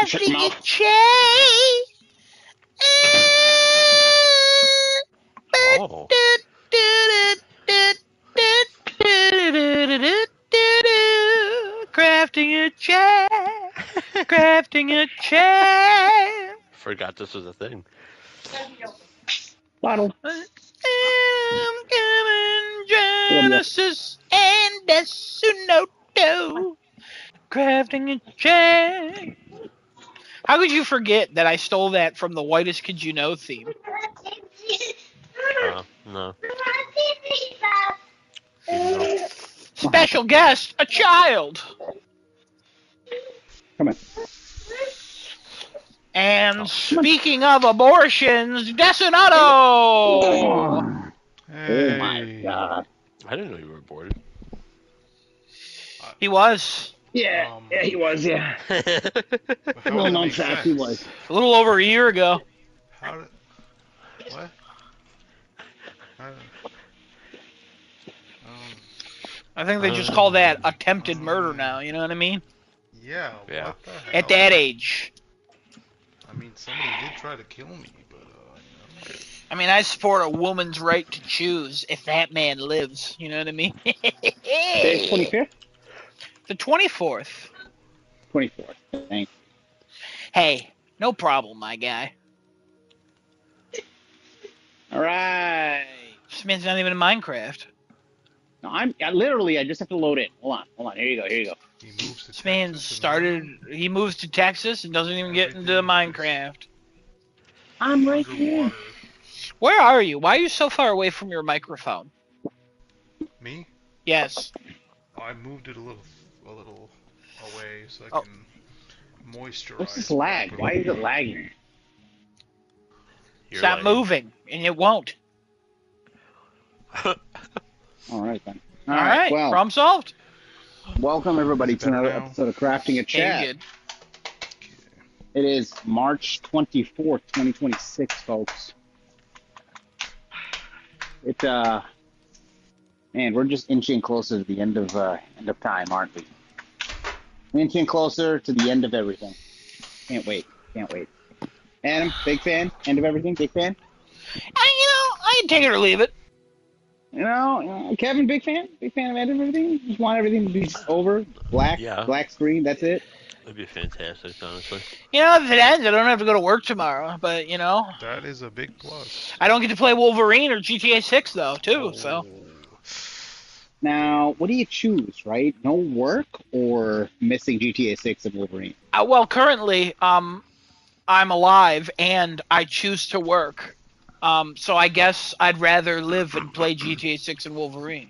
Crafting a chain. Oh. Crafting a chair. Crafting a chair. Forgot this was a thing. Bottle. I'm coming, Genesis and Desunoto. Crafting a chair. How could you forget that I stole that from the Whitest Kid You Know theme? No. Special guest, a child. Come on. And speaking of abortions, Desunoto. Oh my God. I didn't know you were aborted. He was. Yeah, he was, yeah. Well, known fact, he was. A little over a year ago. How did... What? I think they just call that attempted murder now, you know what I mean? Yeah, Yeah. what the hell? At that age. I mean, somebody did try to kill me, but, you know. I mean, I support a woman's right to choose if that man lives, you know what I mean? Today's 25th? The 24th. 24th, thanks. Hey, no problem, my guy. All right. This man's not even in Minecraft. No, I just have to load it. Hold on. Here you go. He moves to This man Texas he moves to Texas and doesn't even get into Minecraft. I'm right underwater. here. Where are you? Why are you so far away from your microphone? Me? Yes. I moved it a little away so I can moisturize. What's this lag? Why is it lagging? You're Stop like- moving, and it won't. All right, then. All right. Well, Problem solved. welcome everybody to another Better now? episode of Crafting a Yeah, Chat. you good. It is March 24th, 2026, folks. It man, we're just inching closer to the end of time, aren't we? Inching closer to the end of everything. Can't wait. Adam, big fan. End of everything, big fan. I can take it or leave it. You know, Kevin, big fan of end of everything. Just want everything to be over, black screen. That's it. That'd be fantastic, honestly. You know, if it ends, I don't have to go to work tomorrow. But you know, That is a big plus. I don't get to play Wolverine or GTA 6 though, too. So Now, what do you choose, right? No work or missing GTA 6 and Wolverine? well, currently, I'm alive and I choose to work. So I guess I'd rather live and play GTA 6 and Wolverine.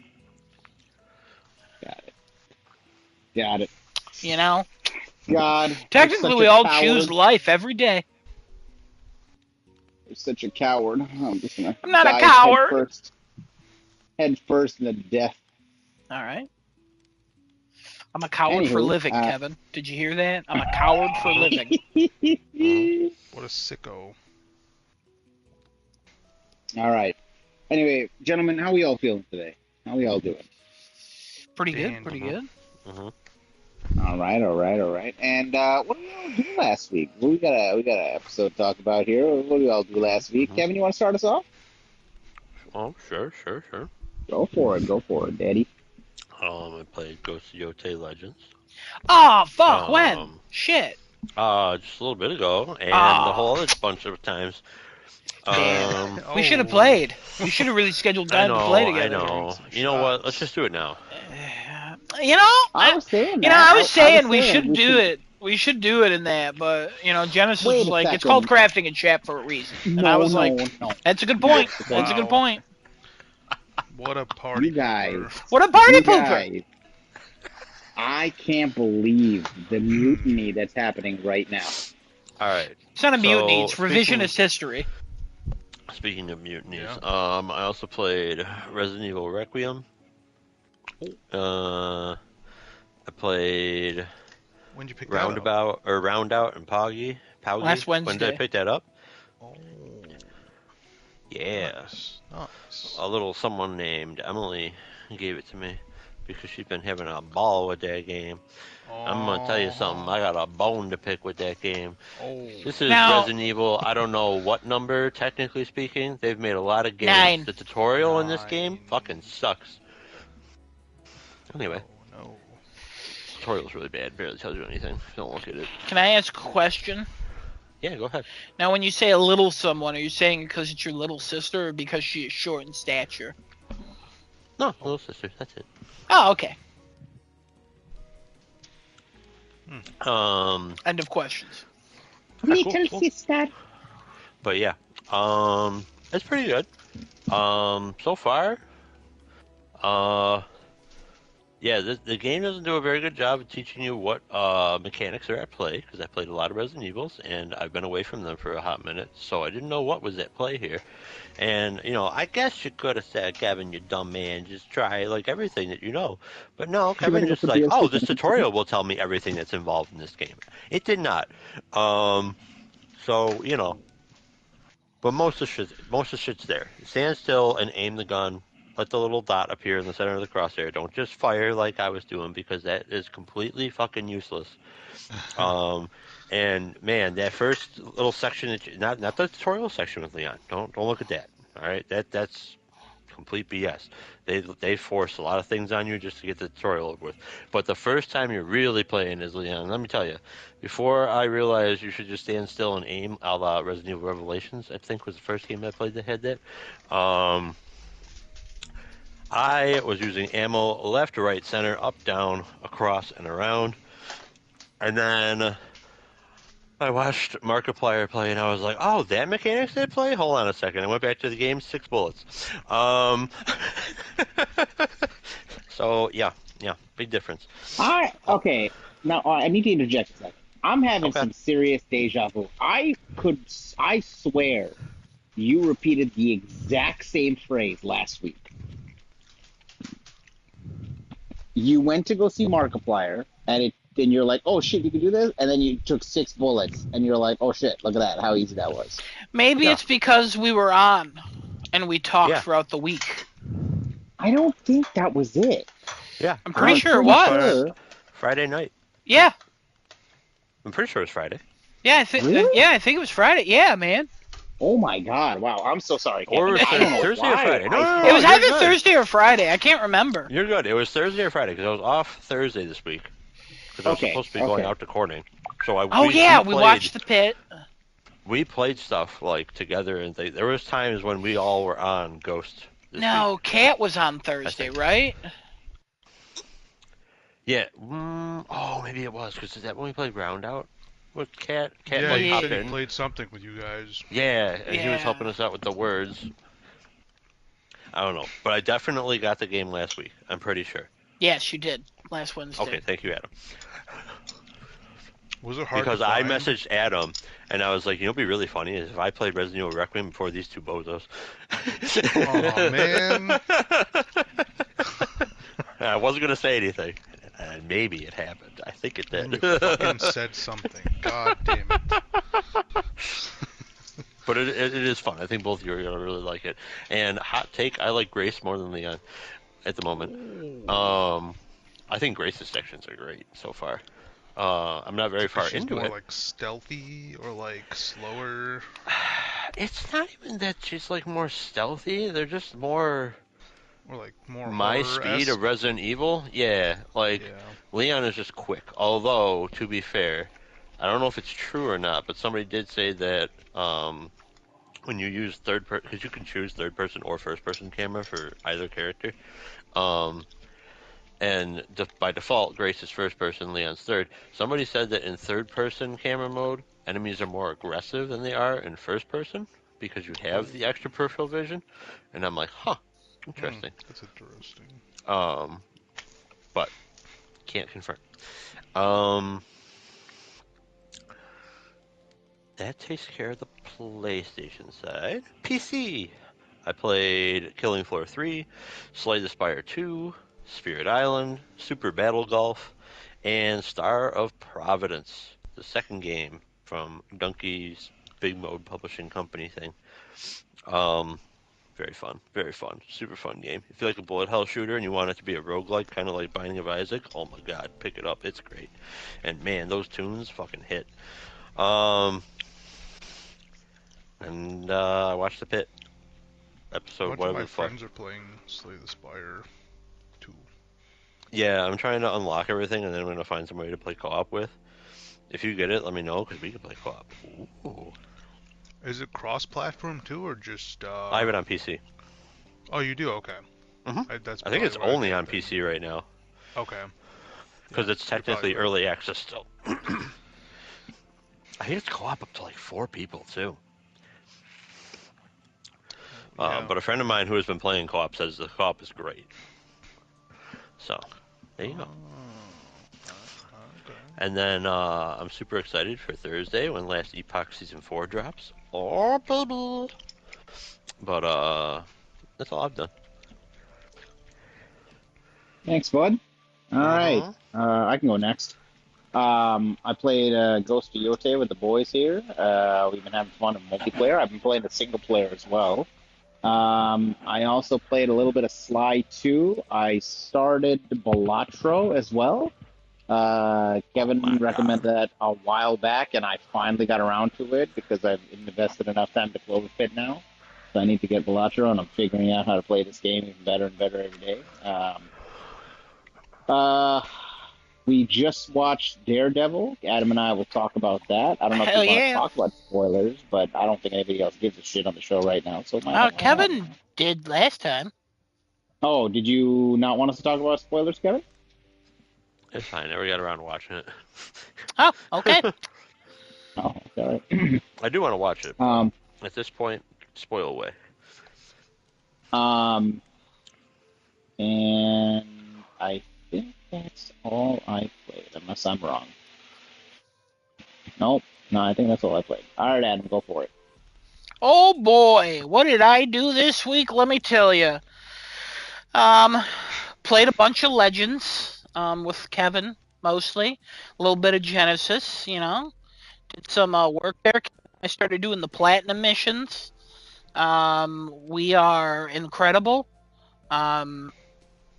Got it. You know, God. technically we all choose life every day. You're such a coward. I'm just gonna. I'm not a dive coward. Head first into death. All right. I'm a coward for Anywho, living, Kevin. Did you hear that? I'm a coward for living. What a sicko. All right. Anyway, gentlemen, how we all feeling today? How we all doing? Pretty good. Pretty good. All right. And what did we all do last week? Well, we got an episode to talk about here. What did we all do last week? Kevin, you want to start us off? Oh, sure. Go for it, Daddy. I played Ghost of Yotei Legends. Oh, fuck, when? Shit. Just a little bit ago, and a whole other bunch of times. Damn. We should have played. We should have really scheduled time to play together. I know. You know what? Let's just do it now. You know, I was saying that. I was saying we saying should do it. We should do it in that, but you know, Genesis Wait was a like, second. it's called crafting and chat for a reason, and I was like, that's a good point. That's a good point. What a party. You guys. What a party You pooper! guys, I can't believe the mutiny that's happening right now. All right. It's not a mutiny. It's speaking- revisionist history. Speaking of mutinies, Yeah. I also played Resident Evil Requiem. I played When'd you pick that up? Roundout and Poggy. Last When did I Wednesday. pick that up? Oh, Yeah. nice. A little someone named Emily gave it to me. because she's been having a ball with that game. I'm gonna tell you something. Oh. I got a bone to pick with that game. Oh. This is Now, Resident Evil. I don't know what number, technically speaking. They've made a lot of games. 9. The tutorial in this game fucking 9. sucks. Anyway, Oh no. tutorial's really bad. Barely tells you anything. Don't look at it. Can I ask a question? Yeah, go ahead. Now, when you say a little someone, are you saying it because it's your little sister or because she is short in stature? No, little sister. That's it. Oh, okay. End of questions. Little sister. But yeah, it's pretty good. So far, yeah, the game doesn't do a very good job of teaching you what mechanics are at play, because I played a lot of Resident Evils and I've been away from them for a hot minute, so I didn't know what was at play here. And I guess you could have said, Kevin, you dumb man, just try like everything that you know. But no, Kevin just like, oh, this tutorial will tell me everything that's involved in this game. It did not. So but most of the shit's there. Stand still and aim the gun. Let the little dot appear in the center of the crosshair. Don't just fire like I was doing, because that is completely fucking useless. And man, that first little section not the tutorial section with Leon. Don't look at that. All right, that's complete BS. They force a lot of things on you just to get the tutorial over with. But the first time you're really playing as Leon, let me tell you, before I realized you should just stand still and aim, a la Resident Evil Revelations, I think was the first game I played that had that. I was using ammo left, right, center, up, down, across, and around. And then I watched Markiplier play, and I was like, "Oh, that mechanic's at play." Hold on a second. I went back to the game, 6 bullets. So yeah, big difference. Okay. Now I need to interject a second. I'm having Okay. some serious deja vu. I swear, you repeated the exact same phrase last week. You went to go see Markiplier, and you're like, "Oh shit, you can do this," and then you took 6 bullets, and you're like, "Oh shit, look at that, how easy that was." Maybe Yeah. it's because we were on and we talked Yeah. throughout the week. I don't think that was it. Yeah, I'm pretty sure it pretty was. sure. Friday night. Yeah. I'm pretty sure it was Friday. Yeah, I think. Really? Yeah, I think it was Friday. Yeah, man. Oh my god! Wow, I'm so sorry, Or Kevin. it was I don't know Thursday why. or Friday. No, It was you're either good. Thursday or Friday. I can't remember. You're good. It was Thursday or Friday, because I was off Thursday this week, because I was Okay, supposed to be going out to Corning. So We watched the Pitt. We played stuff like together, and there was times when we all were on Ghost. No, Cat was on Thursday, right? Yeah. Oh, maybe it was, because is that when we played Round Out with Cat? Cat Yeah, like you hopped said he in. played something with you guys. Yeah, and he was Yeah. helping us out with the words. I don't know, but I definitely got the game last week. I'm pretty sure. Yes, you did last Wednesday. Okay, thank you, Adam. Was it hard Because to I find? messaged Adam, and I was like, what'd be really funny is if I played Resident Evil Requiem before these two bozos. Oh man. I wasn't gonna say anything, and maybe it happened. I think it And did. you fucking said something. God damn it. But it is fun. I think both of you are gonna really like it. And hot take, I like Grace more than Leon at the moment. I think Grace's sections are great so far. I'm not very far She's into more it. like stealthy or like slower. It's not even that she's like more stealthy. They're just more Or like more my speed of Resident Evil. Yeah, like Yeah. Leon is just quick. Although, to be fair, I don't know if it's true or not, but somebody did say that when you use because you can choose third person or first person camera for either character. And by default, Grace is first person, Leon's third. Somebody said that in third person camera mode, enemies are more aggressive than they are in first person because you have the extra peripheral vision. And I'm like, huh, interesting. That's interesting. But can't confirm. That takes care of the PlayStation side. PC. I played Killing Floor 3, Slay the Spire 2, Spirit Island, Super Battle Golf, and Star of Providence, the second game from Donkey's Big Mode Publishing Company thing. Very fun. Very fun. Super fun game. If you like a bullet hell shooter and you want it to be a roguelike, kind of like Binding of Isaac, oh my god, pick it up. It's great. And man, those tunes fucking hit. Um, and I watched the Pitt A episode, bunch of whatever my the fuck. friends are playing Slay the Spire 2. Yeah, I'm trying to unlock everything, and then I'm gonna find somebody to play co-op with. If you get it, let me know, because we can play co-op. Ooh. Is it cross-platform too, or just? I have it on PC. Oh, you do. Okay. hmm That's I think probably it's where I only may on have been. PC right now, Okay. because Yeah, it's you're probably technically right. early access still. I think it's co-op up to like 4 people too. Yeah. But a friend of mine who has been playing co-op says the co-op is great. So, there you go. Okay. And then I'm super excited for Thursday when Last Epoch Season 4 drops. Oh, baby. But that's all I've done. Thanks, bud. All right. Uh-huh. I can go next. I played Ghost of Yote with the boys here. We've been having fun in multiplayer. I've been playing the single player as well. I also played a little bit of Sly 2. I started Balatro as well. Oh my Kevin god. recommended that a while back, and I finally got around to it because I've invested enough time to close Pitt now. So I need to get Balatro, and I'm figuring out how to play this game even better and better every day. Uh, we just watched Daredevil. Adam and I will talk about that. I don't know if you Hell want to yeah. talk about spoilers, but I don't think anybody else gives a shit on the show right now, so might as well have it. Kevin did last time. Oh, did you not want us to talk about spoilers, Kevin? It's fine. I never got around to watching Oh, okay. it. Oh, sorry. I do want to watch it, but um, at this point, spoil away. um, and I think that's all I played, unless I'm wrong. Nope. No, I think that's all I played. All right, Adam, go for it. Oh boy, what did I do this week? Let me tell you. Um, played a bunch of Legends. With Kevin mostly. A little bit of Genesis. Did some work there. I started doing the platinum missions. We are incredible. Um,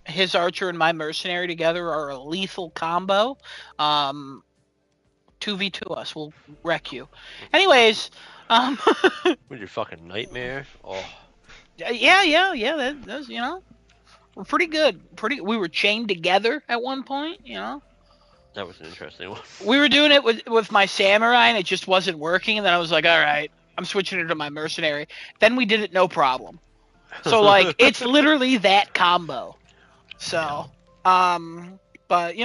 his archer and my mercenary together are a lethal combo. 2v2 us, we'll wreck you. Anyways, um, With your fucking nightmare. Oh, yeah. That's we're pretty good. We were chained together at one point. that was an interesting one. We were doing it with my samurai, and it just wasn't working. And then I was like, all right, I'm switching it to my mercenary. Then we did it no problem. So like, it's literally that combo. Yeah. So, but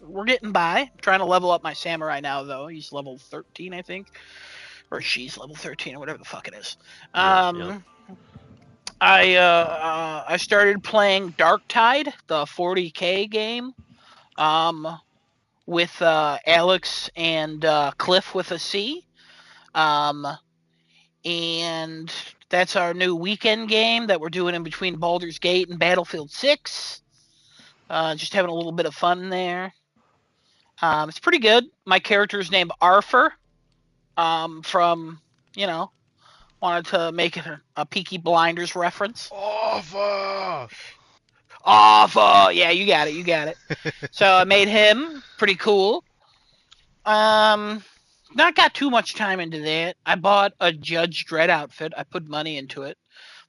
we're getting by. I'm trying to level up my samurai now, though. He's level 13, I think, or she's level 13, or whatever the fuck it is. Yeah. I started playing Darktide, the 40K game, with Alex and Cliff with a C. Um, and that's our new weekend game that we're doing in between Baldur's Gate and Battlefield 6. Just having a little bit of fun there. It's pretty good. My character's named Arthur. From wanted to make it a Peaky Blinders reference. Offa! Arthur, yeah, you got it. So I made him pretty cool. Not got too much time into that. I bought a Judge Dredd outfit. I put money into it,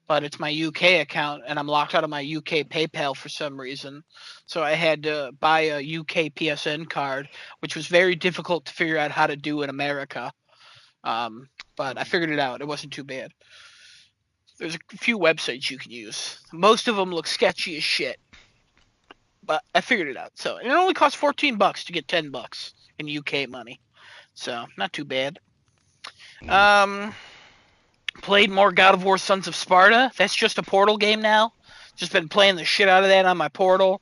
but it's my UK account, and I'm locked out of my UK PayPal for some reason. So I had to buy a UK PSN card, which was very difficult to figure out how to do in America. But I figured it out. It wasn't too bad. There's a few websites you can use. Most of them look sketchy as shit, but I figured it out. So it only costs $14 to get $10 in UK money. So not too bad. Um, Played more God of War: Sons of Sparta. That's just a Portal game now. Just been playing the shit out of that on my Portal.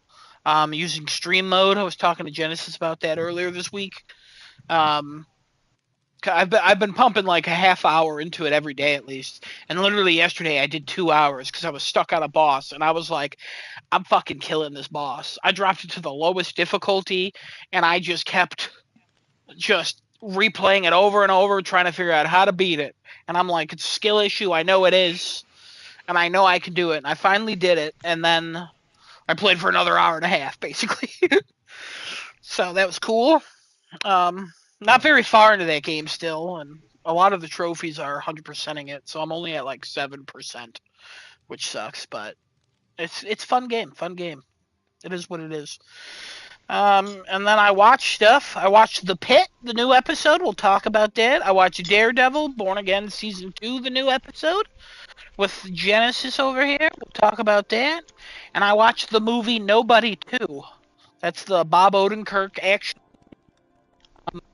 Using stream mode. I was talking to Genesis about that earlier this week. Um, I've been pumping like a half hour into it every day at least. And literally yesterday I did 2 hours because I was stuck on a boss, and I was like, I'm fucking killing this boss. I dropped it to the lowest difficulty, and I just kept just replaying it over and over, trying to figure out how to beat it. And I'm like, it's a skill issue. I know it is. and I know I could do it. And I finally did it, and then I played for another hour and a half, basically. So that was cool. Not very far into that game still, and a lot of the trophies are 100%ing it, so I'm only at like 7%, which sucks, but it's fun game, fun game. It is what it is. And then I watched stuff. I watched The Pit, the new episode. We'll talk about that. I watched Daredevil, Born Again Season 2, the new episode with Genesis over here. We'll talk about that. And I watched the movie Nobody 2. That's the Bob Odenkirk action.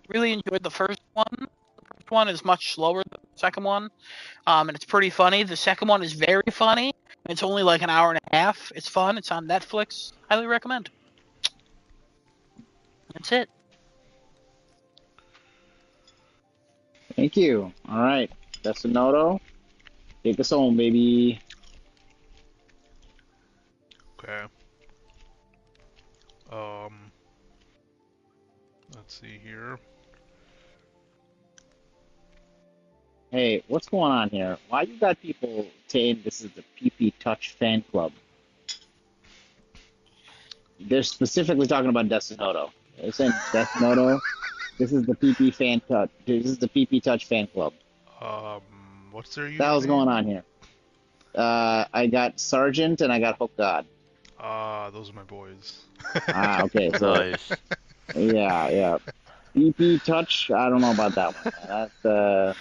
Really enjoyed the first one. The first one is much slower than the second one. And it's pretty funny. The second one is very funny. It's only like an hour and a half. It's fun. It's on Netflix. Highly recommend. That's it. Thank you. All right. Destinoto, take us home, baby. Okay. Um, let's see here. Hey, what's going on here? Why you got people saying this is the PP Touch fan club? They're specifically talking about Destinoto. They're saying Destinoto, this is the PP fan touch. This is the PP Touch fan club. Um, what's their What the hell's going username? on here? I got Sergeant and I got Hook God. Those are my boys. Okay, so Nice. yeah. PP Touch, I don't know about that one.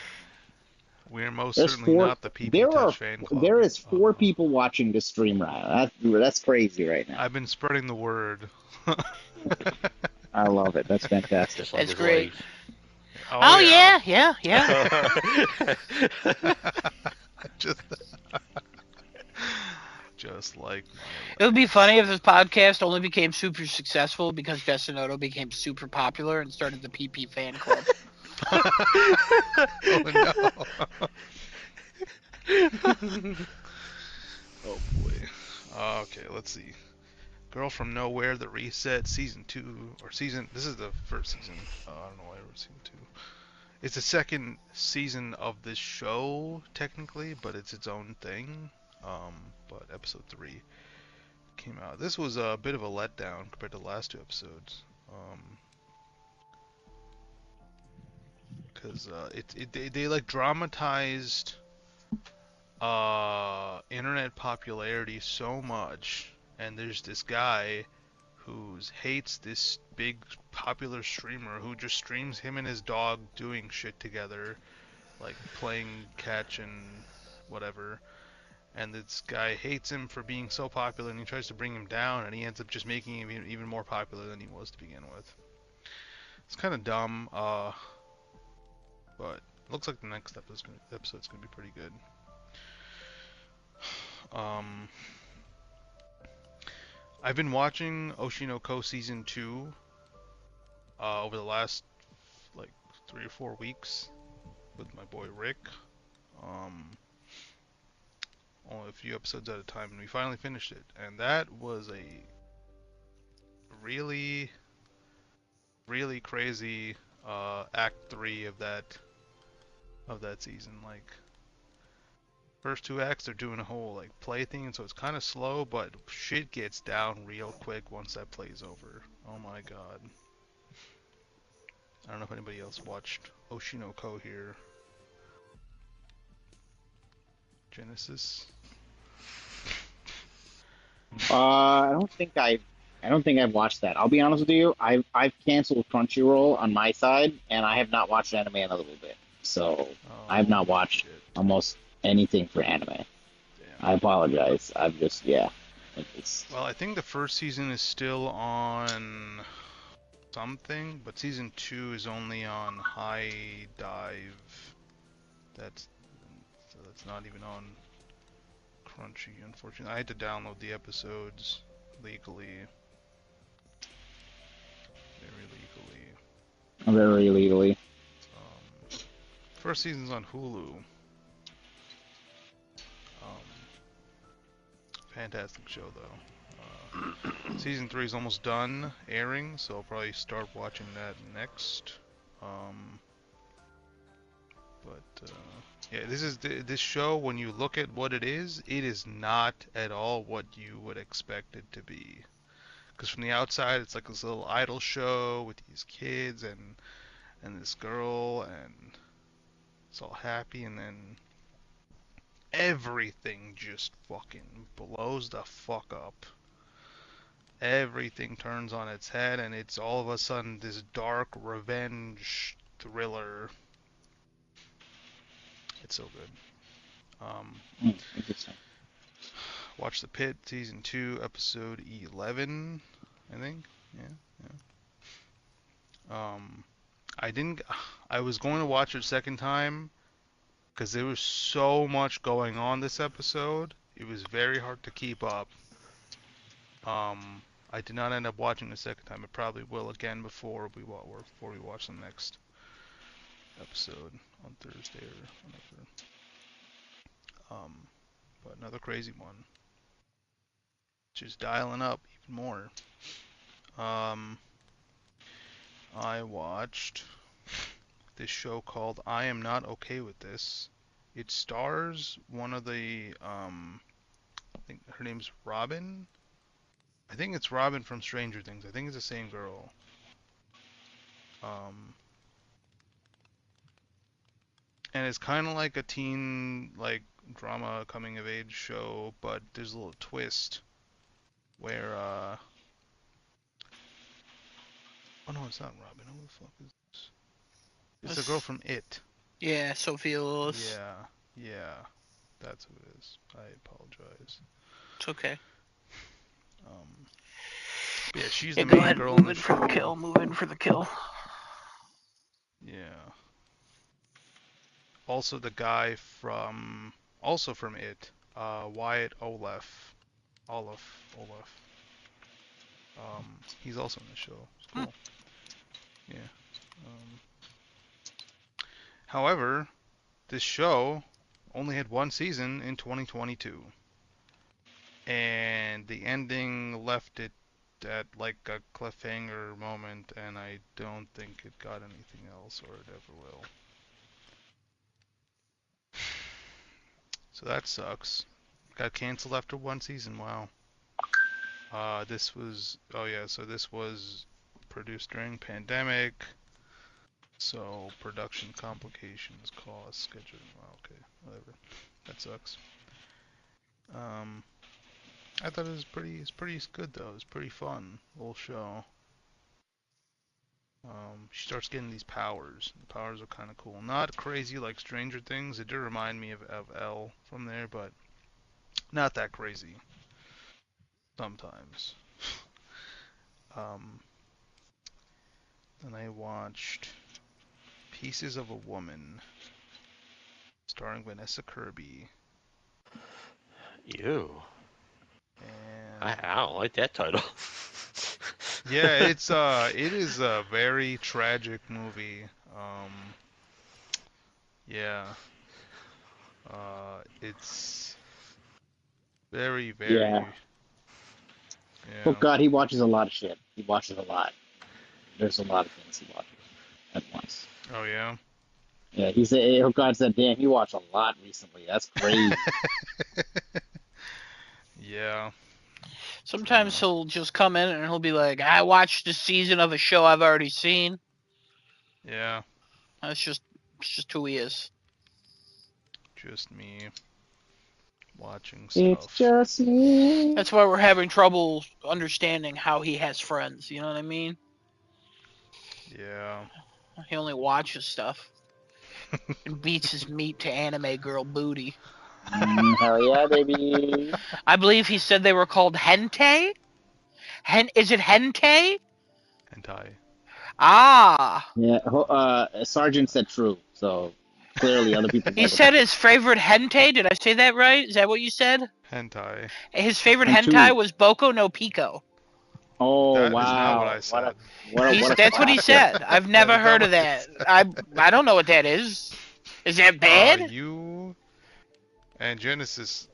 We're most There's certainly four. not the PP Touch fan club. There is four people watching this stream right now. That's crazy right now. I've been spreading the word. I love it. That's fantastic. Just like It's his great. legs. Oh yeah. just, just like my It would be funny if this podcast only became super successful because Destinoto became super popular and started the PP fan club. Oh no. Oh boy. Okay, let's see. Girl from Nowhere, The Reset, Season 2, or Season... This is the first season. I don't know why I wrote Season 2. It's the second season of this show, technically, but it's its own thing. But Episode 3 came out. This was a bit of a letdown compared to the last two episodes. Because they like dramatized internet popularity so much, and there's this guy who hates this big popular streamer who just streams him and his dog doing shit together, like playing catch and whatever. And this guy hates him for being so popular, and he tries to bring him down, and he ends up just making him even more popular than he was to begin with. It's kind of dumb, but it looks like the next episode's gonna be pretty good. I've been watching Oshinoko Season 2 over the last like 3 or 4 weeks with my boy Rick. Only a few episodes at a time, and we finally finished it. And that was a really, really crazy Act 3 of that season. Like, first two acts they're doing a whole like play thing, so it's kind of slow, but shit gets down real quick once that plays over. Oh my god. I don't know if anybody else watched Oshinoko here. Genesis. I don't think I've watched that. I'll be honest with you. I've canceled Crunchyroll on my side, and I have not watched anime in a little bit. So I have not watched Shit. almost anything for anime. Damn. I apologize. I've just Well, I think the first season is still on something, but season 2 is only on High Dive. That's not even on Crunchy, unfortunately. I had to download the episodes legally. very illegally. First season's on Hulu. Fantastic show, though. Season 3 is almost done airing, so I'll probably start watching that next. But yeah, this show. When you look at what it is not at all what you would expect it to be. Because from the outside, it's like this little idol show with these kids and this girl, and it's all happy, and then everything just fucking blows the fuck up. Everything turns on its head, and it's all of a sudden this dark revenge thriller. It's so good. Interesting. Watch the Pitt season 2, episode 11, I think. Yeah. I didn't. I was going to watch it a second time because there was so much going on this episode. It was very hard to keep up. I did not end up watching the second time. I probably will again before we watch the next episode on Thursday or whenever. But another crazy one. Just dialing up even more. I watched this show called I Am Not Okay With This. It stars one of the I think her name's Robin. I think it's Robin from Stranger Things. I think it's the same girl. And it's kind of like a teen like drama coming of age show, but there's a little twist where oh no, it's not Robin. Who the fuck is this? It's the girl from It. Yeah, Sophia Lillis. Yeah, that's who it is. I apologize. It's okay. Yeah, she's Yeah, the go main ahead. girl Move in the in for the show. kill. Move in for the kill. Yeah. Also the guy from It, Wyatt Olaf. He's also in the show. It's cool. Yeah. However, this show only had one season in 2022, and the ending left it at like a cliffhanger moment, and I don't think it got anything else, or it ever will. So that sucks. Got canceled after one season. Wow. This was produced during pandemic. So production complications, cost, scheduling. Wow, okay, whatever. That sucks. I thought it's pretty good though. It's pretty fun little show. She starts getting these powers. The powers are kind of cool. Not crazy like Stranger Things. It did remind me of Elle from there, but not that crazy. Sometimes. Then I watched Pieces of a Woman, starring Vanessa Kirby. Ew. And I don't like that title. yeah, it is a very tragic movie. Yeah. It's very, very. Yeah. Oh Yeah. God, he watches a lot of shit. He watches a lot. There's a lot of things he watches at once. Oh yeah. Yeah, he said, oh God said, damn, he watched a lot recently. That's crazy. Yeah. Sometimes he'll just come in and he'll be like, I watched a season of a show I've already seen. Yeah. It's just who he is. Just me watching It's stuff. just me. That's why we're having trouble understanding how he has friends. You know what I mean? Yeah. He only watches stuff and beats his meat to anime girl booty. Hell yeah, baby. I believe he said they were called hentai. Is it hentai? Hentai. Ah. Yeah, Sergeant said true, so clearly other people. He said his favorite hentai. Did I say that right? Is that what you said? Hentai. His favorite And hentai two. was Boko no Pico. Oh That is wow! not what I said. That's what he said. I've never heard of that. I don't know what that is. Is that bad? You and Genesis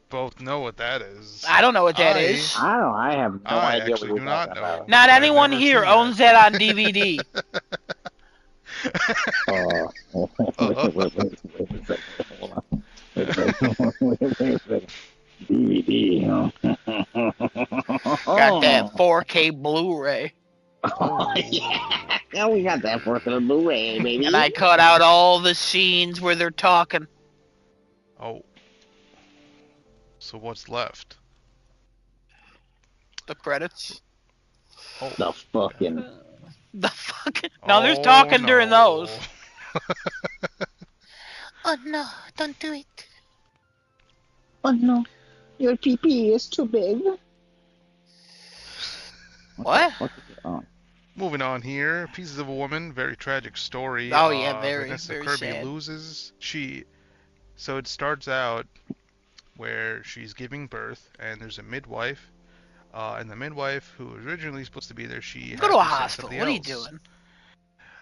both know what that is. I don't know what that is. I don't know. I have no I idea what actually you're do not talking know. about. Not I've anyone never here seen owns that on DVD. Wait a second. Hold on. Wait a second. Wait a second. DVD. Got that Oh, 4K Blu-ray, yeah. Yeah, we got that for the Blu-ray, and baby. I cut out all the scenes where they're talking. Oh, so what's left? The credits. Oh, The okay. fucking. The fucking no, there's Oh talking during no. those. Oh no! Don't do it. Oh no, your PP is too big. What the What? fuck is it on? Moving on here. Pieces of a Woman, very tragic story. Oh yeah, very, Vanessa very Kirby sad. loses. So it starts out where she's giving birth and there's a midwife. And the midwife who was originally supposed to be there, she Go to a had to send hospital. somebody What are you else. doing?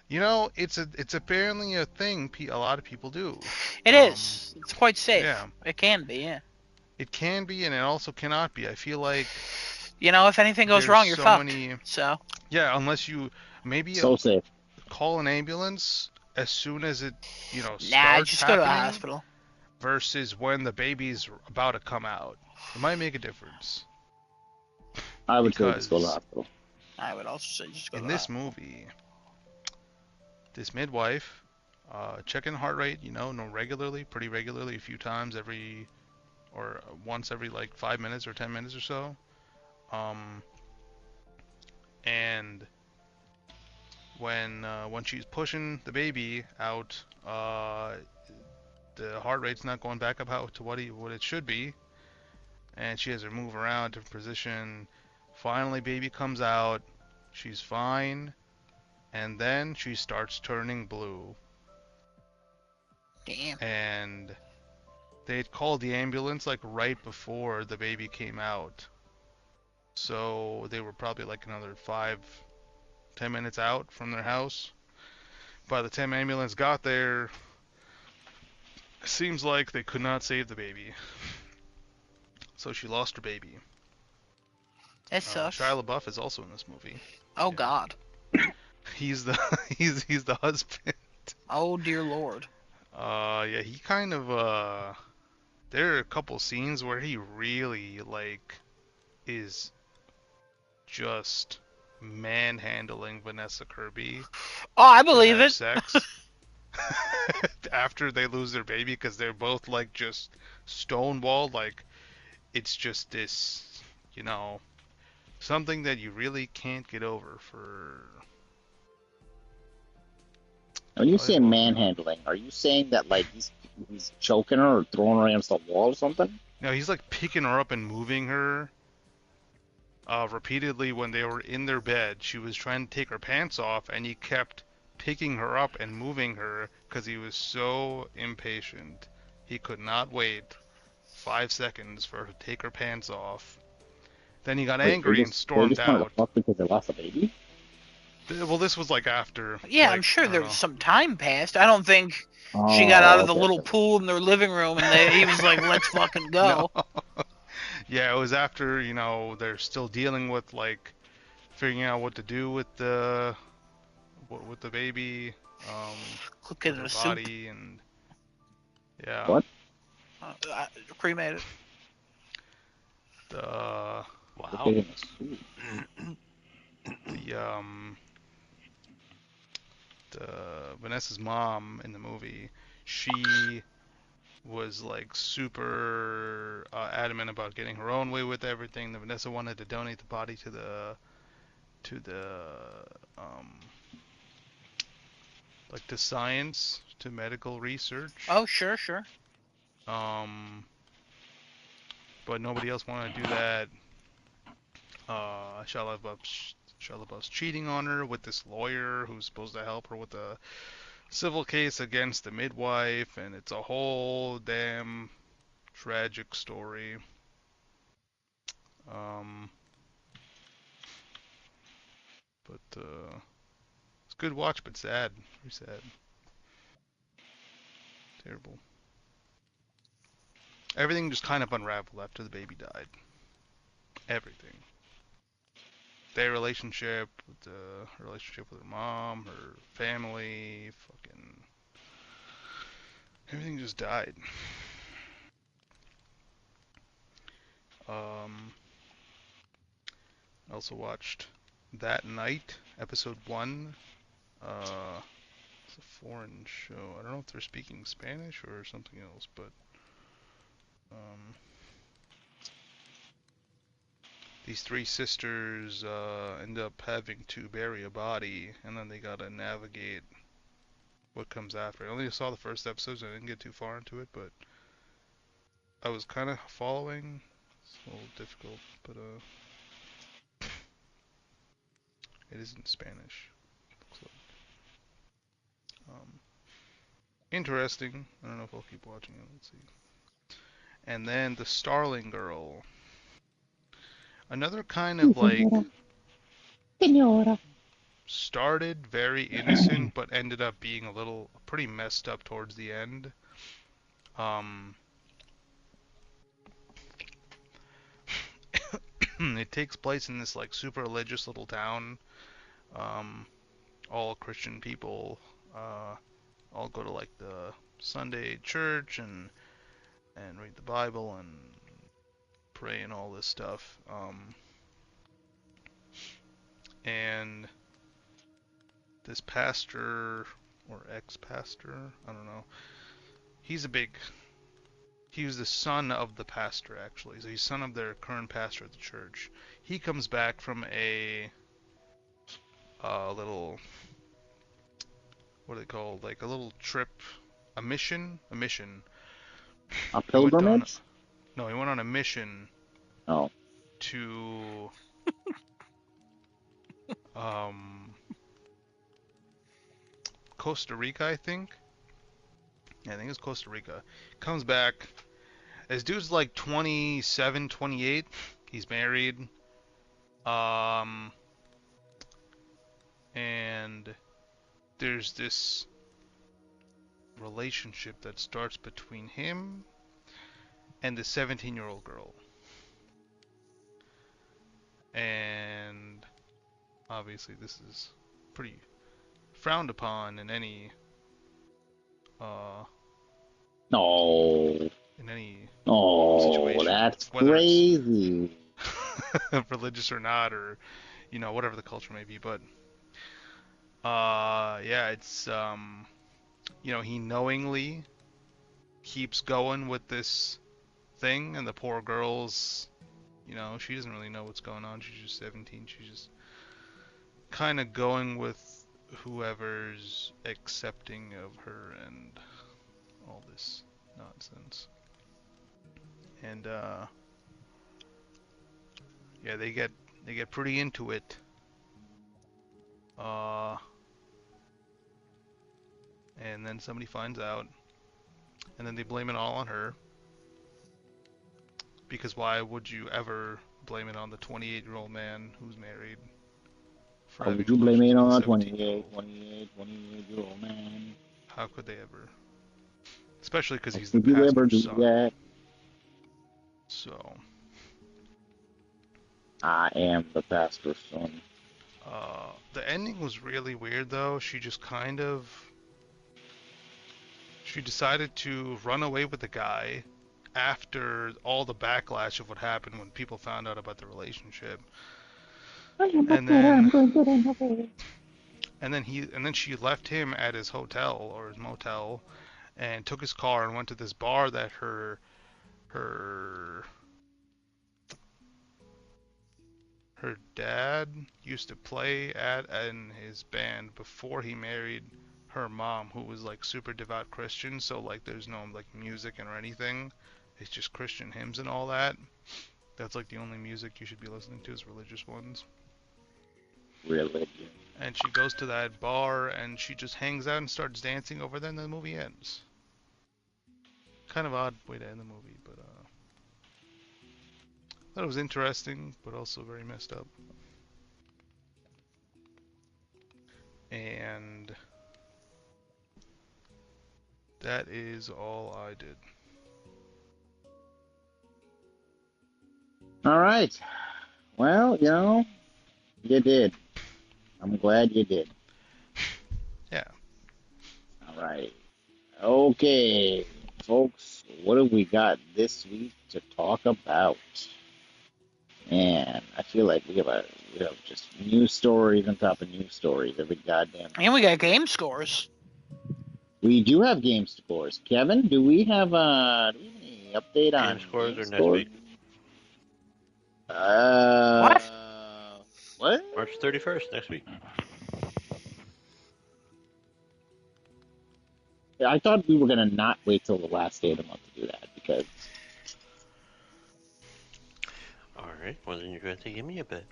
You know, it's apparently a thing a lot of people do. It is. It's quite safe. Yeah, It can be. Yeah. it can be and it also cannot be. I feel like You know, if anything goes there's wrong, you're so fucked. many. So. Yeah, unless you maybe So safe. call an ambulance as soon as it Nah, starts just go to a happening hospital. versus when the baby's about to come out. It might make a difference I would say just go to the because hospital. I would also say just go to in the this hospital. movie, this midwife checking heart rate, no regularly, pretty regularly, a few times every or once every like 5 minutes or 10 minutes or so. Um, and when she's pushing the baby out, the heart rate's not going back up to what it should be, and she has her move around to position. Finally, baby comes out. She's fine, and then she starts turning blue. Damn. And they had called the ambulance like right before the baby came out, so they were probably like another 5-10 minutes out from their house. By the time ambulance got there, it seems like they could not save the baby, so she lost her baby. That sucks. Shia LaBeouf is also in this movie. Oh Yeah. God. He's the he's the husband. Oh dear Lord. Yeah, he kind of there are a couple scenes where he really like is just manhandling Vanessa Kirby Oh, I to believe have it. sex after they lose their baby because they're both like just stonewalled. Like it's just this, you know, something that you really can't get over for. When you Probably say about, you know. manhandling, are you saying that like he's choking her or throwing her against the wall or something? No, he's like picking her up and moving her repeatedly when they were in their bed. She was trying to take her pants off, and he kept picking her up and moving her because he was so impatient. He could not wait 5 seconds for her to take her pants off. Then he got Wait, angry and they stormed just wanted to out. fuck because they lost a baby? Well, this was like after, Yeah, I'm like, sure I don't there's know. some time passed. I don't think she got out Oh, of the okay, little okay. pool in their living room and he was like, "Let's fucking No. go." Yeah, it was after, they're still dealing with, like, figuring out what to do with the baby, Cook it with in her a soup. body, and yeah, What? Cremated. the Okay, Wow. in a suit. the Vanessa's mom in the movie, she was like super adamant about getting her own way with everything. The Vanessa wanted to donate the body to the um like to science, to medical research. Oh, sure, sure. Um, but nobody else wanted to do that. Shia LaBeouf's cheating on her with this lawyer who's supposed to help her with a civil case against the midwife, and it's a whole damn tragic story. Um, but it's a good watch, but sad, very sad, terrible. Everything just kind of unraveled after the baby died. Everything. their relationship, her relationship with her mom, her family, fucking everything just died. I also watched That Night, episode 1. It's a foreign show. I don't know if they're speaking Spanish or something else, but these three sisters end up having to bury a body, and then they gotta navigate what comes after. I only saw the first episode, so I didn't get too far into it, but I was kind of following. It's a little difficult, but it is in Spanish. Looks like. Interesting. I don't know if I'll keep watching it. Let's see. And then The Starling Girl. Another kind of like Senora. started very innocent, but ended up being a little pretty messed up towards the end. It takes place in this like super religious little town. All Christian people all go to like the Sunday church and read the Bible and pray and all this stuff. And this pastor or ex-pastor, I don't know. He was the son of the pastor actually. So he's son of their current pastor at the church. He comes back from a little, what are they called? Like a little trip, a mission. A He went on, pilgrimage? no, he went on a mission Oh. to Costa Rica, I think. Yeah, I think it's Costa Rica. Comes back. This dude's like 27, 28. He's married. And there's this relationship that starts between him and the 17-year-old girl. And obviously this is pretty frowned upon in any No. Oh, situation, that's whether it's crazy. religious or not, or whatever the culture may be. But yeah, it's he knowingly keeps going with this thing, and the poor girl's, she doesn't really know what's going on. She's just 17. She's just kind of going with whoever's accepting of her and all this nonsense. And yeah, they get pretty into it. And then somebody finds out, and then they blame it all on her. Because why would you ever blame it on the 28-year-old man who's married for How having would you blame relations it with on a a 17-year-old? 28-year-old man? How could they ever? Especially because How he's the could you ever pastor's do son. that? So, I am the pastor's son. the ending was really weird though. She decided to run away with the guy after all the backlash of what happened when people found out about the relationship. And then she left him at his hotel or his motel and took his car and went to this bar that her dad used to play at in his band before he married her mom, who was like super devout Christian. So like there's no like music or anything. It's just Christian hymns and all that. That's like the only music you should be listening to is religious ones. Religion. And she goes to that bar and she just hangs out and starts dancing over there, and the movie ends. Kind of odd way to end the movie, but thought it was interesting, but also very messed up. And that is all I did. All right. Well, You did. I'm glad you did. Yeah. All right. Okay, folks, what have we got this week to talk about? Man, I feel like we have just news stories on top of news stories every goddamn And we week. got game scores. We do have game scores. Kevin, do we have any update Game on scores game are next scores? week, What? What? March 31st, next week. I thought we were gonna not wait till the last day of the month to do that because All right. Well, then you're going to have to give me a bit.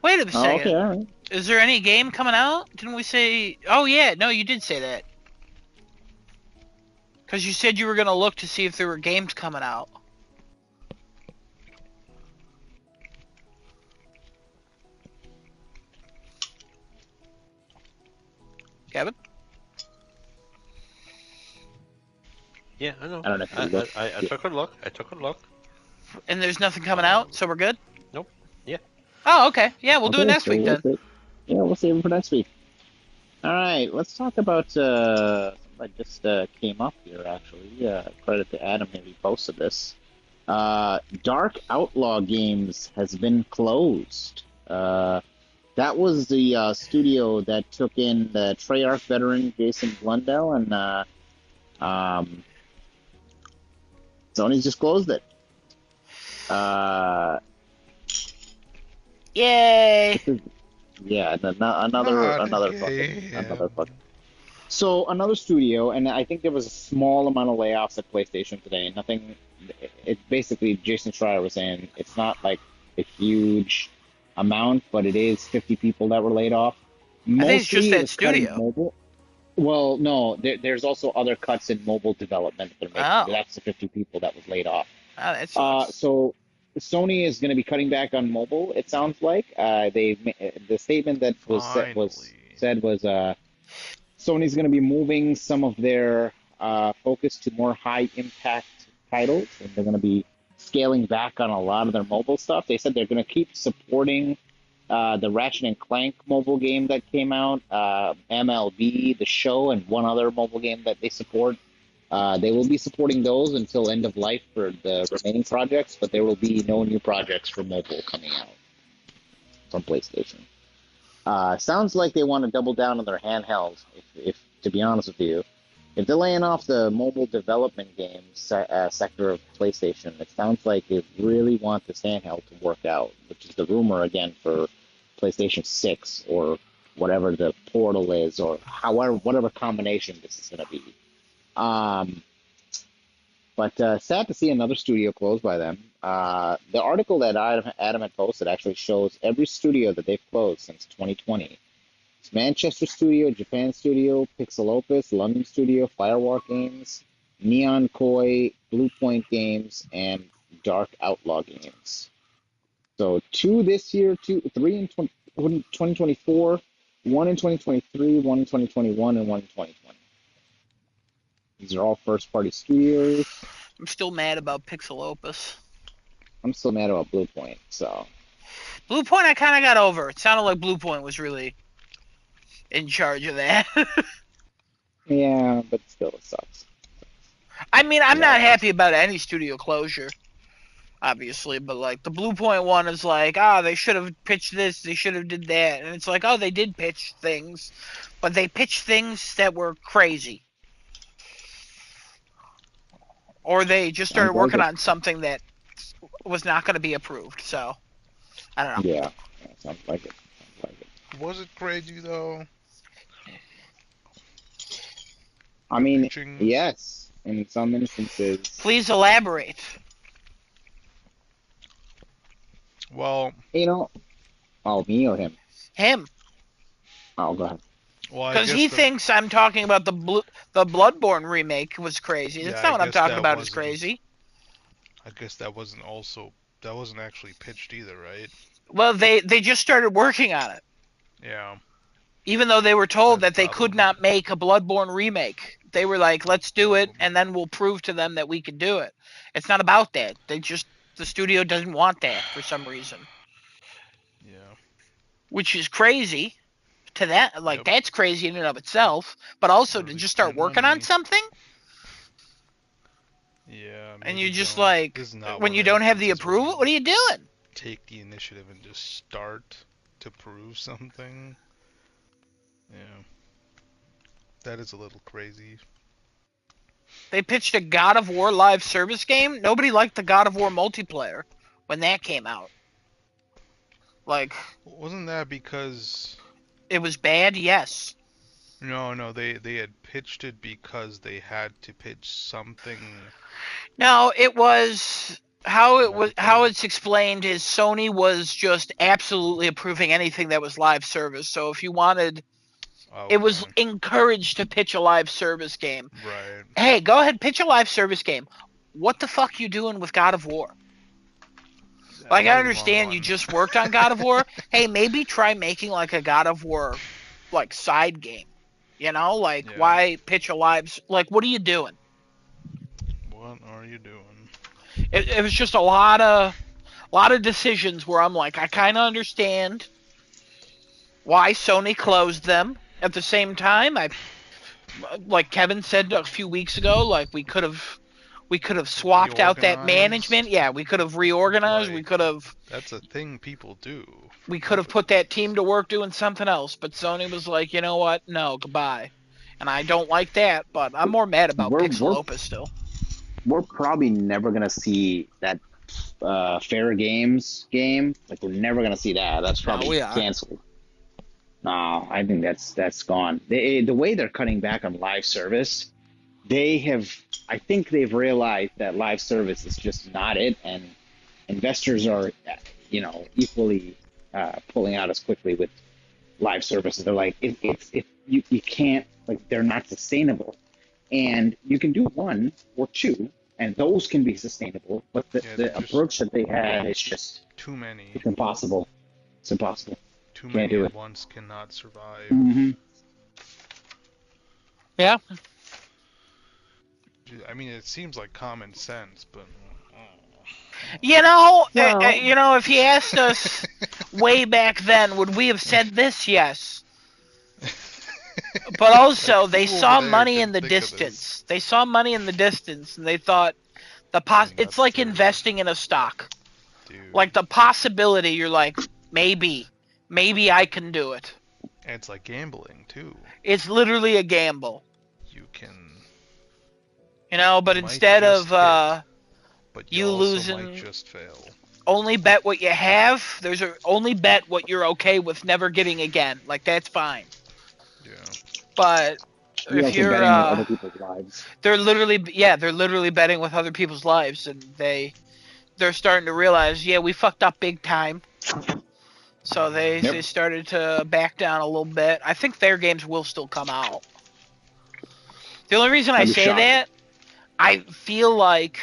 Wait a oh, okay, second. all right. Is there any game coming out? Didn't we say? Oh yeah, no, you did say that. Because you said you were gonna look to see if there were games coming out. Kevin? Yeah, I know. I don't know if you look. I took a look. I took a look. And there's nothing coming Um, out, so we're good? nope. Yeah. Oh, okay. Yeah, we'll do it Okay, next so week then. we'll save it for next week. All right, let's talk about something that just came up here. Actually, credit to Adam, he posted this. Dark Outlaw Games has been closed. That was the studio that took in the Treyarch veteran Jason Blundell, and um, Sony's just closed it. Yay! Yeah, Not another gay. fucking another fucking. So another studio, and I think there was a small amount of layoffs at PlayStation today. Nothing. It basically Jason Schreier was saying it's not like a huge amount, but it is 50 people that were laid off. I think it's just Mostly it that was cut in studio. mobile. Well, no, there's also other cuts in mobile development they're making. Oh. That's the 50 people that was laid off. Oh, that sucks. So Sony is going to be cutting back on mobile. It sounds like the statement that was Finally. said was Sony's going to be moving some of their focus to more high impact titles, and they're going to be scaling back on a lot of their mobile stuff. They said they're going to keep supporting the Ratchet and Clank mobile game that came out, MLB, the show, and one other mobile game that they support. They will be supporting those until end of life for the remaining projects, but there will be no new projects for mobile coming out from PlayStation. Sounds like they want to double down on their handheld. If to be honest with you, if they're laying off the mobile development games sector of PlayStation, it sounds like they really want this handheld to work out, which is the rumor again for PlayStation 6 or whatever the Portal is, or however whatever combination this is going to be. But sad to see another studio closed by them. The article that Adam had posted actually shows every studio that they've closed since 2020. It's Manchester Studio, Japan Studio, Pixel Opus, London Studio, Firewalk Games, Neon Koi, Blue Point Games, and Dark Outlaw Games. So two this year, three in 2024, one in 2023, one in 2021, and one in 2020. These are all first-party studios. I'm still mad about Pixel Opus. I'm still mad about Blue Point, so. Blue Point I kind of got over. It sounded like Blue Point was really in charge of that. Yeah, but still, it sucks. I mean, I'm Yeah. not happy about any studio closure, obviously, but like the Blue Point one is like, they should have pitched this, they should have did that, and it's like, they did pitch things, but they pitched things that were crazy, or they just started Sounds like working it. on something that was not going to be approved. So I don't know. Yeah, sounds like it. Sounds like it. Was it crazy though? I mean, Pitching? yes, in some instances. Please elaborate. Well, You know, oh, me or him? Him. Oh, go ahead. well, I Because guess he the, thinks I'm talking about the Bloodborne remake was crazy. That's Yeah, not I what I'm guess talking that about is wasn't- crazy. I guess that wasn't actually pitched either, right? Well, they just started working on it. Yeah. Even though they were told That's that they the could problem. not make a Bloodborne remake. They were like, let's do it, and then we'll prove to them that we can do it. It's not about that. The studio doesn't want that for some reason. Yeah. which is crazy. To that, like Yep. that's crazy in and of itself. But also to Literally just start print working on money. something, Yeah, and maybe you just don't. like This is not when one of you the don't have the instances where approval, you what are you doing? take the initiative and just start to prove something. Yeah, that is a little crazy. They pitched a God of War live service game. Nobody liked the God of War multiplayer when that came out. Like, Wasn't that because... it was bad, yes. No, they had pitched it because they had to pitch something No, it was how multiplayer. it's explained is Sony was just absolutely approving anything that was live service. So if you wanted, it was Okay, encouraged to pitch a live service game. right. Hey, go ahead, pitch a live service game. What the fuck you doing with God of War? Like, I Probably the wrong understand you one. just worked on God of War. Hey, maybe try making like a God of War like side game. You know, like Yeah. why pitch a live? Like, what are you doing? What are you doing? It was just a lot of decisions where I'm like, I kind of understand why Sony closed them. At the same time, like Kevin said a few weeks ago, like we could have swapped out that management. Reorganized? Yeah, we could have reorganized. Like, that's a thing people do We could have put perfectly. that team to work doing something else. But Sony was like, you know what? No, goodbye. And I don't like that. But I'm more mad about We're Pixel we're Opus still. we're probably never gonna see that Fair Games game. Like we're never gonna see that. That's No, probably we are. canceled. No, I think that's gone. The way they're cutting back on live service, they have. I think they've realized that live service is just not it, and investors are, equally pulling out as quickly with live services. They're like, if you can't, like, they're not sustainable, and you can do one or two, and those can be sustainable. But Yeah, they're the just approach that they had is just too many. it's impossible. It's impossible. Too Can't many do at it. once cannot survive. Mm-hmm. Yeah. I mean, it seems like common sense, but Well, If he asked us way back then, would we have said this? Yes. But like also, they who over saw there money in didn't the think of this? distance. They saw money in the distance, and they thought And it's got like scared, investing in a stock. dude. Like the possibility, you're like, maybe I can do it. And it's like gambling too. It's literally a gamble, You can, But you might instead just of hit, but you you also might losing, just fail. only bet what you have. Only bet what you're okay with never getting again. Like that's fine. Yeah. But you're if also you're, betting with other people's lives. they're literally betting with other people's lives, and they're starting to realize, yeah, we fucked up big time. So they Yep. started to back down a little bit. I think their games will still come out. The only reason I I'd be say shocked. that, I feel like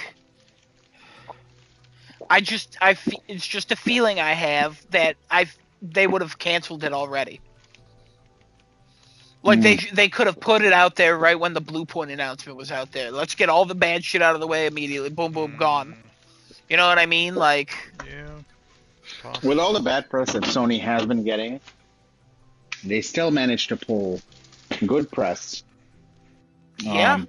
it's just a feeling I have that they would have canceled it already. Like they could have put it out there right when the Blue Point announcement was out there. Let's get all the bad shit out of the way immediately. Boom, boom, gone. Mm, You know what I mean? Like, yeah. With all Possible. the bad press that Sony has been getting, they still managed to pull good press. yeah, Um,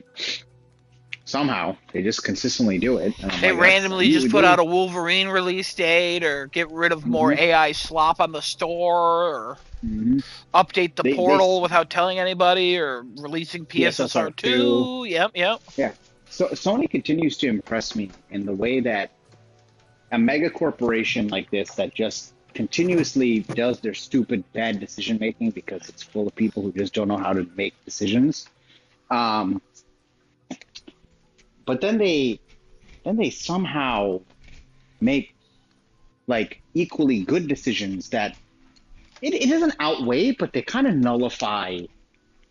Somehow they just consistently do it, and I'm they like, that's randomly just you. put out a Wolverine release date, or get rid of more Mm-hmm, AI slop on the store, or mm-hmm. update the They portal without telling anybody, or releasing PSSR two. PSSR2. Yep. Yeah. So Sony continues to impress me in the way that a mega corporation like this that just continuously does their stupid bad decision making because it's full of people who just don't know how to make decisions. Um, but then they somehow make like equally good decisions that it doesn't outweigh, but they kind of nullify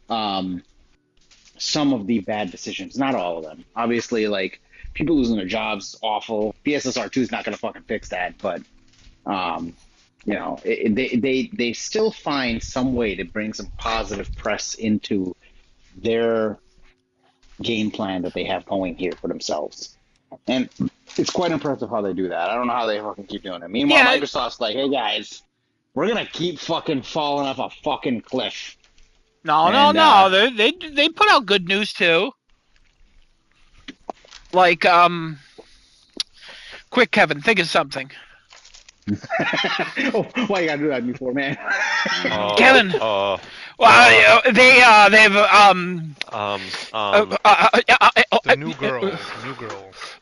um, some of the bad decisions. Not all of them. Obviously, like people losing their jobs, awful. PSSR two is not going to fucking fix that, but um, they still find some way to bring some positive press into their game plan that they have going here for themselves. And it's quite impressive how they do that. I don't know how they fucking keep doing it. Meanwhile, Yeah, Microsoft's like, hey guys, we're gonna keep fucking falling off a fucking cliff. No. They put out good news too. Like, quick, Kevin, think of something. Oh, why you gotta do that before, man? Kevin. Well, they've The new girl.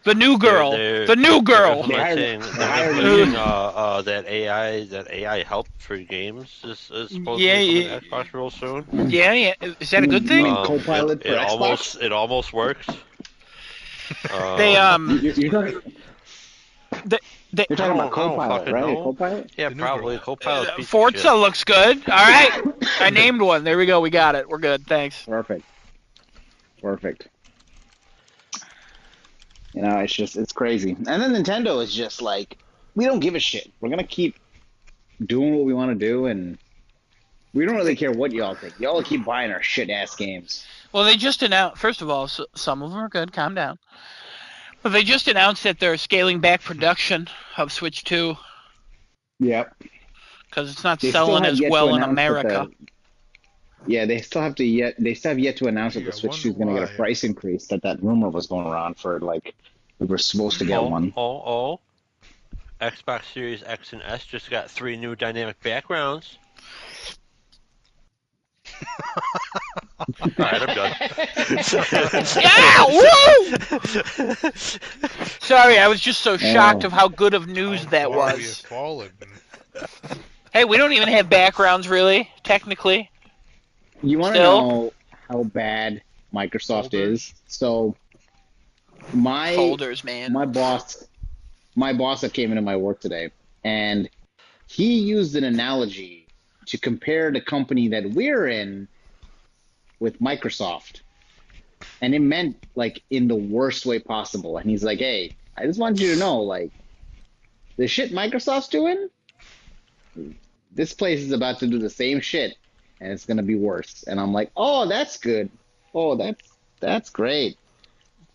The new girl. They're The new girl. implementing that AI help for games is supposed to be coming to Xbox real soon. Yeah. Is that a good thing? You mean Copilot for Xbox? It almost works. They You're talking about I don't Copilot, fucking right? know. Copilot? Yeah, The new probably girl. Copilot. piece of Forza shit. looks good. All right, I named one. There we go. We got it. We're good. Thanks. Perfect. You know, it's crazy. And then Nintendo is just like, we don't give a shit. We're gonna keep doing what we want to do, and we don't really care what y'all think. Y'all keep buying our shit ass games. Well, they just announced. First of all, some of them are good. Calm down. But they just announced that they're scaling back production of Switch 2 Yep. because it's not They still selling have as yet to well in announce that America. they still have yet to announce that the Gee, I Switch 2 is wonder going to get a why. price increase. That rumor was going around for, like, we were supposed to get one. Xbox Series X and S just got 3 new dynamic backgrounds. Alright, I'm done. Yeah! Woo! Sorry, I was just so shocked of how good of news How that far we have was. fallen. Hey, we don't even have backgrounds, really, technically. You want to Still? know how bad Microsoft Folders? is? So, my Folders, man. my boss that came into my work today, and he used an analogy to compare the company that we're in with Microsoft, and it meant like in the worst way possible. And he's like, "Hey, I just want you to know, like, the shit Microsoft's doing, this place is about to do the same shit, and it's gonna be worse." And I'm like, "Oh, that's good. Oh, that's great.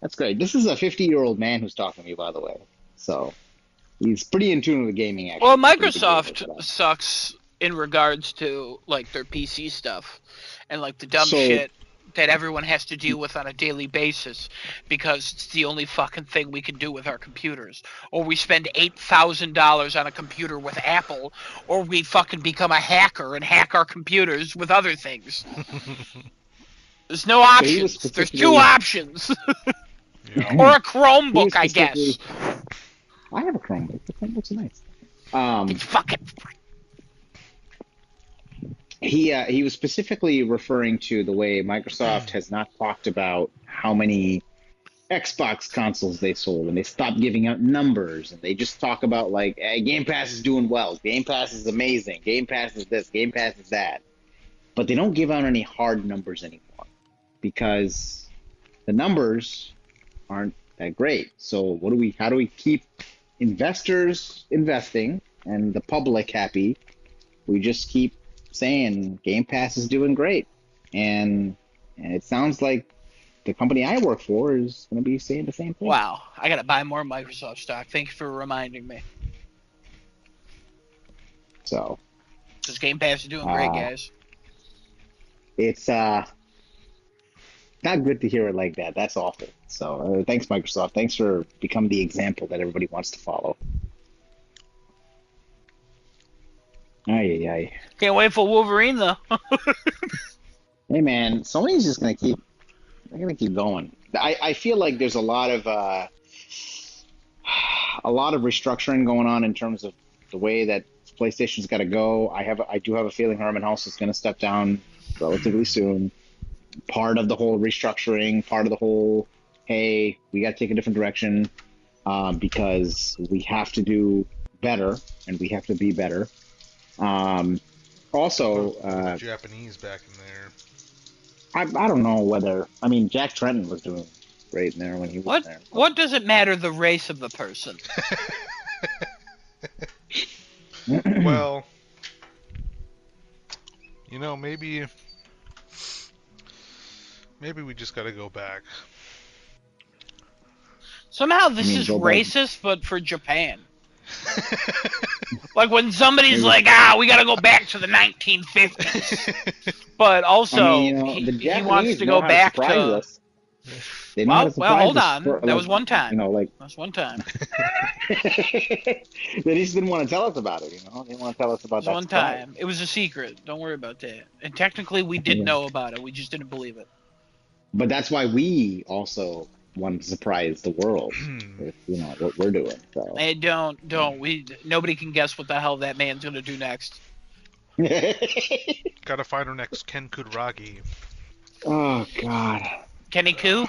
That's great." This is a 50-year-old man who's talking to me, by the way. So he's pretty in tune with gaming, actually. Well, Pretty good gamer, Microsoft but, sucks in regards to, like, their PC stuff and, like, the dumb So- shit that everyone has to deal with on a daily basis because it's the only fucking thing we can do with our computers. Or we spend $8,000 on a computer with Apple, or we fucking become a hacker and hack our computers with other things. There's no So he was options. There's specifically- 2 options. Yeah. Or a He was Chromebook, I guess. specifically- I have a Chromebook. The Chromebook's nice. It's fucking... He was specifically referring to the way Microsoft has not talked about how many Xbox consoles they sold, and they stopped giving out numbers, and they just talk about, like, hey, Game Pass is doing well, Game Pass is amazing, Game Pass is this, Game Pass is that, but they don't give out any hard numbers anymore because the numbers aren't that great. So how do we keep investors investing and the public happy? We just keep saying Game Pass is doing great, and it sounds like the company I work for is going to be saying the same thing. Wow, I gotta buy more Microsoft stock. Thank you for reminding me. So Because Game Pass is doing great, guys. it's not good to hear it like that. That's awful. So thanks, Microsoft. Thanks for becoming the example that everybody wants to follow. Ay. Can't wait for Wolverine though. Hey man, Sony's just gonna keep. They're gonna keep going. I feel like there's a lot of restructuring going on in terms of the way that PlayStation's got to go. I do have a feeling Herman Hulse is gonna step down relatively soon. Part of the whole restructuring, part of the whole, hey, we got to take a different direction because we have to do better and we have to be better. Also, Japanese back in there. I don't know whether, I mean, Jack Trenton was doing great in there when he was there. What does it matter the race of the person? Well, you know, maybe we just got to go back. Somehow this I mean, is go back. racist, but for Japan. Like when somebody's like, we gotta go back to the 1950s. But also, I mean, you know, the he wants Japanese to know go how to back surprise to. us. They know how to Well, surprise hold us. on. That Like, was one time. you know, like That was one time. they just didn't want to tell us about it. You know, they didn't want to tell us It about was that one surprise. time. It was a secret. Don't worry about that. And technically, we did Yeah. know about it. We just didn't believe it. But that's why we also want to surprise the world with, you know, what we're doing. So. Hey, don't. Nobody can guess what the hell that man's gonna do next. Gotta find our next Ken Kudragi. Oh God. Kenny Koo,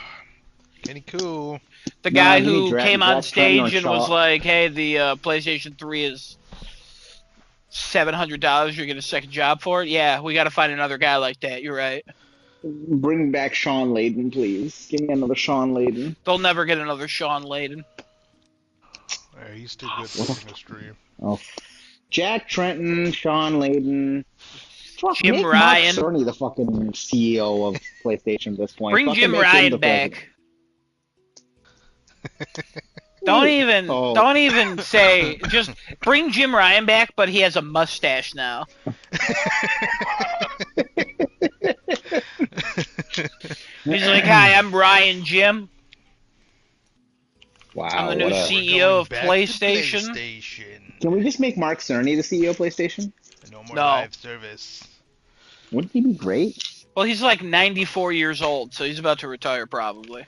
Kenny Koo. the No, guy you need who came on Jack Trenton or stage and was Shaw. like, "Hey, the PlayStation 3 is $700. You're getting a second job for it." Yeah, we got to find another guy like that. You're right. Bring back Sean Layden, please. Give me another Sean Layden. They'll never get another Sean Layden. Yeah, he's too good for the industry. Oh, Jack Trenton, Sean Layden. Fuck, Jim make Ryan. Mark Cerny the fucking CEO of PlayStation at this point. Bring Fucking Jim make him Ryan the president. back. Don't even say. Just bring Jim Ryan back, but he has a mustache now. He's like, "Hi, I'm Ryan Jim. Wow, I'm the new what a... CEO of Going back to PlayStation." PlayStation. Can we just make Mark Cerny the CEO of PlayStation? No more No. live service. Wouldn't he be great? Well, he's like 94 years old, so he's about to retire probably.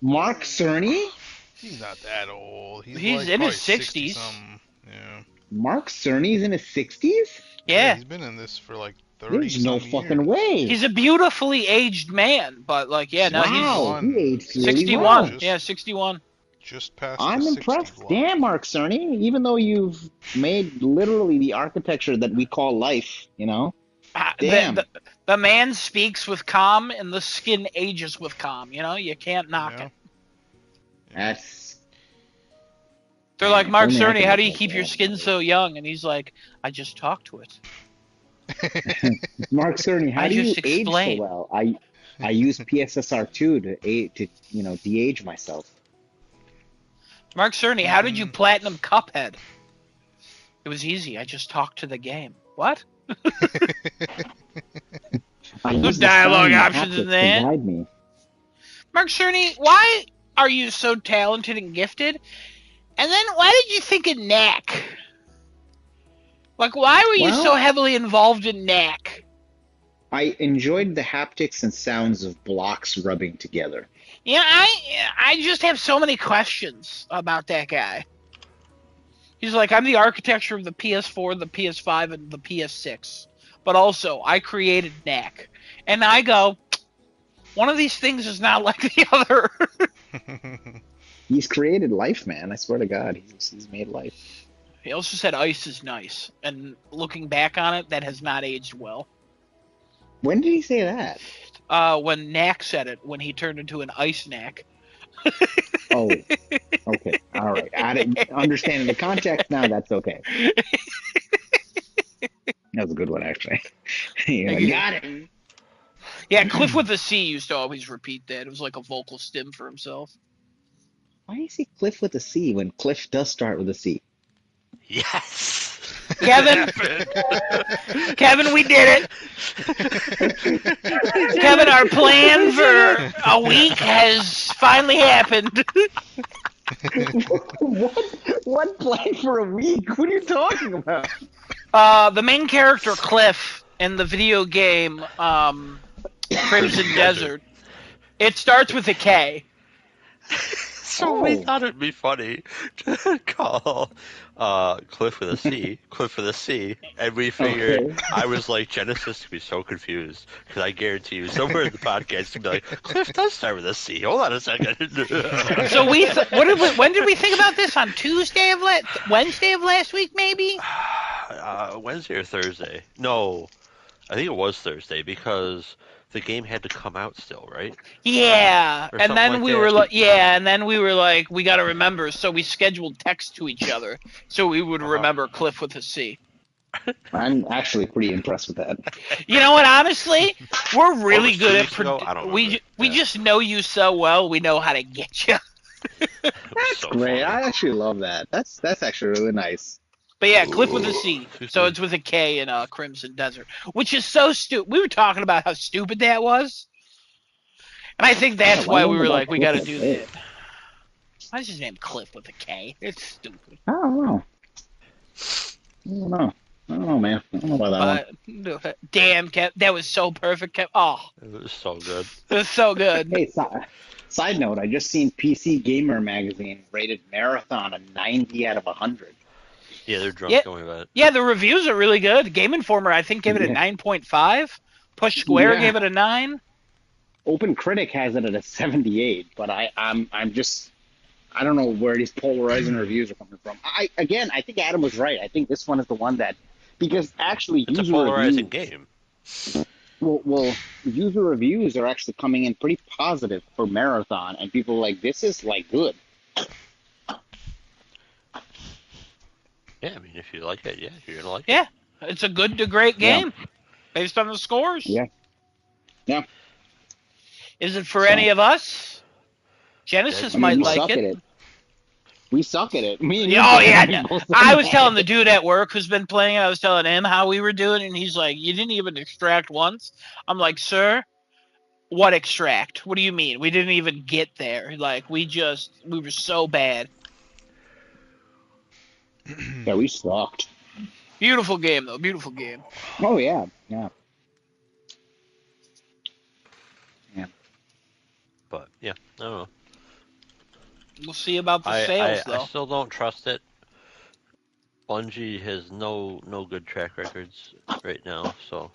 Mark Cerny? He's not that old. He's He's like in his probably 60s. 60-something. Yeah. Mark Cerny's in his 60s? Yeah. He's been in this for like 30 There's no some fucking years. way. He's a beautifully aged man, but like, yeah, no, Wow, he aged he's really 61. well. Yeah, 61. Just past I'm the impressed. 60 block. Damn, Mark Cerny. Even though you've made literally the architecture that we call life, you know? Damn. The man speaks with calm, and the skin ages with calm. You know, you can't knock Yeah. it. That's... They're like, "Mark Only I Cerny, can how look do you like keep your that. skin so young?" And he's like, "I just talk to it." Mark Cerny, how I do you just age so explain. well? I use PSSR2 to you know, de-age myself. Mark Cerny, how did you platinum Cuphead? It was easy. I just talked to the game. What? I No use the dialogue sound and options in haptics there. to guide me. Mark Cerny, why are you so talented and gifted? And then why did you think of Knack? Like, why were you so heavily involved in Knack? I enjoyed the haptics and sounds of blocks rubbing together. Yeah, I just have so many questions about that guy. He's like, "I'm the architecture of the PS4, the PS5, and the PS6. But also, I created Knack." And I go, one of these things is not like the other. He's created life, man. I swear to God, he's made life. He also said ice is nice. And looking back on it, that has not aged well. When did he say that? When Knack said it, when he turned into an ice Knack. Oh, okay. All right. Understanding the context now, that's okay. That was a good one, actually. Got it. Yeah, Cliff with a C used to always repeat that. It was like a vocal stim for himself. Why do you say Cliff with a C when Cliff does start with a C? Yes. Kevin, we did it. Kevin, our plan for a week has finally happened. What plan for a week? What are you talking about? The main character, Cliff, in the video game Crimson Desert, it starts with a K. So we thought it'd be funny to call Cliff with a C, and we figured I was like, Genesis to be so confused because I guarantee you somewhere in the podcast to be like, Cliff does start with a C. Hold on a second. So when did we think about this? On Wednesday of last week, maybe? Wednesday or Thursday? No, I think it was Thursday because the game had to come out still, right? Yeah, Or and then something we like were that. like, we got to remember. So we scheduled text to each other so we would remember Cliff with a C. I'm actually pretty impressed with that. You know what? Honestly, we're really Almost good 2 at weeks ago? I don't we remember. we Yeah. just know you so well. We know how to get you. It was That's so great. funny. I actually love that. That's actually really nice. But yeah, Cliff with a C. Excuse So me. it's with a K in Crimson Desert, which is so stupid. We were talking about how stupid that was, and I think Yeah, that's why why we wasn't the were guy like, we Cliff got to with a do K? that. Why is his name Cliff with a K? It's stupid. I don't know. I don't know. I don't know, man. I don't know about that one. But damn, Kev, that was so perfect, Kev. Oh, It was so good. it was so good. Hey, side note, I just seen PC Gamer magazine rated Marathon a 90 out of 100. Yeah, they're drunk Yeah, going about it. yeah, the reviews are really good. Game Informer, I think, gave it a Yeah. 9.5. Push Square Yeah. gave it a 9. Open Critic has it at a 78, but I'm just I don't know where these polarizing reviews are coming from. I think Adam was right. I think this one is the one that because actually It's a user polarizing reviews game. well user reviews are actually coming in pretty positive for Marathon, and people are like this is like good. Yeah, I mean, if you like it, yeah, you're gonna like Yeah, it's a good to great Yeah, game based on the scores. yeah, yeah. Is it for So any of us? it. Genesis I mean, might we like suck it. at it. We suck at it. Me and you, Oh yeah, Dan, no. both I said was telling the that. dude at work who's been playing it. I was telling him how we were doing, and he's like, "You didn't even extract once." I'm like, "Sir, what extract? What do you mean? We didn't even get there. Like we were so bad." Yeah, we sucked. Beautiful game though. Beautiful game. Oh yeah, yeah, yeah. But yeah, I don't know. We'll see about the I, sales I I though. still don't trust it. Bungie has no good track records right now. So,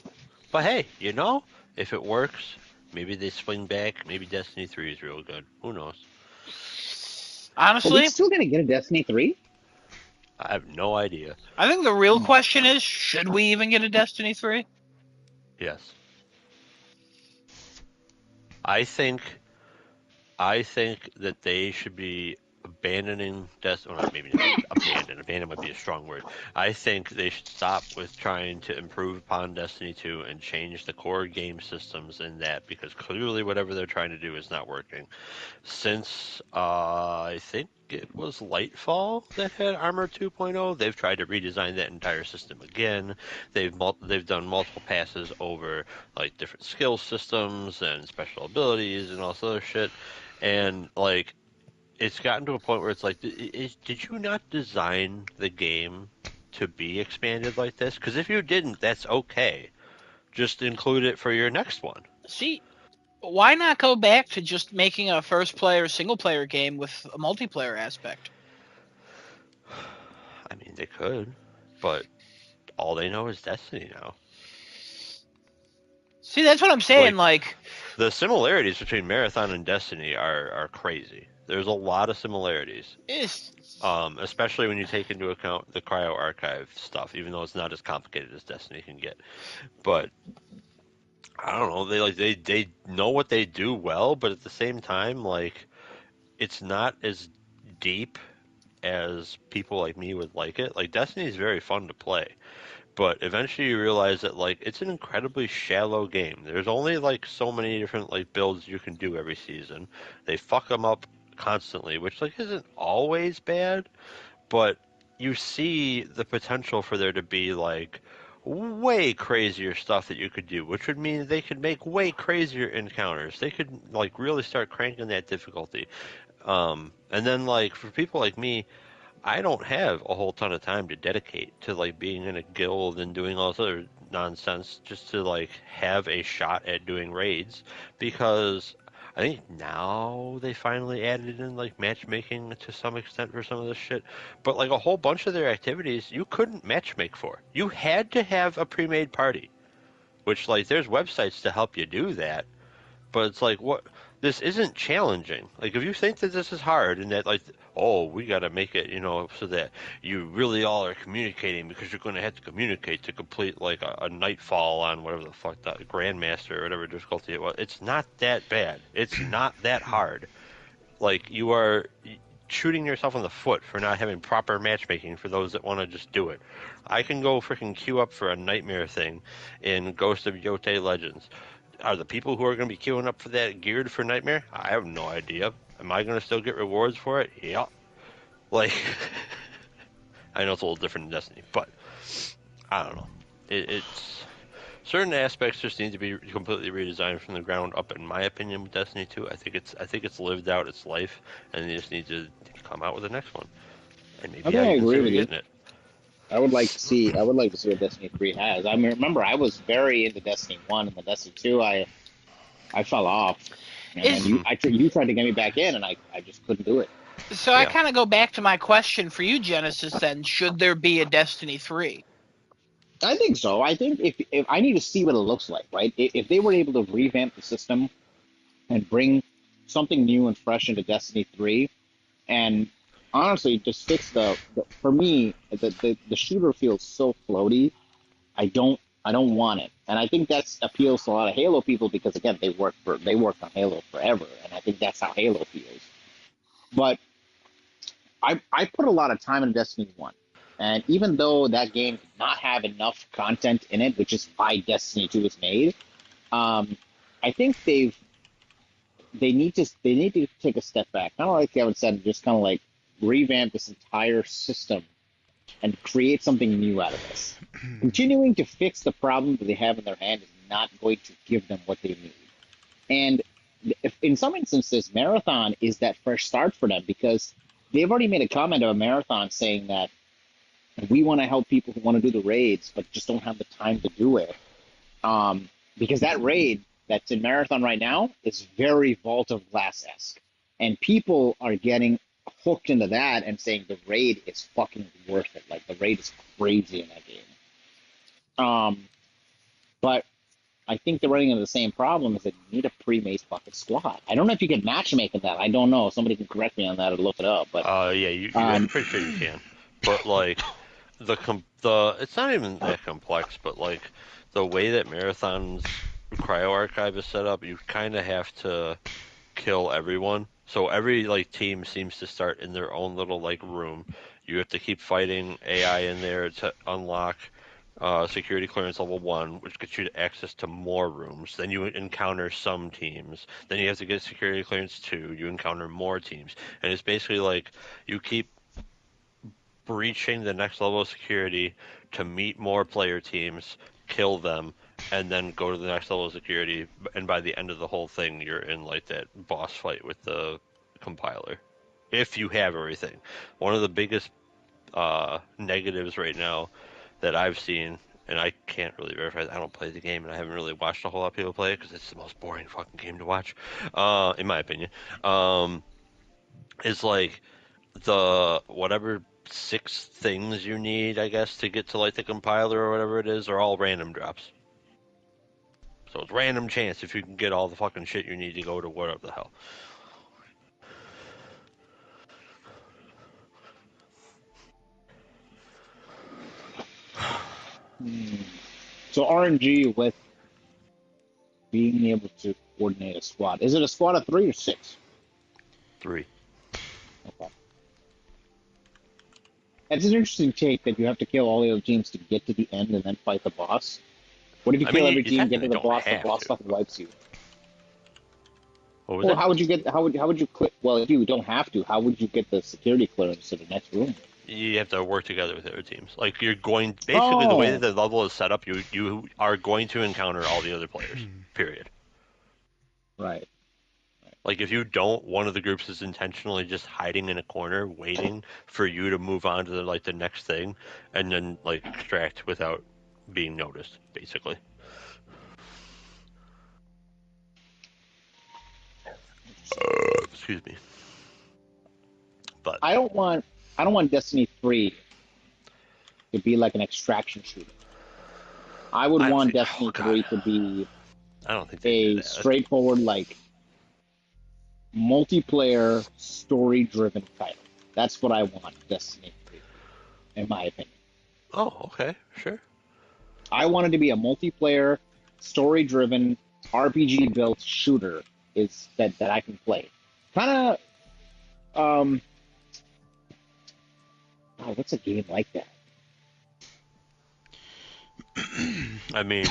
but hey, you know, if it works, maybe they swing back. Maybe Destiny 3 is real good. Who knows? Are we Honestly, still gonna get a Destiny 3? I have no idea. I think the real question is, should we even get a Destiny 3? Yes, I think I think that they should be abandoning Destiny. Well, maybe not abandon. Abandon might be a strong word. I think they should stop with trying to improve upon Destiny 2 and change the core game systems in that because clearly whatever they're trying to do is not working. Since I think it was Lightfall that had Armor 2.0, they've tried to redesign that entire system again. They've done multiple passes over like different skill systems and special abilities and all this other shit. And like it's gotten to a point where it's like, did you not design the game to be expanded like this? Because if you didn't, that's okay. Just include it for your next one. See, why not go back to just making a first player single player game with a multiplayer aspect? I mean, they could, but all they know is Destiny now. See, that's what I'm saying. Like Like, the similarities between Marathon and Destiny are crazy. There's a lot of similarities, it's, especially when you take into account the cryo archive stuff. Even though it's not as complicated as Destiny can get, but I don't know. They know what they do well, but at the same time, like it's not as deep as people like me would like it. Like Destiny is very fun to play, but eventually you realize that like it's an incredibly shallow game. There's only like so many different like builds you can do every season. They fuck them up constantly, which like isn't always bad, but you see the potential for there to be like way crazier stuff that you could do, which would mean they could make way crazier encounters. They could like really start cranking that difficulty. And then like for people like me, I don't have a whole ton of time to dedicate to like being in a guild and doing all this other nonsense just to like have a shot at doing raids because I think now they finally added in like matchmaking to some extent for some of this shit. But like a whole bunch of their activities you couldn't matchmake for. You had to have a pre-made party, which like there's websites to help you do that, but it's like what this isn't challenging. Like if you think that this is hard and that like oh we got to make it so that you really all are communicating because you're going to have to communicate to complete like a nightfall on whatever the fuck that grandmaster or whatever difficulty it was. It's not that bad. It's not that hard. Like you are shooting yourself in the foot for not having proper matchmaking for those that want to just do it. I can go freaking queue up for a nightmare thing in Ghost of Yotei Legends. Are the people who are going to be queuing up for that geared for Nightmare? I have no idea. Am I going to still get rewards for it? Yeah. Like, I know it's a little different in Destiny, but I don't know. It's certain aspects just need to be completely redesigned from the ground up, in my opinion, with Destiny 2. I think it's lived out its life, and they just need to come out with the next one. And I maybe think I I agree consider with you. getting it. I would like to see. I would like to see what Destiny 3 has. I mean, remember, I was very into Destiny 1, and the Destiny 2, I fell off, and then Is Hmm. you tried to get me back in, and I just couldn't do it. so I Yeah. kind of go back to my question for you, Genesis. Then, should there be a Destiny 3? I think so. I think if I need to see what it looks like, right? If they were able to revamp the system and bring something new and fresh into Destiny 3, and honestly, just fix the for me, the shooter feels so floaty. I don't want it, and I think that's appeals to a lot of Halo people because again, they worked on Halo forever, and I think that's how Halo feels. But I put a lot of time into Destiny 1. And even though that game did not have enough content in it, which is why Destiny 2 was made, I think they need to take a step back. Kind of like Kevin said, just kind of like revamp this entire system and create something new out of this. Continuing to fix the problem that they have in their hand is not going to give them what they need. And if, in some instances, Marathon is that fresh start for them because they've already made a comment of a Marathon saying that we want to help people who want to do the raids but just don't have the time to do it. Because that raid that's in Marathon right now is very Vault of Glass-esque. And people are getting hooked into that and saying the raid is fucking worth it. Like, the raid is crazy in that game. But I think they're running into the same problem is that you need a pre-made fucking squad. I don't know if you can matchmake in that. I don't know. Somebody can correct me on that or look it up. But Yeah, I'm um, pretty sure you can. But like the it's not even that complex, but like the way that Marathon's cryo archive is set up, you kind of have to kill everyone. So every like team seems to start in their own little like room. You have to keep fighting AI in there to unlock security clearance level 1, which gets you access to more rooms. Then you encounter some teams. Then you have to get security clearance 2. You encounter more teams, and it's basically like you keep breaching the next level of security to meet more player teams, kill them, and then go to the next level of security. And by the end of the whole thing, you're in like that boss fight with the compiler. If you have everything, one of the biggest negatives right now that I've seen, and I can't really verify. I don't play the game, and I haven't really watched a whole lot of people play it because it's the most boring fucking game to watch, in my opinion. Is like the whatever 6 things you need, I guess, to get to like the compiler or whatever it is, are all random drops. So it's random chance if you can get all the fucking shit you need to go to whatever the hell. so RNG with being able to coordinate a squad. Is it a squad of 3 or 6? 3. Okay. It's an interesting take that you have to kill all the other teams to get to the end and then fight the boss. What if you I kill mean, every you team, get to technically don't the have boss to. fucking wipes you? What was Well, that? how would you get? How would you quit? Well, if you don't have to, how would you get the security clearance to the next room? You have to work together with other teams. Like you're going, basically the way that Oh, the level is set up, you are going to encounter all the other players. Period. right. Like if you don't, one of the groups is intentionally just hiding in a corner, waiting for you to move on to the next thing, and then like extract without being noticed, basically. Excuse me. But I don't want Destiny 3 to be like an extraction shooter. I would I don't want see. Oh Destiny God, 3 to be I don't think they do a that. straightforward like multiplayer story driven title. That's what I want Destiny 3 in my opinion. Oh, okay, sure. I want it to be a multiplayer, story-driven, RPG-built shooter is that I can play. Kind of, oh, what's a game like that? I mean,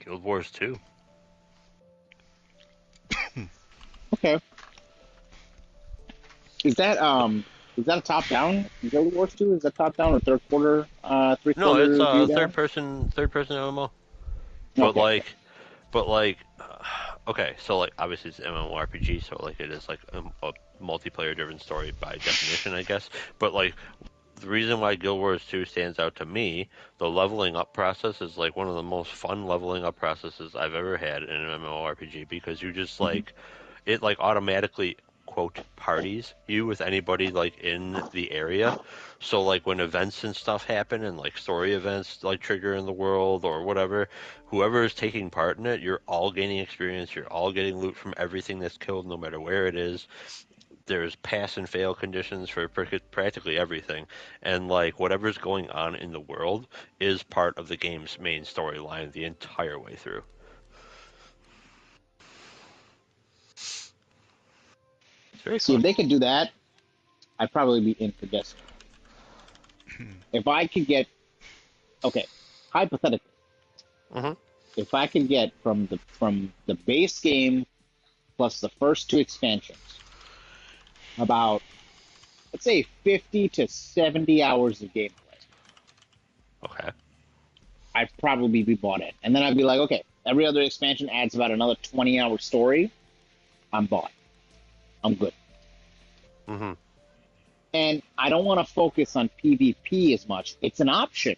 Guild Wars 2. Okay. Is that a top down Guild Wars 2? Is that top down or third quarter three No, it's quarter view a down? third person MMO. But Okay, okay. like, but like, okay, so like obviously it's MMORPG, so like it is like a multiplayer driven story by definition, I guess. But like the reason why Guild Wars 2 stands out to me, the leveling up process is like one of the most fun leveling up processes I've ever had in an MMORPG because you just Mhm. like it like automatically quote parties you with anybody like in the area. So like when events and stuff happen and like story events like trigger in the world or whatever, whoever is taking part in it, you're all gaining experience, you're all getting loot from everything that's killed no matter where it is. There's pass and fail conditions for practically everything, and like whatever's going on in the world is part of the game's main storyline the entire way through. It's very See, if fun. they could do that, I'd probably be in for Destiny. If I could get, okay, hypothetically, Hmm. if I could get from the base game plus the first two expansions about, let's say, 50 to 70 hours of gameplay, Okay. I'd probably be bought in. And then I'd be like, okay, every other expansion adds about another 20-hour story. I'm bought. I'm good. Hmm. And I don't want to focus on PvP as much. It's an option,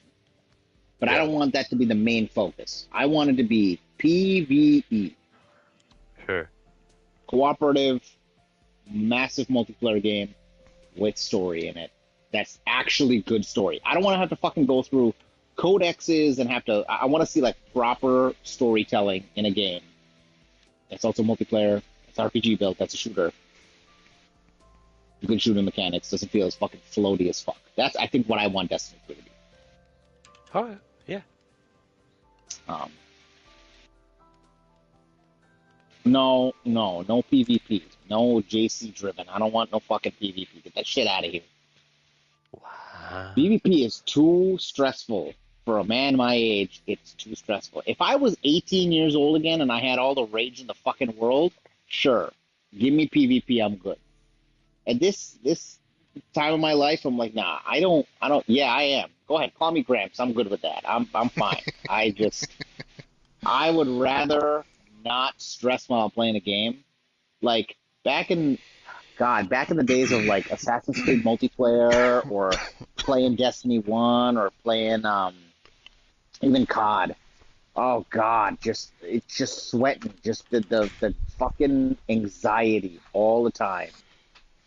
but I Yeah. don't want that to be the main focus. I want it to be PvE, Sure. cooperative, massive multiplayer game with story in it. That's actually good story. I don't want to have to fucking go through codexes and have to. I want to see like proper storytelling in a game. It's also multiplayer. It's RPG built. That's a shooter. Good shooting mechanics. Doesn't feel as fucking floaty as fuck. That's I think what I want Destiny 2 to be. Oh yeah. Um, no PvP. No JC driven. I don't want no fucking PvP. Get that shit out of here. Wow. PvP is too stressful for a man my age. It's too stressful. If I was 18 years old again and I had all the rage in the fucking world, sure, give me PvP. I'm good. At this time of my life, I'm like, nah, I don't. Yeah, I am. Go ahead, call me Gramps. I'm good with that. I'm fine. I would rather not stress while I'm playing a game. Like back in back in the days of like Assassin's Creed multiplayer or playing Destiny 1 or playing even COD. Oh God, just it's just sweating, just the fucking anxiety all the time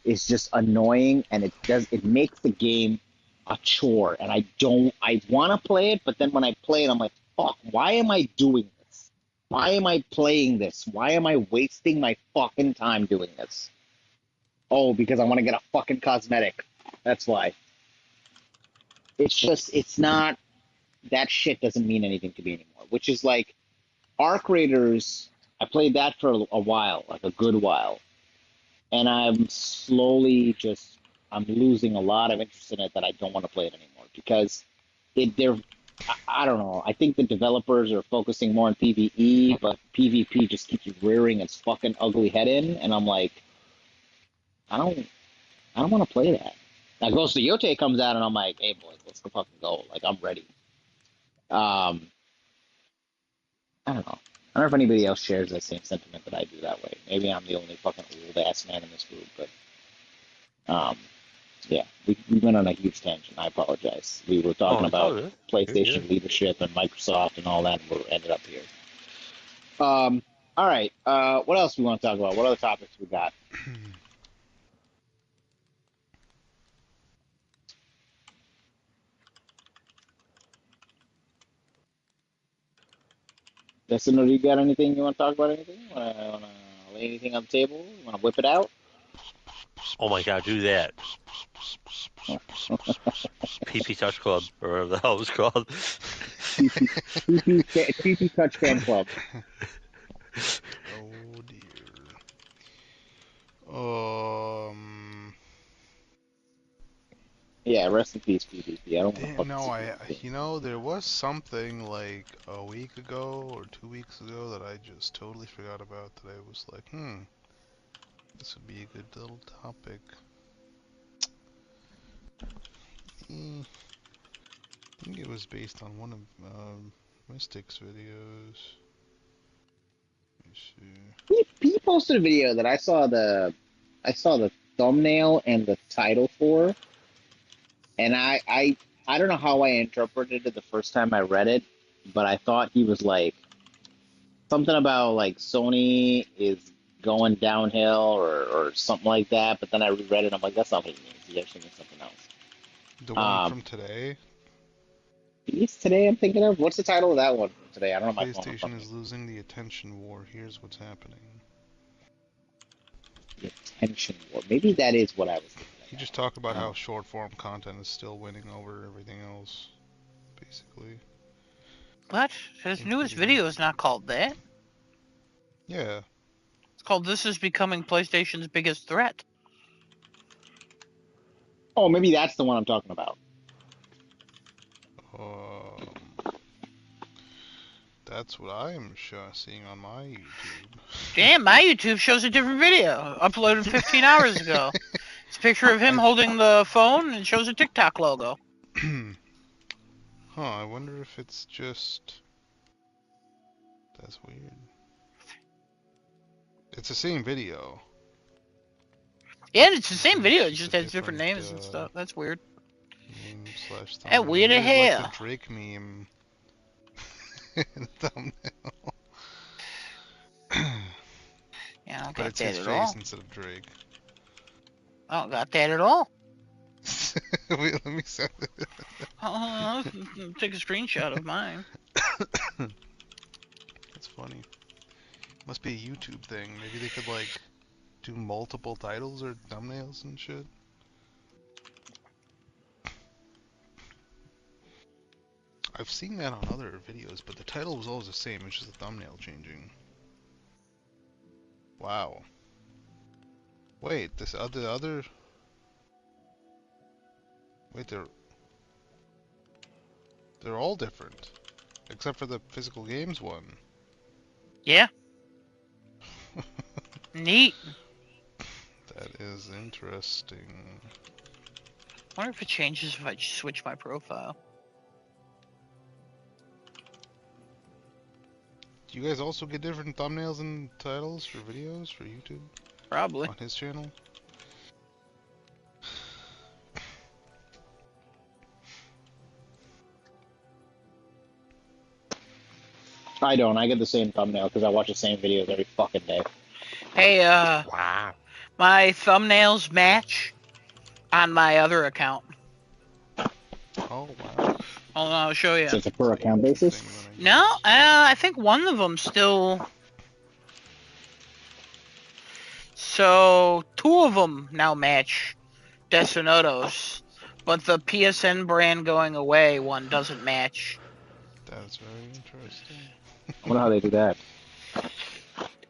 is just annoying, and it makes the game a chore, and I want to play it, but then when I play it, I'm like, fuck, why am I doing this? Why am I playing this? Why am I wasting my fucking time doing this? Oh, because I want to get a fucking cosmetic. That's why. It's just it's not that shit doesn't mean anything to me anymore. Which is like Arc Raiders. I played that for a while, like a good while, and I'm slowly just I'm losing a lot of interest in it that I don't want to play it anymore because they're I don't know. I think the developers are focusing more on PvE, but PvP just keeps rearing its fucking ugly head in, and I'm like, I don't I don't want to play that. Now Ghost of Yote comes out, and I'm like, hey boys, let's go fucking go. Like I'm ready. Um, I don't know. I don't know if anybody else shares that same sentiment that I do that way. Maybe I'm the only fucking old ass man in this group, but um, yeah, we went on a huge tangent. I apologize. We were talking Oh, it's all about good. You're good. PlayStation leadership and Microsoft and all that, and we ended up here. All right. What else we want to talk about? What other topics we got? Listener, do you got anything you want to talk about? Anything? Want to lay anything on the table? You want to whip it out? Oh my God, do that. PP Touch Club or whatever the hell it was called. PP, PP Touch Fan Club. Oh dear. Um. Yeah, rest in peace, PvP. I don't want to Damn, fucking no, see PvP. there was something like a week ago or 2 weeks ago that I just totally forgot about that I was like, This would be a good little topic. I think it was based on one of Mystic's videos. Let me see. He posted a video that I saw the thumbnail and the title for, and I don't know how I interpreted it the first time I read it, but I thought he was like something about like Sony is going downhill or something like that. But then I reread it, and I'm like, that's not what he means. He actually means something else. The one from today? It's today I'm thinking of. What's the title of that one from today? I don't know my phone in front PlayStation of me. is losing the attention war. Here's what's happening. The attention war. Maybe that is what I was thinking He of. just talked about how short form content is still winning over everything else, basically. What? His newest video is not called that. Yeah. It's called "This is Becoming PlayStation's Biggest Threat." Oh, maybe that's the one I'm talking about. That's what I'm seeing on my YouTube. Damn, my YouTube shows a different video, uploaded 15 hours ago. It's a picture of him holding the phone and shows a TikTok logo. I wonder if it's just... That's weird. It's the same video. Yeah, it's the same video. It It's just a has different names and stuff. That's weird. Name slash Hey, thumbnail. weird Maybe as there's like hell. a Drake meme in the thumbnail. Yeah, I don't But got it's that his at face all. instead of Drake. I don't got that at all. Wait, let me send it. Take a screenshot of mine. That's funny. Must be a YouTube thing. Maybe they could like do multiple titles or thumbnails and shit. I've seen that on other videos, but the title was always the same. It's just the thumbnail changing. Wow. Wait, this other. Wait, they're all different, except for the physical games one. Yeah. Neat. That is interesting. I wonder if it changes if I switch my profile. Do you guys also get different thumbnails and titles for videos for YouTube? Probably. On his channel? I don't. I get the same thumbnail because I watch the same videos every fucking day. Hey, Wow. my thumbnails match on my other account. Oh, wow. Hold on, I'll show you. So it's a per account basis? No, I think one of them still. So, two of them now match Desinotos, but the PSN brand going away one doesn't match. That's very interesting. I wonder how they do that.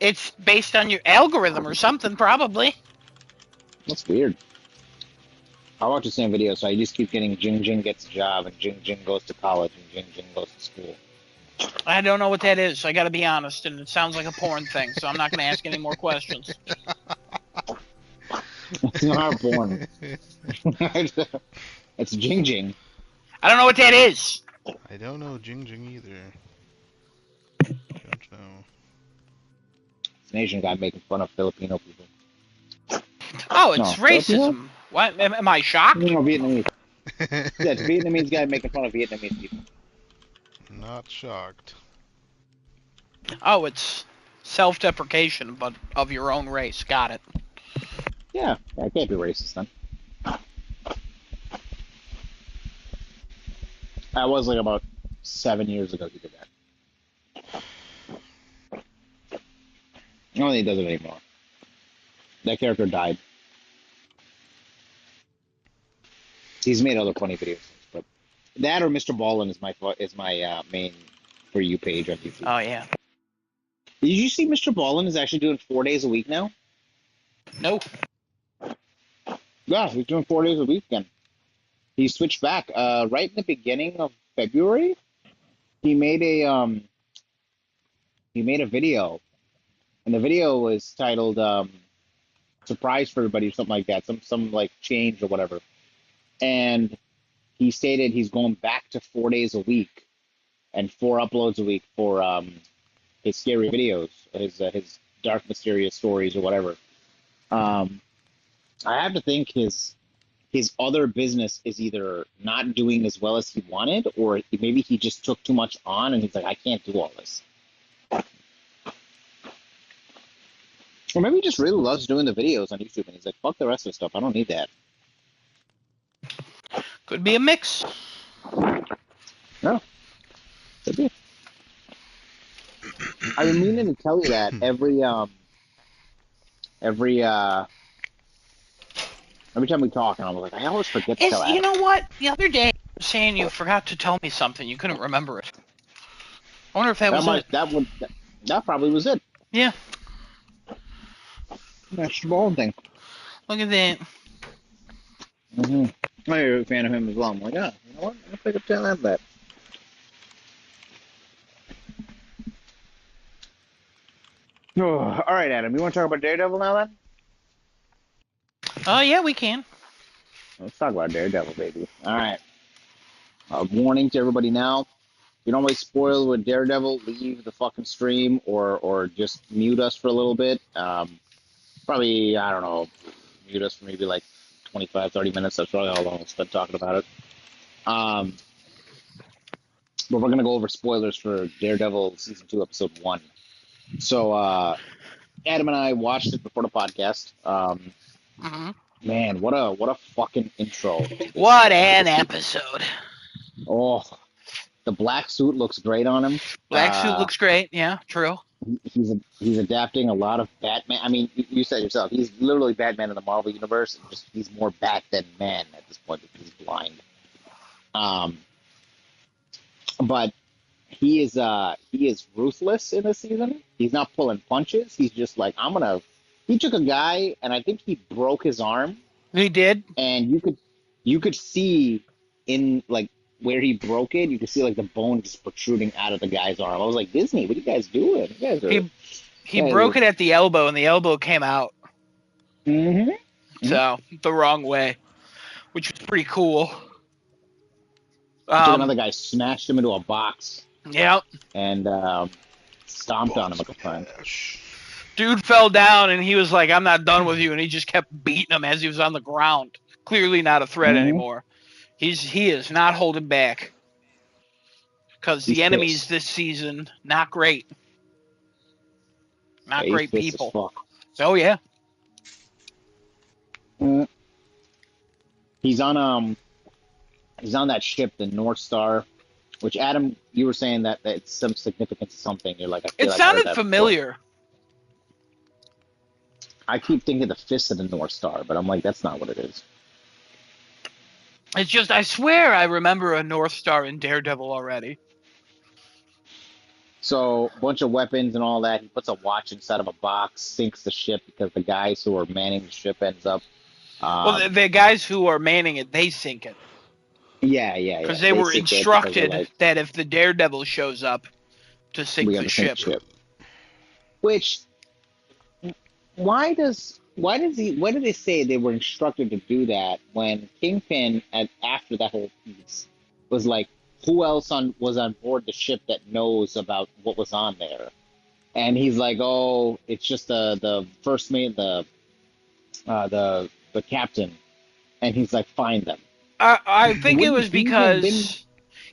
It's based on your algorithm or something, probably. That's weird. I watch the same video, so I just keep getting Jing Jing gets a job, and Jing Jing goes to college, and Jing Jing goes to school. I don't know what that is. I gotta be honest, and it sounds like a porn thing, so I'm not gonna ask any more questions. It's not porn. It's Jing Jing. I don't know what that is. I don't know Jing Jing either. Don't know. It's an Asian guy making fun of Filipino people. Oh, it's No, racism. Filipino? What? Am I shocked? No, Vietnamese. Yeah, it's a Vietnamese guy making fun of Vietnamese people. Not shocked. Oh, it's self-deprecation, but of your own race. Got it. Yeah, I can't be racist then. That was like about 7 years ago he did that. I don't think he does it anymore. That character died. He's made other funny videos, but that or Mr. Ballin is my main For You page on YouTube. Oh yeah. Did you see Mr. Ballin is actually doing 4 days a week now? No. Yeah, he's doing 4 days a week again. He switched back. Right in the beginning of February, he made a video, and the video was titled surprise for everybody or something like that, some like change or whatever. And he stated he's going back to 4 days a week and 4 uploads a week for his scary videos, his dark mysterious stories or whatever. I have to think his other business is either not doing as well as he wanted, or maybe he just took too much on and he's like, I can't do all this. Or maybe he just really loves doing the videos on YouTube and he's like, fuck the rest of the stuff. I don't need that. Could be a mix. No. Could be. I've been meaning to tell you that every time we talk, and I was like, I always forget to tell Adam. You know what? The other day, you were saying you forgot to tell me something. You couldn't remember it. I wonder if that was it. That probably was it. Yeah. That's the ball thing. Look at that. Mm-hmm. I'm a fan of him as well. I'm like, you know what? I'll pick up telling that. Oh, all right, Adam. You want to talk about Daredevil now, then? Yeah, we can. Let's talk about Daredevil, baby. All right. Warning to everybody now. If you don't want to spoil with Daredevil, leave the fucking stream or just mute us for a little bit. Probably, I don't know, mute us for maybe like 25, 30 minutes. That's probably how long we'll spend talking about it. But we're going to go over spoilers for Daredevil Season 2, Episode 1. So, Adam and I watched it before the podcast. Man, what a fucking intro. What an episode. Oh, the black suit looks great on him. Black suit looks great. Yeah, true. He's adapting a lot of Batman. I mean, you said yourself, he's literally Batman in the Marvel universe. Just he's more Bat than man at this point because he's blind. But he is ruthless in this season. He's not pulling punches. He's just like, he took a guy and I think he broke his arm. He did. And you could see in like where he broke it, you could see like the bone just protruding out of the guy's arm. I was like, Disney, what are you guys doing? You guys are, he broke it at the elbow and the elbow came out. So the wrong way, which was pretty cool. Another guy smashed him into a box. Yep. And stomped on him a couple times. Dude fell down and he was like, I'm not done with you, and he just kept beating him as he was on the ground. Clearly not a threat anymore. He is not holding back. Because the enemies pissed. This season, not great. Not great people. Oh yeah. He's on that ship, the North Star, which Adam, you were saying that it's some significance to something. You're like, it sounded familiar. I keep thinking the Fist of the North Star, but I'm like, that's not what it is. It's just, I swear I remember a North Star in Daredevil already. So, a bunch of weapons and all that. He puts a watch inside of a box, sinks the ship because the guys who are manning the ship ends up... well, the guys who are manning it, they sink it. Yeah. Because they were instructed that if the Daredevil shows up, to sink the ship. Which... Why did they say they were instructed to do that when Kingpin, after that whole piece, was like, who else was on board the ship that knows about what was on there? And he's like, oh, it's just the first mate, the captain. And he's like, find them. I think it was because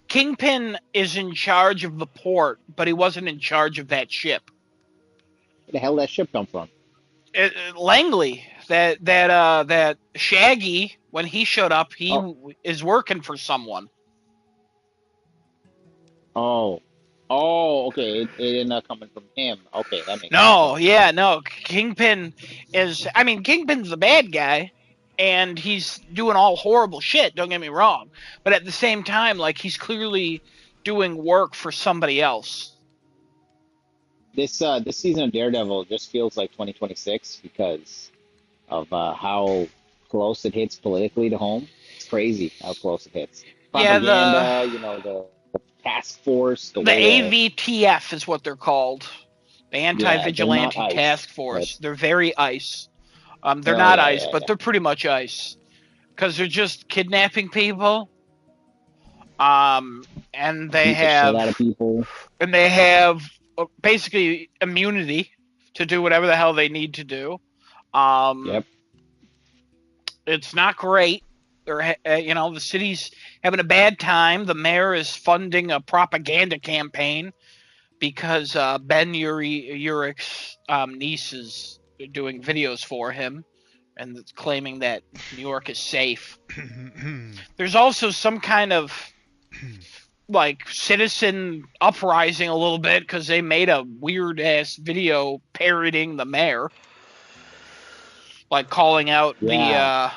Kingpin is in charge of the port, but he wasn't in charge of that ship. Where the hell did that ship come from? Langley, that Shaggy, when he showed up, he is working for someone. Oh, okay. It ended up coming from him. Okay, that makes sense. No. Kingpin's the bad guy, and he's doing all horrible shit. Don't get me wrong, but at the same time, like, he's clearly doing work for somebody else. This season of Daredevil just feels like 2026 because of how close it hits politically to home. It's crazy how close it hits. Propaganda, the task force. The AVTF is what they're called. The Anti-Vigilante Task Force. They're very ICE. They're Oh not yeah, ICE, yeah, but yeah. they're pretty much ICE because they're just kidnapping people. And they Beat the shit out have of people. basically immunity to do whatever the hell they need to do. Um, Yep. it's not great. The city's having a bad time. The mayor is funding a propaganda campaign because Ben Urich's niece is doing videos for him and it's claiming that New York is safe. There's also some kind of like citizen uprising a little bit because they made a weird ass video parodying the mayor, like calling out Yeah.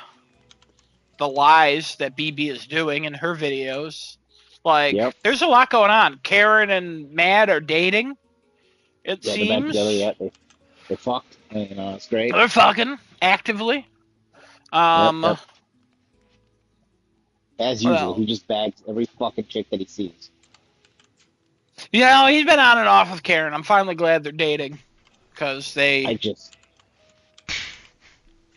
the lies that BB is doing in her videos. Like, Yep. there's a lot going on. Karen and Matt are dating, it Yeah, they're back together. seems. Yeah, they fucked. And, it's great. They're fucking actively. Yep. Um, Yep. As usual, well, he just bags every fucking chick that he sees. he's been on and off with Karen. I'm finally glad they're dating because I just,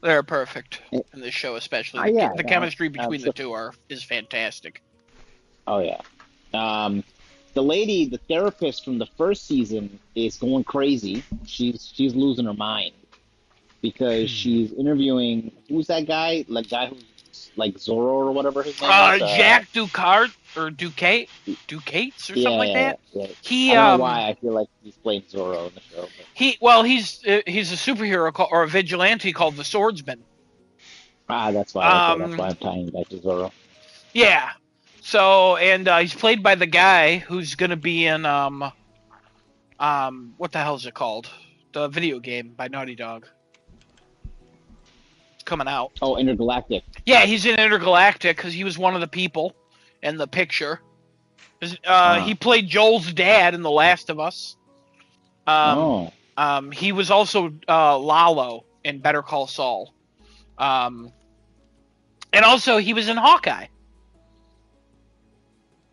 they're perfect eh, in this show, especially yeah, the no, chemistry I'm between the sure. two is fantastic. Oh yeah. Um, the lady, the therapist from the first season, is going crazy. She's losing her mind because she's interviewing who's that guy? Like guy who's like Zorro or whatever his name is. Jacques Ducart or Ducates or something Yeah, like yeah, that. yeah. He I don't know why I feel like he's playing Zorro in the show, but he's a superhero or a vigilante called the Swordsman. that's why. Okay, that's why Um, I'm tying back to Zorro. yeah. So and he's played by the guy who's gonna be in what the hell is it called? The video game by Naughty Dog. It's coming out. Oh, Intergalactic. Yeah, he's in Intergalactic because he was one of the people in the picture. Uh, He played Joel's dad in The Last of Us. Um, oh, he was also Lalo in Better Call Saul. Um, and also he was in Hawkeye.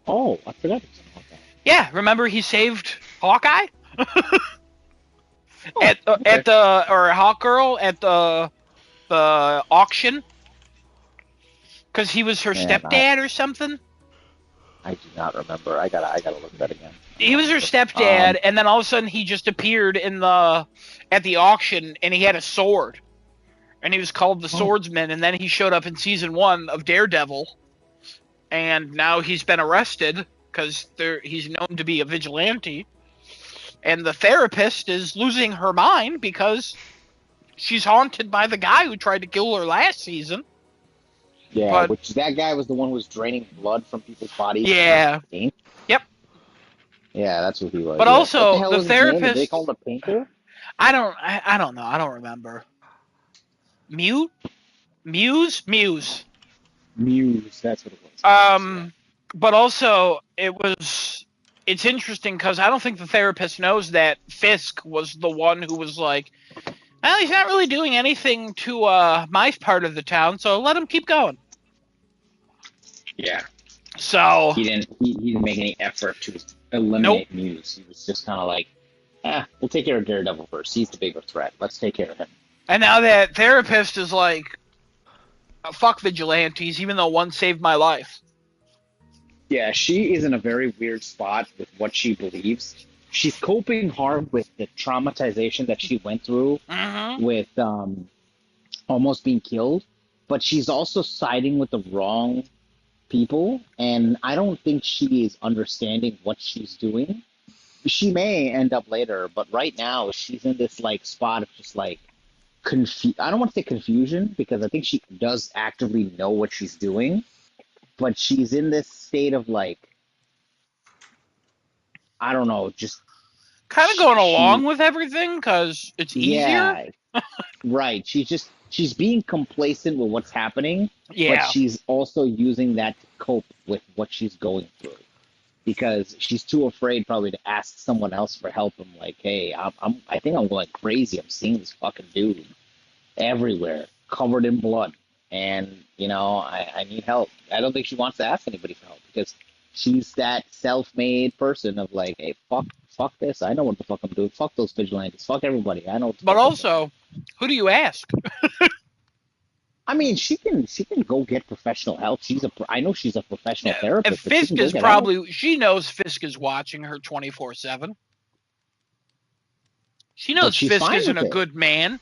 oh, I forgot. Yeah, remember he saved Hawkeye Oh, okay. at the or Hawkgirl at the auction because he was her Man, stepdad or something. I do not remember. I gotta look at that again. I He don't was her remember. stepdad, and then all of a sudden he just appeared at the auction, and he had a sword, and he was called the Oh, Swordsman, and then he showed up in season 1 of Daredevil, and now he's been arrested because he's known to be a vigilante, and the therapist is losing her mind because she's haunted by the guy who tried to kill her last season. yeah. But Which that guy was the one who was draining blood from people's bodies to make yeah, paint. yep. Yeah, that's what he was. But Yeah. What the also hell the was his name? Did they call therapist, him a painter? I don't know, I don't remember. Mute, Muse. Muse. That's what it was. Muse, yeah. Um, but also it's interesting because I don't think the therapist knows that Fisk was the one who was like, well, he's not really doing anything to my part of the town, so let him keep going. Yeah. So He didn't make any effort to nope. eliminate Muse. He was just kind of like, we'll take care of Daredevil first. He's the bigger threat. Let's take care of him. And now that therapist is like, fuck vigilantes, even though one saved my life. Yeah, she is in a very weird spot with what she believes. She's coping hard with the traumatization that she went through Mm-hmm. with almost being killed, but she's also siding with the wrong people, and I don't think she is understanding what she's doing. She may end up later, but right now she's in this like spot of just like I don't want to say confusion because I think she does actively know what she's doing, but she's in this state of like I don't know, just Kind of going along she with everything because it's easier. yeah, right. She's being complacent with what's happening, but Yeah. she's also using that to cope with what she's going through because she's too afraid probably to ask someone else for help. I'm like, hey, I think I'm going crazy. I'm seeing this fucking dude everywhere, covered in blood, and I need help. I don't think she wants to ask anybody for help because she's that self-made person of like, hey, fuck this. I know what the fuck I'm doing. Fuck those vigilantes. Fuck everybody. I know what the But fuck I'm doing. also, who do you ask? I mean, she can go get professional help. I know she's a professional And therapist, but she can Fisk go is get help. she knows Fisk is watching her 24/7. She knows she's Fisk fine isn't with a it. good man.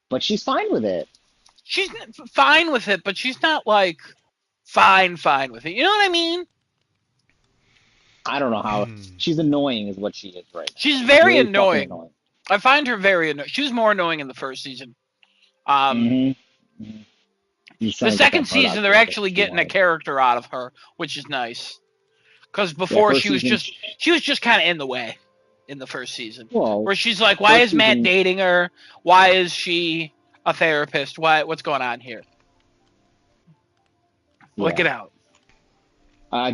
But she's fine with it. She's fine with it, but she's not like fine with it. You know what I mean? I don't know how she's annoying is what she is right now. She's very really fucking annoying. annoying. I find her very annoying. She was more annoying in the first season. Mm-hmm. The second season, they're actually getting a character out of her, which is nice. Because before she was just kind of in the way in the first season. Well, where she's like, why is Matt dating her? Why is she a therapist? What's going on here? Look it out.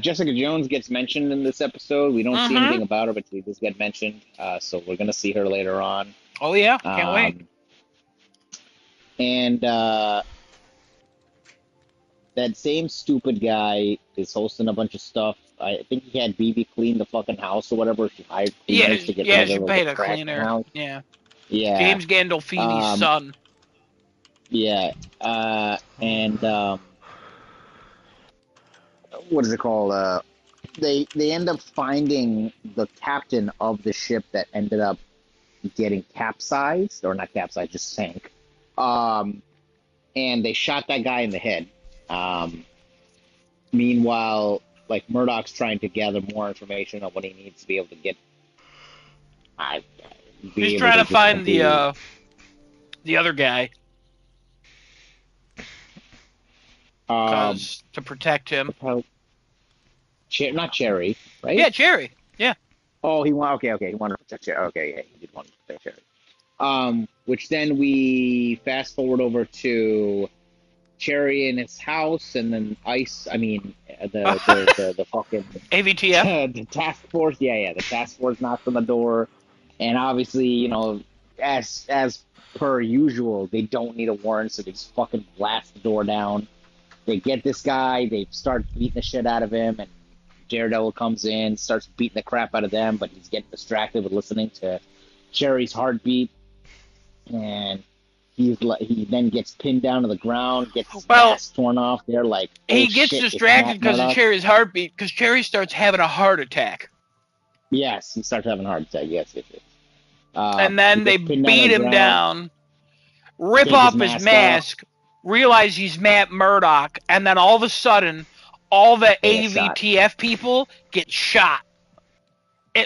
Jessica Jones gets mentioned in this episode. We don't see anything about her, but she does get mentioned. So we're gonna see her later on. Oh yeah, can't wait. And that same stupid guy is hosting a bunch of stuff. I think he had BB clean the fucking house or whatever. She hired cleaners to get rid of she paid a cleaner. Yeah. Yeah. James Gandolfini's son. Yeah. And what is it called? They end up finding the captain of the ship that ended up getting capsized, or not capsized, just sank. And they shot that guy in the head. Meanwhile, like Murdoch's trying to gather more information on what he needs to be able to get. He's trying to find the other guy. To protect him. Not Cherry, right? Yeah, Cherry. Yeah. Oh, he wanted. Okay. He wanted to protect Cherry. Okay, yeah, he did want to protect Cherry. Which then we fast forward over to Cherry in his house, and then the fucking AVTF, the task force. Yeah, the task force knocks on the door, and obviously, as per usual, they don't need a warrant, so they just fucking blast the door down. They get this guy, they start beating the shit out of him, and Daredevil comes in, starts beating the crap out of them, but he's getting distracted with listening to Cherry's heartbeat, and he then gets pinned down to the ground, gets his mask torn off. They're like, he gets distracted because of Cherry's heartbeat, because Cherry starts having a heart attack. Yes, he starts having a heart attack. Yes. And then they beat him down, rip off his mask, realize he's Matt Murdock, and then all of a sudden, all the AVTF people get shot.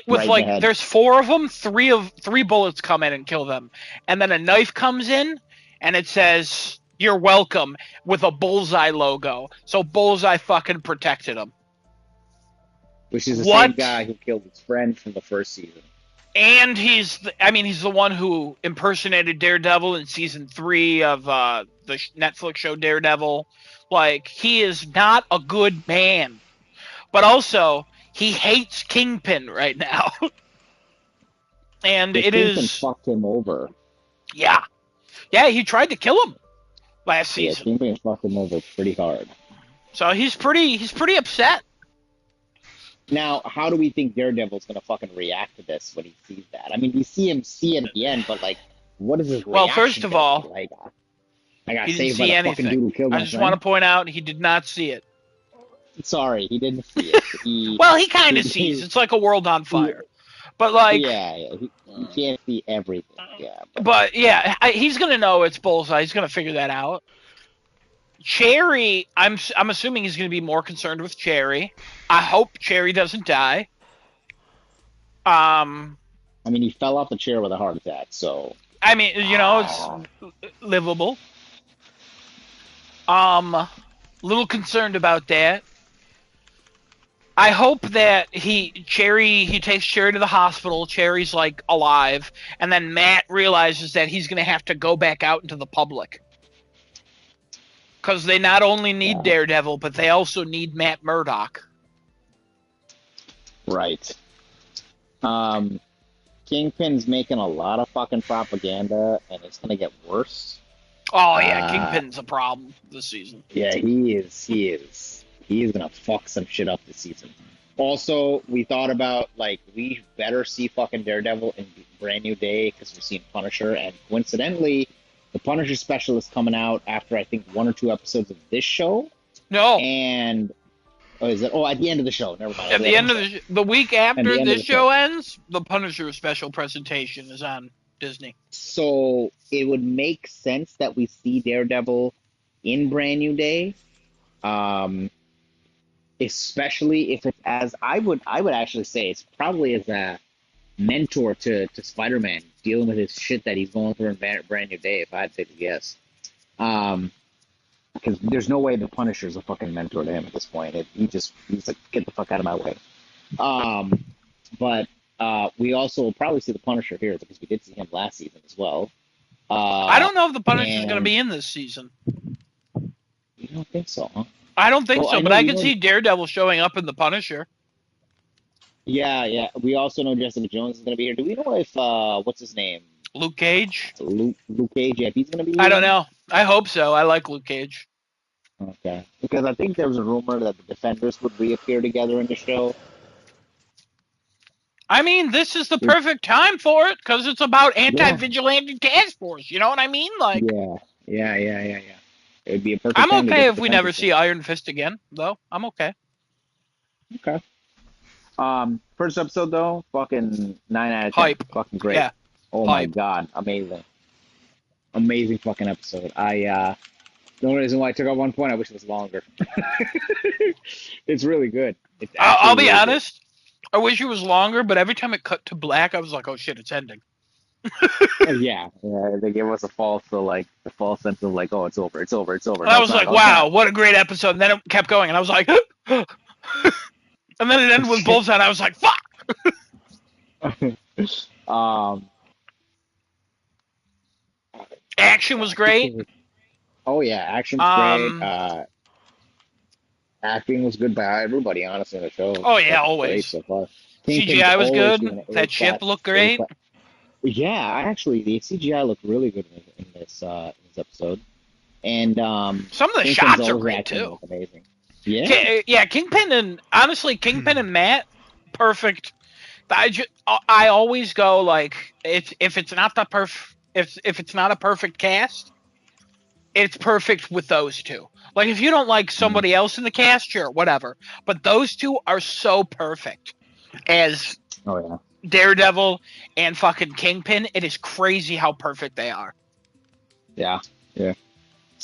There's 4 of them, 3 bullets come in and kill them, and then a knife comes in, and it says "You're welcome" with a Bullseye logo. So Bullseye fucking protected him. Which is the same guy who killed his friend from the first season. And he's the one who impersonated Daredevil in season 3 of the Netflix show Daredevil. Like, he is not a good man. But also, he hates Kingpin right now. And Kingpin fucked him over. Yeah. Yeah, he tried to kill him last season. Yeah, Kingpin fucked him over pretty hard. So he's pretty upset. Now, how do we think Daredevil's going to fucking react to this when he sees that? I mean, we see him at the end, but, like, what is his reaction? Well, first of all, like, I got saved by the fucking dude who killed my friend. I just want to point out he did not see it. Sorry, he didn't see it. He kind of sees. It's like a world on fire. But, like... Yeah, he can't see everything, yeah. But yeah, he's going to know it's Bullseye. He's going to figure that out. Cherry, I'm assuming he's going to be more concerned with Cherry. I hope Cherry doesn't die. I mean, he fell off the chair with a heart attack, so... I mean, it's livable. Little concerned about that. I hope that he takes Cherry to the hospital. Cherry's, like, alive. And then Matt realizes that he's going to have to go back out into the public. Because they not only need Daredevil, but they also need Matt Murdock. Right. Kingpin's making a lot of fucking propaganda, and it's going to get worse. Oh, yeah, Kingpin's a problem this season. Yeah, he is. He is gonna fuck some shit up this season. Also, we thought about like we better see fucking Daredevil in Brand New Day because we're seeing Punisher, and coincidentally, the Punisher special is coming out after I think 1 or 2 episodes of this show. No. And is it? Oh, at the end of the show. Never mind. At the end of the week after end of this the show show. ends, the Punisher special presentation is on Disney. So it would make sense that we see Daredevil in Brand New Day, especially if it's as I would actually say it's probably as a mentor to Spider-Man dealing with his shit that he's going through in Brand New Day. If I had to take a guess, because there's no way the Punisher's a fucking mentor to him at this point. He's like, get the fuck out of my way. But we also will probably see the Punisher here because we did see him last season as well. I don't know if the Punisher's going to be in this season. You don't think so, huh? I don't think so, but I could know, see Daredevil showing up in the Punisher. Yeah. We also know Jessica Jones is going to be here. Do we know if what's his name? Luke Cage. Luke Cage. Yeah, if he's going to be here. I don't know. I hope so. I like Luke Cage. Okay, because I think there was a rumor that the Defenders would reappear together in the show. I mean, this is the perfect time for it because it's about anti-vigilante task force. You know what I mean? Like, yeah. It would be a perfect. I'm time okay if we never see Iron Fist again, though. I'm okay. Okay. First episode though, fucking 9 out of 10. Hype. Fucking great. Yeah. Oh my god, amazing fucking episode. The only reason why I took out 1 point, I wish it was longer. It's really good. I'll be honest. I wish it was longer, but every time it cut to black, I was like, "Oh shit, it's ending." yeah. They gave us a false sense of like, "Oh, it's over." And I was like, "Wow, what a great episode!" And then it kept going, and I was like, and then it ended with Bullseye, and I was like, "Fuck!" Action was great. Oh yeah, action's great. Acting was good by everybody, honestly, in the show. Oh yeah, always. So far. CGI was good. That ship looked great. Yeah, the CGI looked really good in this episode, and some of the shots are great too. Amazing. Yeah, Kingpin and Matt, perfect. I always go like if it's not a perfect cast, it's perfect with those two. Like if you don't like somebody else in the cast, sure, whatever. But those two are so perfect as Daredevil and fucking Kingpin. It is crazy how perfect they are. Yeah. And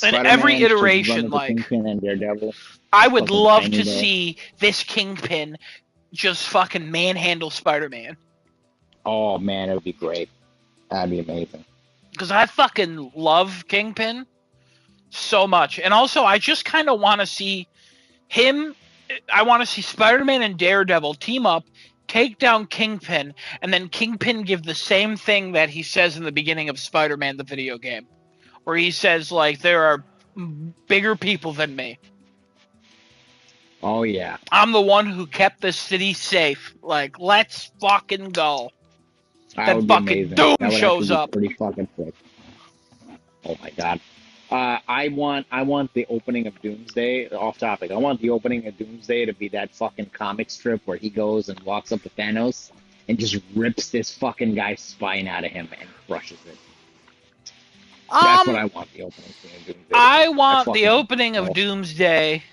every iteration, like Kingpin and Daredevil. I would love to see this Kingpin just fucking manhandle Spider-Man. Oh man, it would be great. That'd be amazing. Because I fucking love Kingpin so much. And also, I just kind of want to see him. I want to see Spider-Man and Daredevil team up, take down Kingpin, and then Kingpin give the same thing that he says in the beginning of Spider-Man, the video game. Where he says, like, there are bigger people than me. Oh, yeah. I'm the one who kept the city safe. Like, let's fucking go. Then fucking Doom shows up. Pretty fucking sick. Oh my god. I want the opening of Doomsday. Off topic. I want the opening of Doomsday to be that fucking comic strip where he goes and walks up to Thanos and just rips this fucking guy's spine out of him and crushes it. That's what I want the opening scene of Doomsday. I want the opening of Doomsday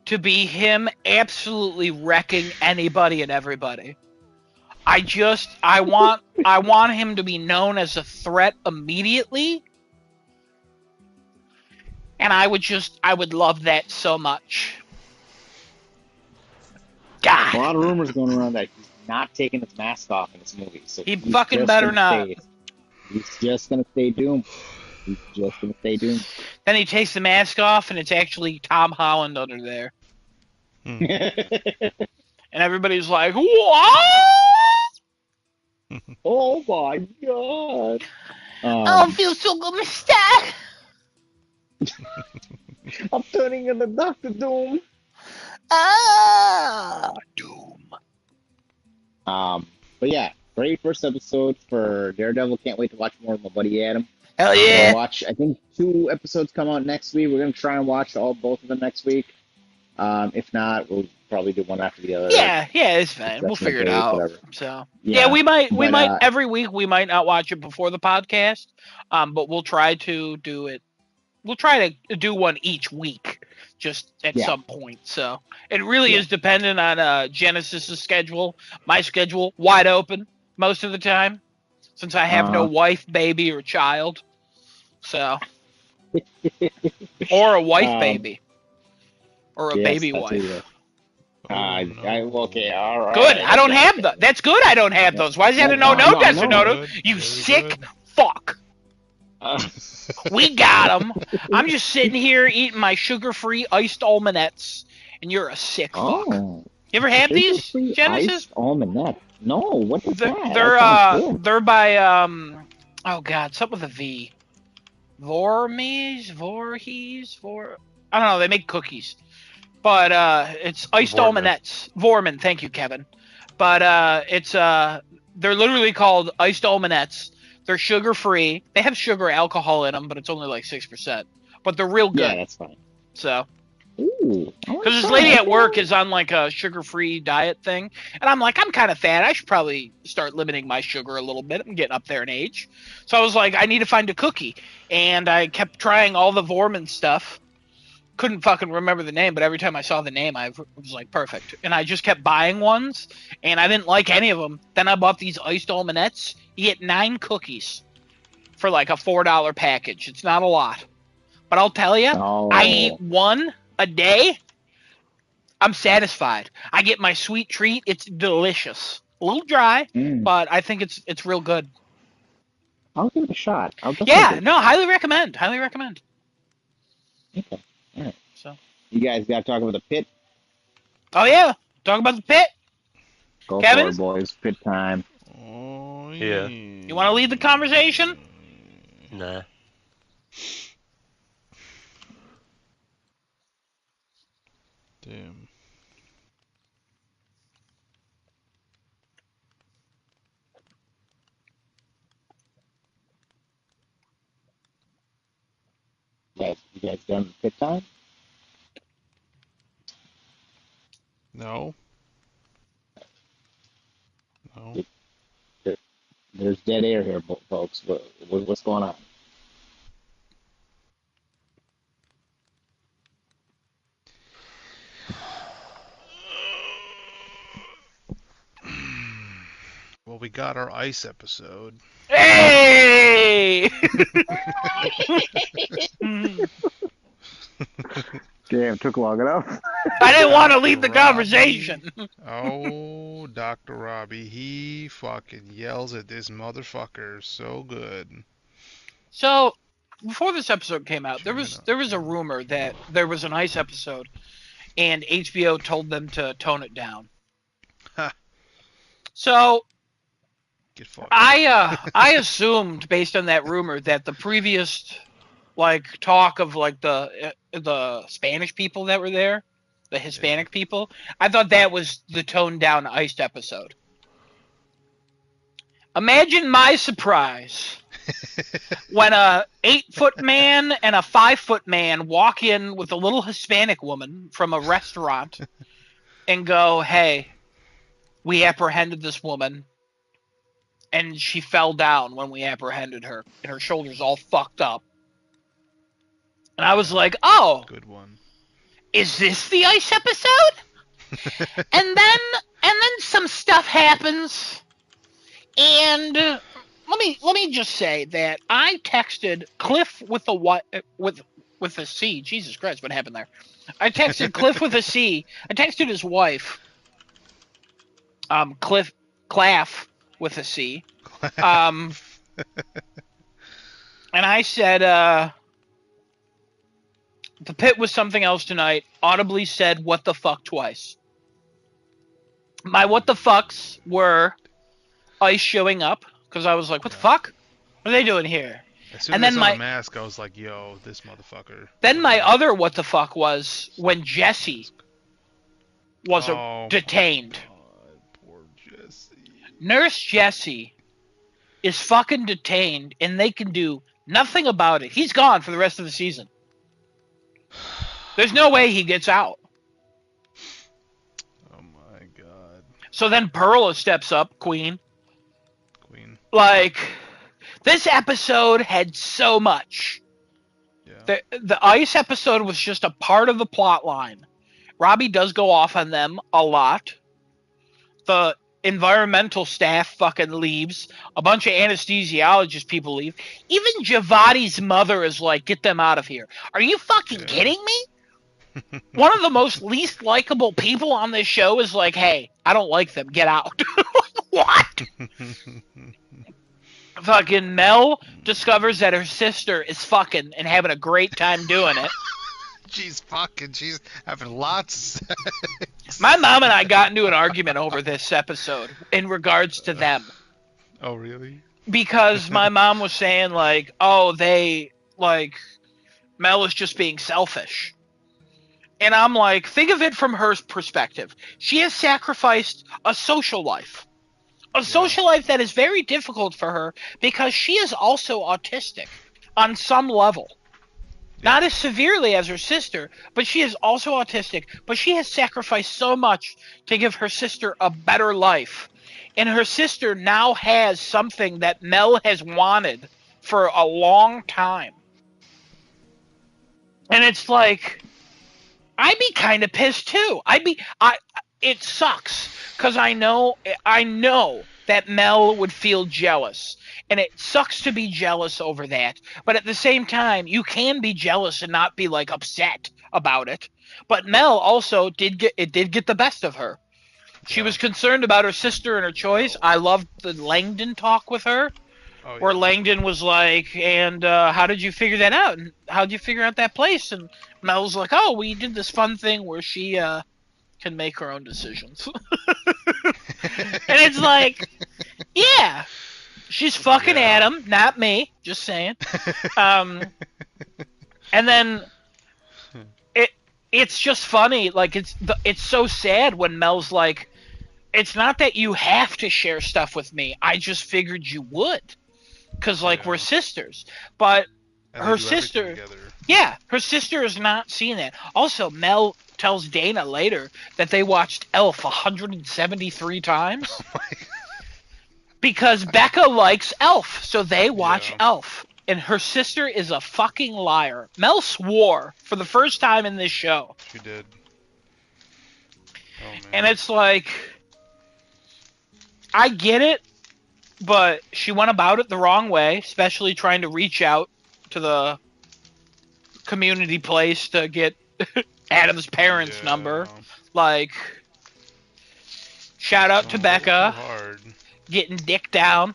to be him absolutely wrecking anybody and everybody. I want him to be known as a threat immediately. And I would love that so much. God. A lot of rumors going around that he's not taking his mask off in this movie. So he fucking better not. He's just gonna stay doomed. Then he takes the mask off and it's actually Tom Holland under there. And everybody's like, what? Oh my god. I feel so good, Mr. I'm turning into Dr. Doom. Doom. But yeah, great first episode for Daredevil. Can't wait to watch more of my buddy Adam. Hell yeah. I think 2 episodes come out next week. We're gonna try and watch both of them next week. If not, we'll probably do one after the other. Yeah, it's fine. We'll Adjustment figure it days, out. whatever. So Yeah, we but might every week we might not watch it before the podcast, but we'll try to do it. We'll try to do one each week, just at Yeah. some point. So it really Yeah. is dependent on Genesis's schedule. My schedule wide open most of the time, since I have no wife, baby, or child. So or a wife baby, or a yes, baby that's what wife. you Oh, okay, all right. Good. I don't okay. have those. That's good. I don't have those. Why is that a No, no, no, Desert no. Noto? Good, You very sick good. fuck. Uh, We got them. I'm just sitting here eating my sugar-free iced almonds, and you're a sick fuck. oh, You ever had these, sugar-free Genesis? iced almond. No, what is that? They're That sounds good. they're by oh god, something with a V. Vormes, Vorhees, Vor. I don't know. They make cookies, but it's iced Vortman. almonds. Vorman, thank you, Kevin. But it's they're literally called iced almonds. They're sugar free. They have sugar alcohol in them, but it's only like 6%. But they're real good. Yeah, that's fine. So, Ooh, because this lady at work is on like a sugar-free diet thing, and I'm like, I'm kind of fat. I should probably start limiting my sugar a little bit. I'm getting up there in age, so I was like, I need to find a cookie, and I kept trying all the Vorman stuff. Couldn't fucking remember the name, but every time I saw the name, I was like, perfect. And I just kept buying ones, and I didn't like any of them. Then I bought these iced almonds. You get 9 cookies for like a $4 package. It's not a lot, but I'll tell you, I eat one a day. I'm satisfied. I get my sweet treat. It's delicious. A little dry, but I think it's real good. I'll give it a shot. Highly recommend. Highly recommend. Okay. All right. So. You guys got to talk about the Pitt. Oh yeah, talk about the Pitt. Go Kevin? for it, boys. Pitt time. Oh, Yeah. You want to lead the conversation? Nah. Damn. You guys done with Pitt time? No. No. There's dead air here, folks. What's going on? Well, we got our ice episode. Hey! Damn, took long enough. I didn't want to lead the conversation. Oh, Dr. Robbie, he fucking yells at this motherfucker so good. So, before this episode came out, there was a rumor that there was an ice episode, and HBO told them to tone it down. So, Get fucked. I assumed based on that rumor that the previous like talk of like the Spanish people that were there, the Hispanic people, I thought that was the toned down iced episode. Imagine my surprise when a 8-foot man and a 5-foot man walk in with a little Hispanic woman from a restaurant and go, "Hey, we apprehended this woman, and she fell down when we apprehended her, and her shoulders all fucked up." And I was like, "Oh, good one. Is this the ice episode?" and then some stuff happens, and let me just say that I texted Cliff with a C. Jesus Christ, what happened there? I texted Cliff with a C. I texted his wife, Claff with a C. And I said, the Pit was something else tonight. Audibly said, "What the fuck" twice. My what the fucks were Ice showing up, because I was like, what the fuck? What are they doing here? As soon And as then I saw my the mask, I was like, yo, this motherfucker. then my other what the fuck was when Jesse was detained. God, poor Jesse. Nurse Jesse is fucking detained, and they can do nothing about it. He's gone for the rest of the season. There's no way he gets out. So then Perla steps up, Queen. Queen. Like, this episode had so much. Yeah. The ice episode was just a part of the plot line. Robbie does go off on them a lot. The environmental staff fucking leaves. A bunch of anesthesiologist people leave. Even Javati's mother is like, get them out of here. Are you fucking Yeah. kidding me? One of the most least likable people on this show is like, hey, I don't like them. Get out. What? Fucking Mel discovers that her sister is fucking and having a great time doing it. She's having lots of sex. My mom and I got into an argument over this episode in regards to them. Oh, really? Because my mom was saying, like, oh, Mel is just being selfish. And I'm like, think of it from her perspective. She has sacrificed a social life. A social life that is very difficult for her because she is also autistic on some level. Not as severely as her sister, but she is also autistic. But she has sacrificed so much to give her sister a better life. And her sister now has something that Mel has wanted for a long time. And it's like, I'd be kind of pissed too. It sucks because I know that Mel would feel jealous, and it sucks to be jealous over that. But at the same time, you can be jealous and not be like upset about it. But Mel also did get the best of her. She was concerned about her sister and her choice. I loved the Langdon talk with her. Oh, Where yeah. Langdon was like, and how did you figure that out? And how did you figure out that place? And Mel was like, oh, we did this fun thing where she can make her own decisions. And it's like, yeah, she's fucking Adam, not me. Just saying. And then it's just funny. Like it's so sad when Mel's like, it's not that you have to share stuff with me. I just figured you would. Because, like, we're sisters. But And her they do sister... everything together. Yeah, her sister has not seen that. Also, Mel tells Dana later that they watched Elf 173 times. Oh my God. Because Becca likes Elf, so they watch Yeah. Elf. And her sister is a fucking liar. Mel swore for the first time in this show. She did. Oh, man. And it's like... I get it. But she went about it the wrong way, especially trying to reach out to the community place to get Adam's parents' number. Like, shout out to Becca, hard. getting dick down.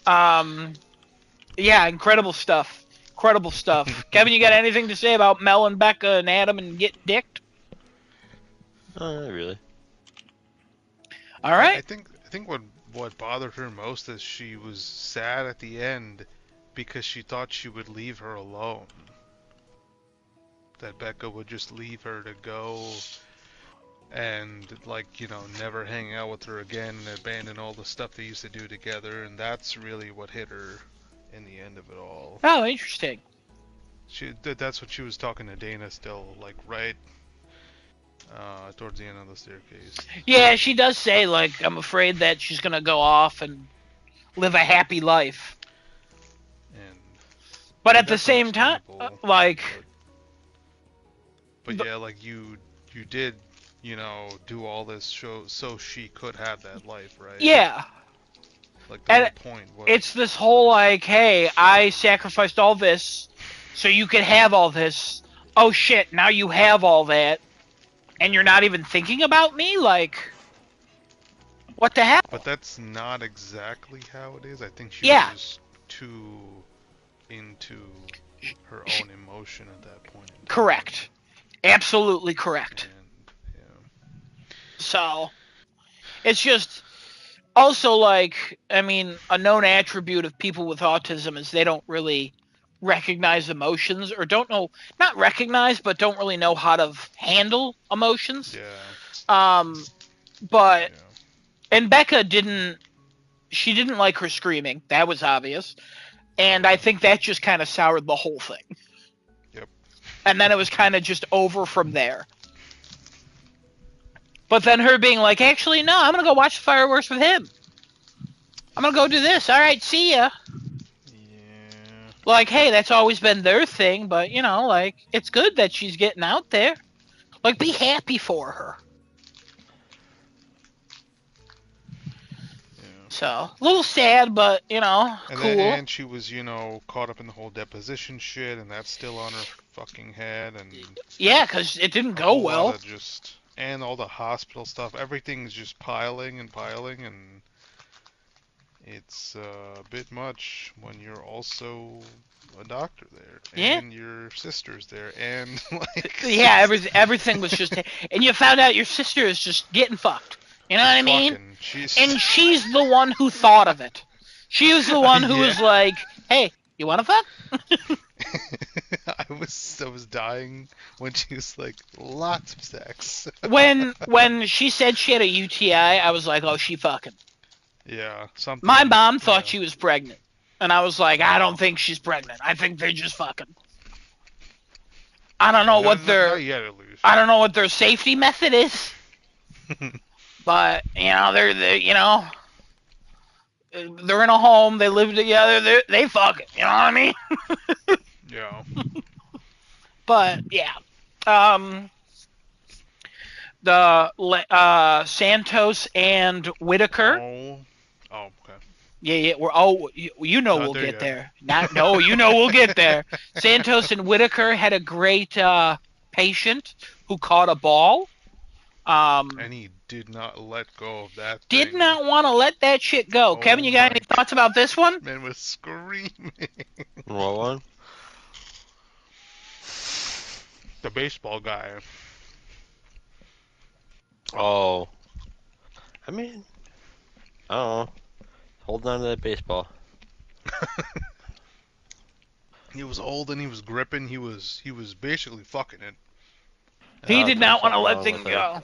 Yeah, incredible stuff. Incredible stuff. Kevin, you got anything to say about Mel and Becca and Adam and get dicked? Not really. All right. I think what bothered her most is she was sad at the end because she thought she would leave her alone. That Becca would just leave her to go and, like, you know, never hang out with her again and abandon all the stuff they used to do together, and that's really what hit her in the end of it all. Oh, interesting. That's what she was talking to Dana still, like, right towards the end of the staircase. Yeah, she does say, like, I'm afraid that she's going to go off and live a happy life. And But at the same time, like... But yeah, like, you did, you know, do all this show so she could have that life, right? Yeah. Like, the And whole point was... it's this whole, like, hey, I sacrificed all this so you could have all this. Oh, shit, now you have all that. And you're not even thinking about me? Like, what the hell? But that's not exactly how it is. I think she Yeah. was too into her own emotion at that point. In time. Correct. Absolutely correct. And, yeah. So, it's just... Also, like, I mean, a known attribute of people with autism is they don't really recognize emotions, or don't know, not recognize, but don't really know how to handle emotions. Yeah. But, Yeah. and Becca she didn't like her screaming. That was obvious. And I think that just kind of soured the whole thing. Yep. And then it was kind of just over from there. But then her being like, actually, no, I'm going to go watch the fireworks with him. I'm going to go do this. All right, see ya. Yeah. Like, hey, that's always been their thing, but, you know, like, it's good that she's getting out there. Like, be happy for her. Yeah. So, a little sad, but, you know, And cool. then, and she was, caught up in the whole deposition shit, and that's still on her fucking head, and Yeah, because it didn't a go whole well. lot of and all the hospital stuff. Everything's just piling and piling, and it's a bit much when you're also a doctor there, Yeah. and your sister's there, and like Yeah, everything was just... And you found out your sister is just getting fucked. You know what I mean? fucking, she's And she's the one who thought of it. She was the one who Yeah. was like, hey, you want to fuck? I was dying when she was like, lots of sex. When she said she had a UTI, I was like, oh, she fucking. Yeah, something. My mom thought yeah. she was pregnant. And I was like, I don't think she's pregnant. I think they're just fucking. I don't know what their... Not yet, at least. I don't know what their safety method is. But, you know, they're you know... They're in a home, they live together, they fucking, you know what I mean? Yeah. But, yeah. The Santos and Whitaker. Oh, okay. Yeah, you know Not we'll there get yet. there. No, you know we'll get there. Santos and Whitaker had a great patient who caught a ball. And he did not let go of that Did thing. not want to let that shit go. Oh Kevin, you got my any thoughts about this one? Man was screaming. What one? The baseball guy. Oh. I mean, I don't know. Holding on to that baseball. He was old and he was gripping. He was basically fucking it. He did not want to let something things go.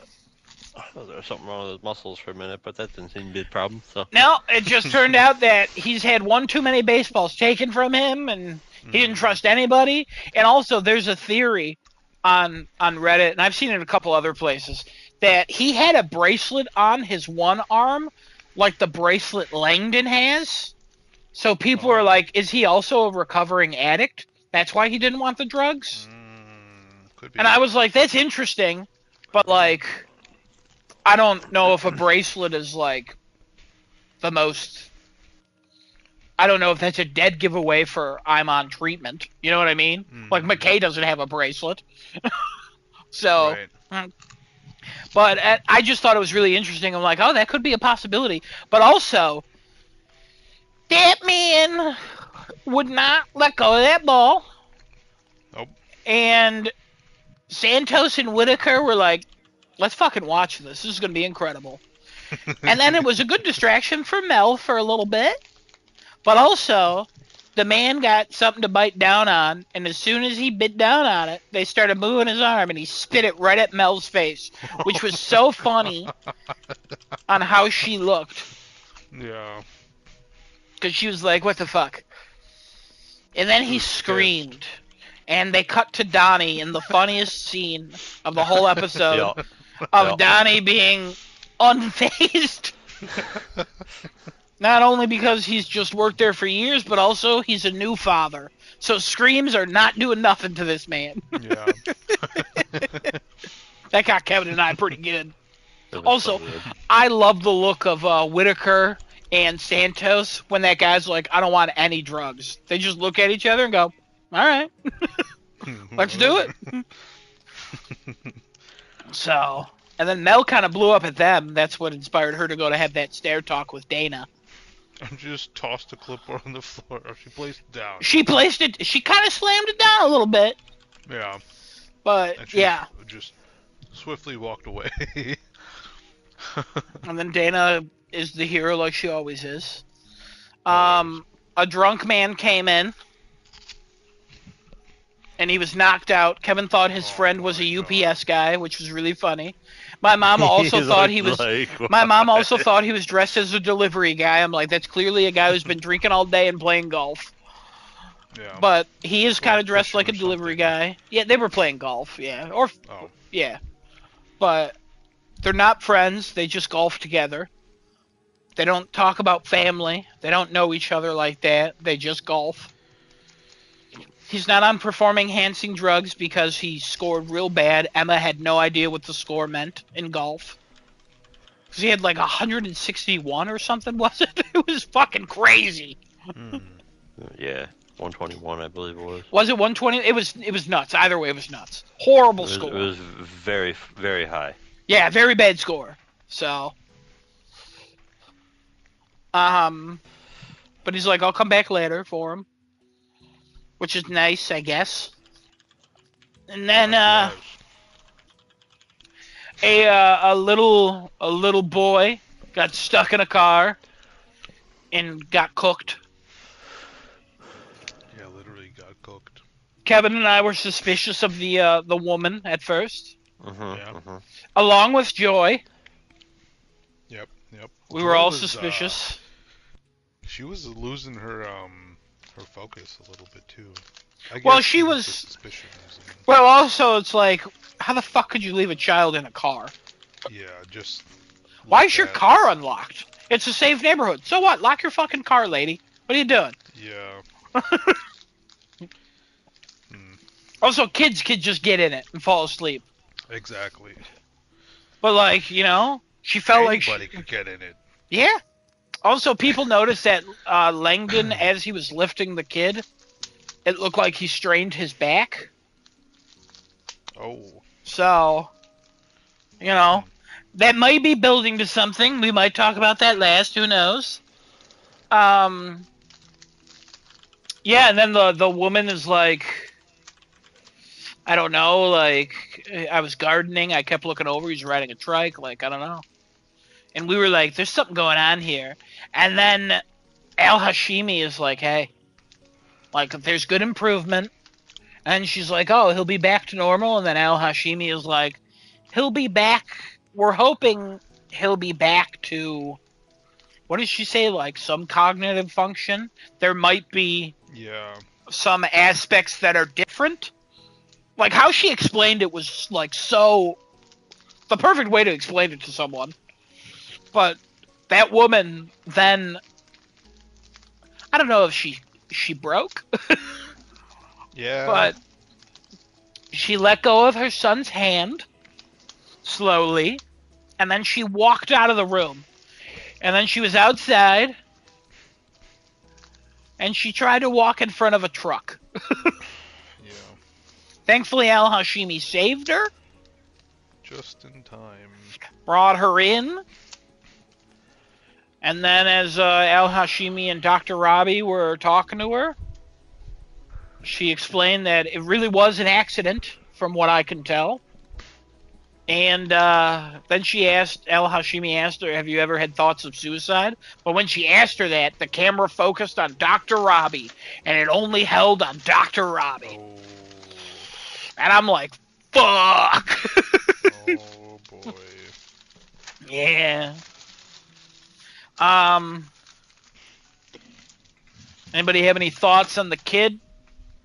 I thought there was something wrong with his muscles for a minute, but that didn't seem to be the problem. So No, it just turned out that he's had one too many baseballs taken from him, and he didn't trust anybody. And also, there's a theory on Reddit, and I've seen it in a couple other places, that he had a bracelet on his one arm, like the bracelet Langdon has. So people are like, is he also a recovering addict? That's why he didn't want the drugs? Could be. And I was like, that's interesting, but like, I don't know if a bracelet is like the most... I don't know if that's a dead giveaway for I'm on treatment. You know what I mean? Like, McKay doesn't have a bracelet. So, Right. but I just thought it was really interesting. I'm like, oh, that could be a possibility. But also, that man would not let go of that ball. Nope. And Santos and Whitaker were like, let's fucking watch this. This is going to be incredible. And then it was a good distraction for Mel for a little bit. But also, the man got something to bite down on, and as soon as he bit down on it, they started moving his arm, and he spit it right at Mel's face, which was so funny on how she looked. Yeah. Because she was like, what the fuck? And then he was screamed. pissed. And they cut to Donnie in the funniest scene of the whole episode of Yeah. Donnie being unfazed. Not only because he's just worked there for years, but also he's a new father. So screams are not doing nothing to this man. Yeah. That got Kevin and I pretty good. it was Also, so weird. I love the look of Whitaker and Santos when that guy's like, I don't want any drugs. They just look at each other and go, all right, let's do it. So, and then Mel kind of blew up at them. That's what inspired her to go to have that stare talk with Dana. I just tossed the clipboard on the floor. Or she placed it down. She placed it, she kind of slammed it down a little bit. Yeah. But, And she yeah. just swiftly walked away. And then Dana is the hero like she always is. A drunk man came in. And he was knocked out. Kevin thought his friend was a UPS guy, which was really funny. My mom also thought he was. My mom also thought he was dressed as a delivery guy. I'm like, that's clearly a guy who's been drinking all day and playing golf. Yeah. But he is kind of dressed fishing like a or delivery something. guy. Yeah, they were playing golf. Yeah, or Oh. yeah. But They're not friends. They just golf together. They don't talk about family. They don't know each other like that. They just golf. He's not on performing enhancing drugs because he scored real bad. Emma had no idea what the score meant in golf. Because he had like 161 or something, was it? It was fucking crazy. Yeah, 121, I believe it was. Was it 120? It was nuts. Either way, it was nuts. Horrible score. It was very, very high. Yeah, very bad score. So, but he's like, I'll come back later for him, which is nice, I guess. And then a little boy got stuck in a car and got cooked. Yeah, literally got cooked. Kevin and I were suspicious of the woman at first, Mm-hmm. along with Joy. Yep. We Joy were all was, suspicious. She was losing her focus a little bit too. I guess Well, she even was- for suspicions and- Well, also it's like, how the fuck could you leave a child in a car? yeah, just. Why like is your that. car unlocked? It's a safe neighborhood. So what? Lock your fucking car, lady. What are you doing? Yeah. Also, kids could just get in it and fall asleep. Exactly. But like, you know, she felt like Anybody could get in it. yeah. Also, people noticed that Langdon, as he was lifting the kid, it looked like he strained his back. Oh. So, you know, that might be building to something. We might talk about that last. Who knows? Yeah, and then the woman is like, I don't know, like, I was gardening, I kept looking over, he's riding a trike, like, I don't know. And we were like, there's something going on here. And then Al Hashimi is like, hey, like, there's good improvement. And she's like, oh, he'll be back to normal. And then Al Hashimi is like, he'll be back. We're hoping he'll be back to, what did she say, like, some cognitive function? There might be Yeah. some aspects that are different. Like, how she explained it was, like, so... the perfect way to explain it to someone. But that woman then... I don't know if she broke, Yeah. but she let go of her son's hand, slowly, and then she walked out of the room. And then she was outside, and she tried to walk in front of a truck. Yeah. Thankfully, Al Hashimi saved her, Just in time. brought her in, and then as Al Hashimi and Dr. Robbie were talking to her, she explained that it really was an accident, from what I can tell. And then she asked, Al Hashimi asked her, have you ever had thoughts of suicide? But when she asked her that, the camera focused on Dr. Robbie, and it only held on Dr. Robbie. Oh. And I'm like, fuck! Oh boy. Yeah. Anybody have any thoughts on the kid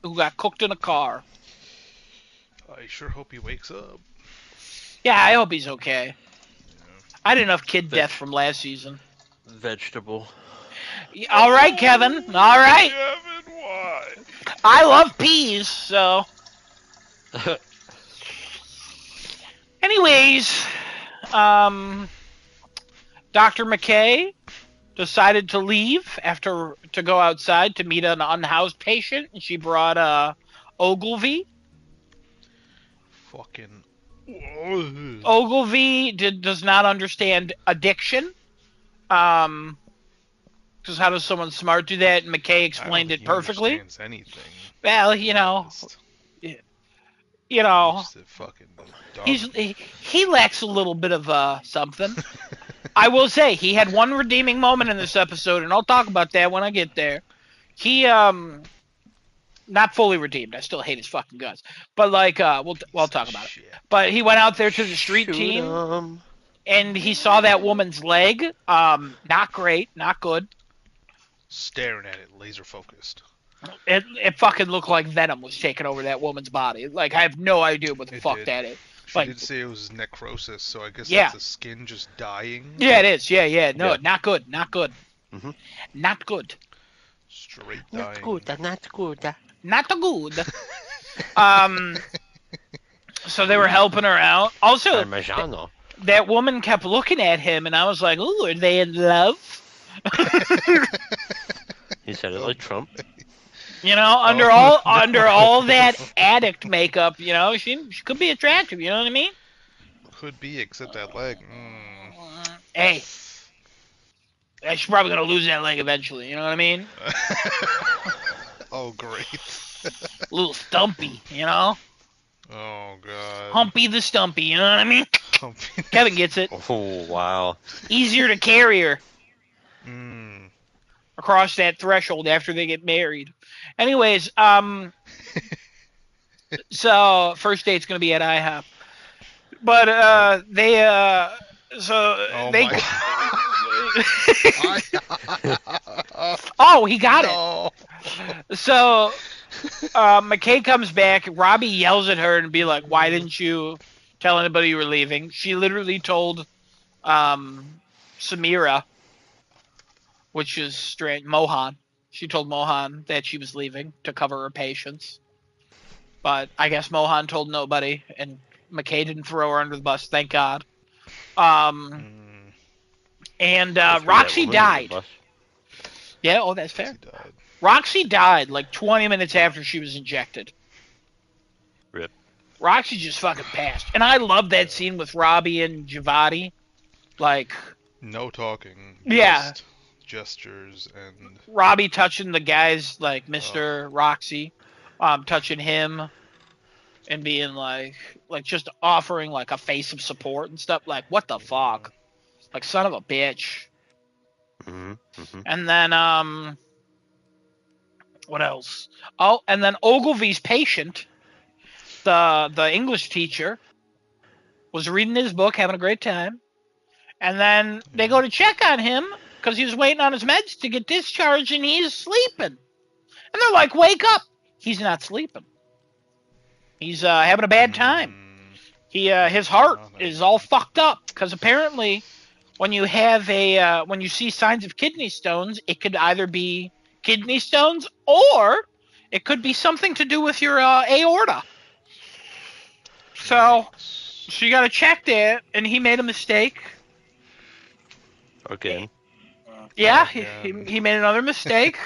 who got cooked in a car? I sure hope he wakes up. Yeah, I hope he's okay. Yeah. I had enough kid death from last season. Vegetable. All right, Kevin. All right. Kevin, why? I love peas, so. Anyways, Dr. McKay decided to leave to go outside to meet an unhoused patient, and she brought Ogilvy. Fucking. Ogilvy does not understand addiction. Because how does someone smart do that? And McKay explained it perfectly. Anything. Well, you know, Just a fucking dog. he lacks a little bit of something. I will say he had one redeeming moment in this episode, and I'll talk about that when I get there. He not fully redeemed. I still hate his fucking guts, but like we'll talk about it. Shit. But he went out there to the street Shoot team, 'em. and he saw that woman's leg. Not great, not good. Staring at it, laser focused. It fucking looked like Venom was taking over that woman's body. Like, I have no idea what the It fuck did. that is. She Like, did say it was necrosis, so I guess yeah. that's the skin just dying. Yeah, it is. Yeah. No, Yeah. not good. Not good. Mhm. Not good. Straight Not dying. good. Not good. Not good. Um. So they were helping her out. Also, Parmigiano. that woman kept looking at him, and I was like, "Ooh, are they in love?" He said it Oh, like Trump. You know, under Oh, all no. under all that addict makeup, you know, she could be attractive. You know what I mean? Could be, except that leg. Hey, she's probably gonna lose that leg eventually. You know what I mean? Oh, great. A little stumpy, you know, Oh, God. Humpy the Stumpy. You know what I mean? Kevin gets it. Oh wow. Easier to carry her Mm. across that threshold after they get married. Anyways, so first date's gonna be at IHOP, but Oh, they. my God. Oh, he got No. it. So McKay comes back. Robbie yells at her and be like, "Why didn't you tell anybody you were leaving?" She literally told Samira, which is strange, Mohan. She told Mohan that she was leaving to cover her patients. But I guess Mohan told nobody, and McKay didn't throw her under the bus. Thank God. Um, Mm. and Or threw that Roxy woman under the died. bus. Yeah, oh, that's fair. He died. Roxy died like 20 minutes after she was injected. Rip. Roxy just fucking passed. And I love that scene with Robbie and Javati. Like, No talking. Yeah. Just gestures and. Robbie touching the guys, like Mr. Roxy, touching him and being like just offering like a face of support and stuff. Like, what the fuck? Like, son of a bitch. Mm-hmm. And then, what else? Oh, and then Ogilvy's patient, the English teacher, was reading his book, having a great time. And then they go to check on him because he was waiting on his meds to get discharged and he's sleeping. And they're like, wake up. He's not sleeping. He's having a bad time. His heart is all fucked up because apparently when you have when you see signs of kidney stones, it could either be kidney stones or it could be something to do with your aorta. So you got to check that, and he made a mistake. Again. Yeah, he made another mistake,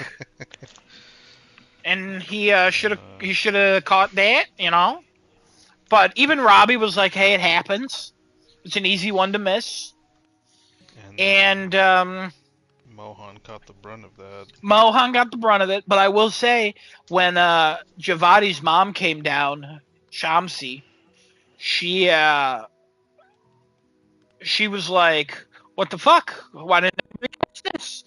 and he should have caught that, you know. But even Robbie was like, "Hey, it happens. It's an easy one to miss." And Mohan caught the brunt of that. Mohan got the brunt of it. But I will say, when Javati's mom came down, Shamsi, she was like, "What the fuck? Why didn't I catch this?"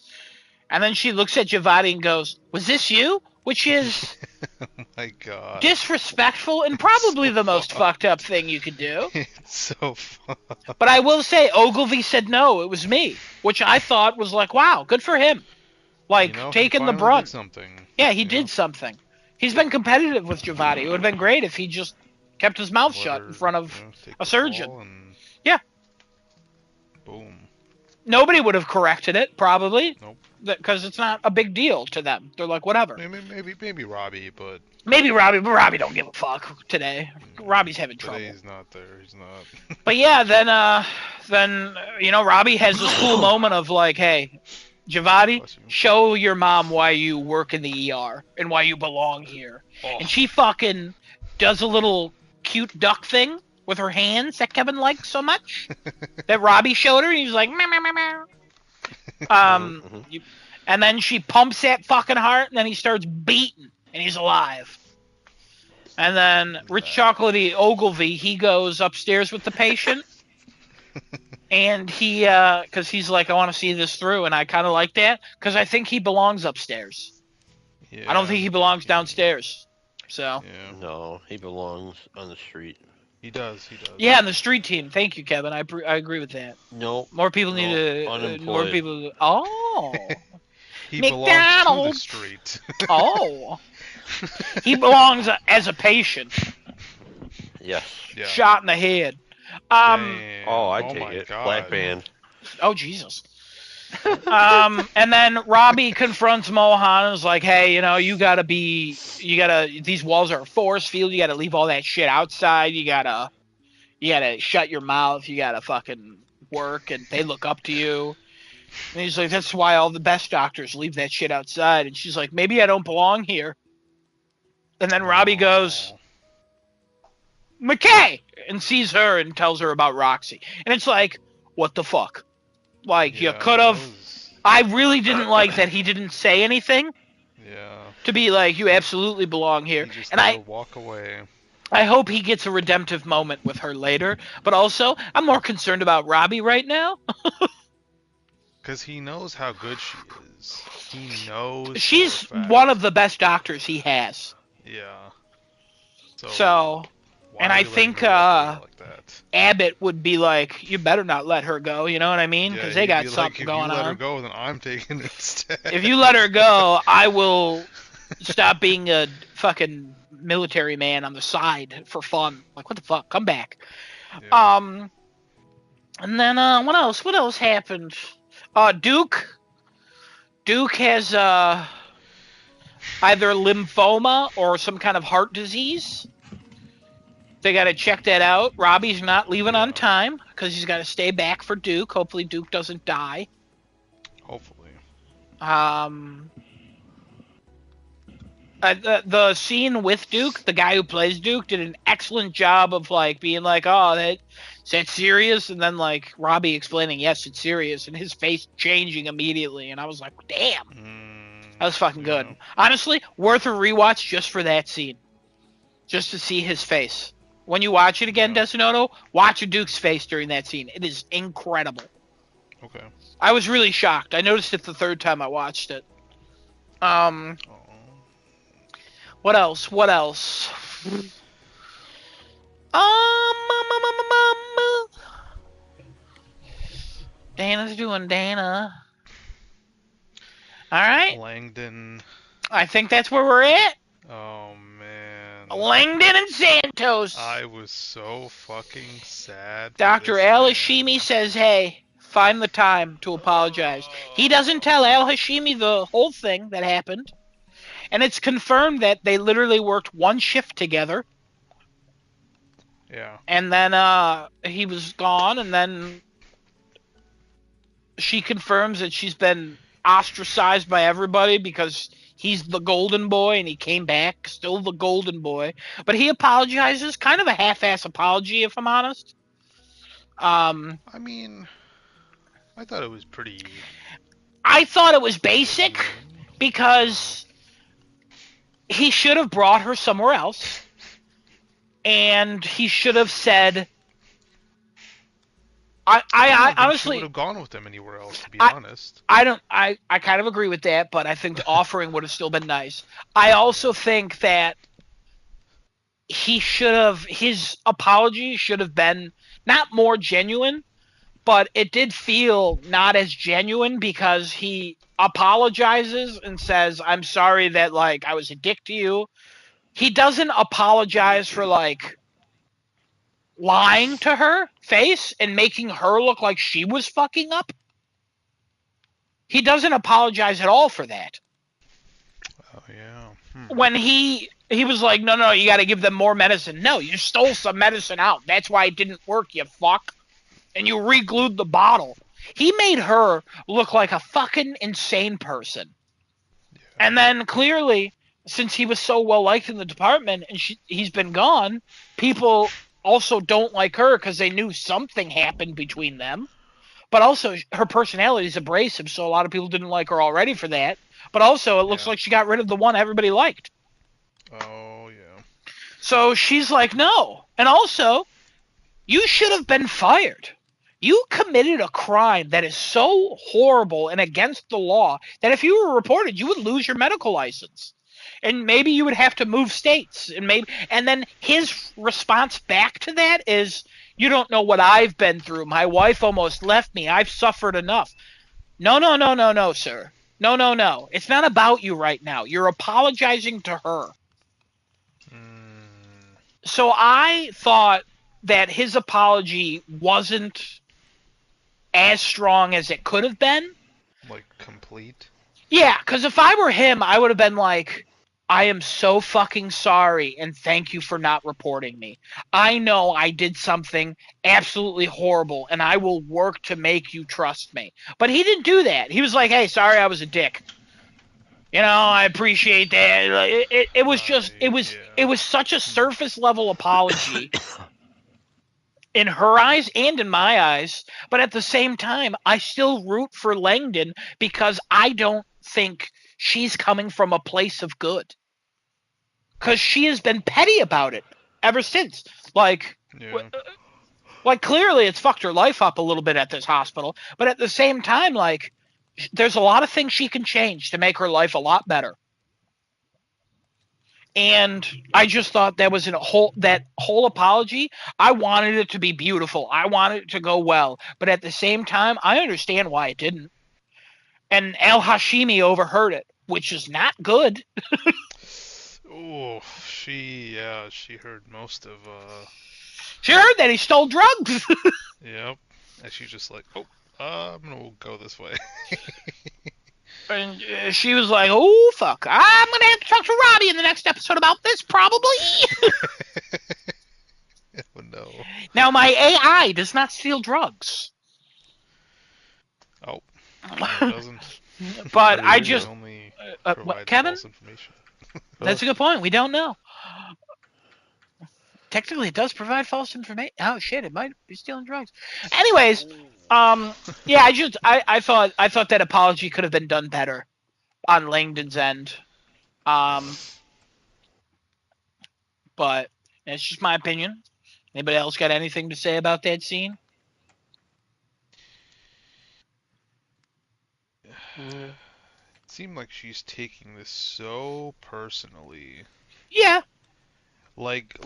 And then she looks at Javati and goes, "Was this you?" Which is Oh my God. disrespectful and probably So the most fucked. fucked up thing you could do. It's so fun. But I will say, Ogilvy said no, it was me, which I thought was like, wow, good for him. Like, taking the brunt. Did something. Yeah, he did something. He's been competitive with Javati. It would have been great if he just kept his mouth shut in front of a surgeon. Yeah. Boom. Nobody would have corrected it, probably. Nope. Because it's not a big deal to them. They're like, whatever. Maybe Robbie, but. Maybe Robbie, but Robbie don't give a fuck today. Robbie's having trouble. Today he's not there. He's not. But yeah, then you know, Robbie has this cool moment of like, hey, Javati, show your mom why you work in the ER and why you belong here. Oh. And she fucking does a little cute duck thing with her hands that Kevin likes so much that Robbie showed her, and he's like, meow, meow, meow, meow. And then she pumps that fucking heart, and then he starts beating, and he's alive. And then Rich Chocolatey Ogilvy, he goes upstairs with the patient, and he, because he's like, I want to see this through, and I kind of like that, because I think he belongs upstairs. Yeah. I don't think he belongs downstairs. So. Yeah. No, he belongs on the street. He does. Yeah, on the street team. Thank you, Kevin. I agree with that. No. More people need to. Unemployed. More people. Oh. He McDonald's. belongs to the street. Oh. He belongs as a patient. Yes. Yeah. Shot in the head. Damn. Oh, I'd take my it. God. Black band. Oh, Jesus. And then Robbie confronts Mohan and is like, hey, these walls are a force field. You gotta leave all that shit outside. You gotta shut your mouth. You gotta fucking work, and they look up to you. And he's like, that's why all the best doctors leave that shit outside. And she's like, maybe I don't belong here. And then Robbie goes, McKay! And sees her and tells her about Roxy. And it's like, what the fuck? Like, you could have. I really didn't like that he didn't say anything. Yeah. To be like, you absolutely belong here. He just And let her walk away. I hope he gets a redemptive moment with her later. But also, I'm more concerned about Robbie right now. Because he knows how good she is. He knows. She's for a fact. one of the best doctors he has. Yeah. So why and are I you letting think her walk away like that? Abbott would be like, you better not let her go. You know what I mean? Because Yeah, they got he'd be something like, going if you let her on. go, then I'm taking it instead. If you let her go, I will stop being a fucking military man on the side for fun. Like, what the fuck? Come back. Yeah. And then what else? What else happened? Duke has either lymphoma or some kind of heart disease. They got to check that out. Robbie's not leaving on time because he's got to stay back for Duke. Hopefully Duke doesn't die. Hopefully. The scene with Duke, the guy who plays Duke, did an excellent job of like being like, "Oh, is that serious?" And then like Robbie explaining, "Yes, it's serious," and his face changing immediately, and I was like, "Damn, that was fucking good." Honestly, worth a rewatch just for that scene, just to see his face. When you watch it again, Desinoto, watch Duke's face during that scene. It is incredible. Okay. I was really shocked. I noticed it the third time I watched it. What else? What else? Dana's doing Dana. All right. Langdon. I think that's where we're at. Oh man. Langdon and Santos. I was so fucking sad. Dr. Al Hashimi says, hey, find the time to apologize. He doesn't tell Al Hashimi the whole thing that happened. And it's confirmed that they literally worked one shift together. Yeah. And then he was gone, and then she confirms that she's been ostracized by everybody because he's the golden boy and he came back still the golden boy. But he apologizes, kind of a half-ass apology, if I'm honest. I mean, I thought it was pretty... I thought it was basic because he should have brought her somewhere else. And he should have said... I honestly would have gone with him anywhere else, to be honest. I kind of agree with that, but I think the offering would have still been nice. I also think that his apology should have been not more genuine, but it did feel not as genuine because he apologizes and says, I'm sorry that like I was a dick to you. He doesn't apologize for like lying to her face and making her look like she was fucking up. He doesn't apologize at all for that. Oh, yeah. When he was like, no, you got to give them more medicine. No, you stole some medicine out. That's why it didn't work, you fuck. And you re-glued the bottle. He made her look like a fucking insane person. Yeah. And then clearly, since he was so well liked in the department and he's been gone, people also don't like her because they knew something happened between them. But also, her personality is abrasive, so a lot of people didn't like her already for that. But also, it looks like she got rid of the one everybody liked. Oh, yeah. So she's like, no. And also, you should have been fired. You committed a crime that is so horrible and against the law that if you were reported, you would lose your medical license. And maybe you would have to move states. And then his response back to that is, you don't know what I've been through. My wife almost left me. I've suffered enough. No, sir. No. It's not about you right now. You're apologizing to her. So I thought that his apology wasn't as strong as it could have been. Like, complete. Yeah, because if I were him, I would have been like, I am so fucking sorry and thank you for not reporting me. I know I did something absolutely horrible and I will work to make you trust me. But he didn't do that. He was like, hey, sorry I was a dick. You know, I appreciate that. It was just Right, it yeah. was such a surface level apology in her eyes and in my eyes, but at the same time, I still root for Langdon because I don't think she's coming from a place of good. Because she has been petty about it ever since. Like, Yeah. like clearly it's fucked her life up a little bit at this hospital, but at the same time, like, there's a lot of things she can change to make her life a lot better. And I just thought that was that whole apology. I wanted it to be beautiful. I wanted it to go well, but at the same time, I understand why it didn't. And Al Hashimi overheard it, which is not good. Oh, she heard most of, She heard that he stole drugs. yep. And she's just like, oh, I'm gonna go this way. And she was like, "Oh fuck, I'm gonna have to talk to Robbie in the next episode about this, probably." Oh no. Now my AI does not steal drugs, Oh, no, it doesn't. but I Maybe They just, only what, provide Kevin? false information. That's a good point. We don't know. Technically, it does provide false information. Oh shit, it might be stealing drugs. Anyways, yeah, I thought that apology could have been done better on Langdon's end. Um, but it's just my opinion. Anybody else got anything to say about that scene? Yeah. It seemed like she's taking this so personally. Yeah. Like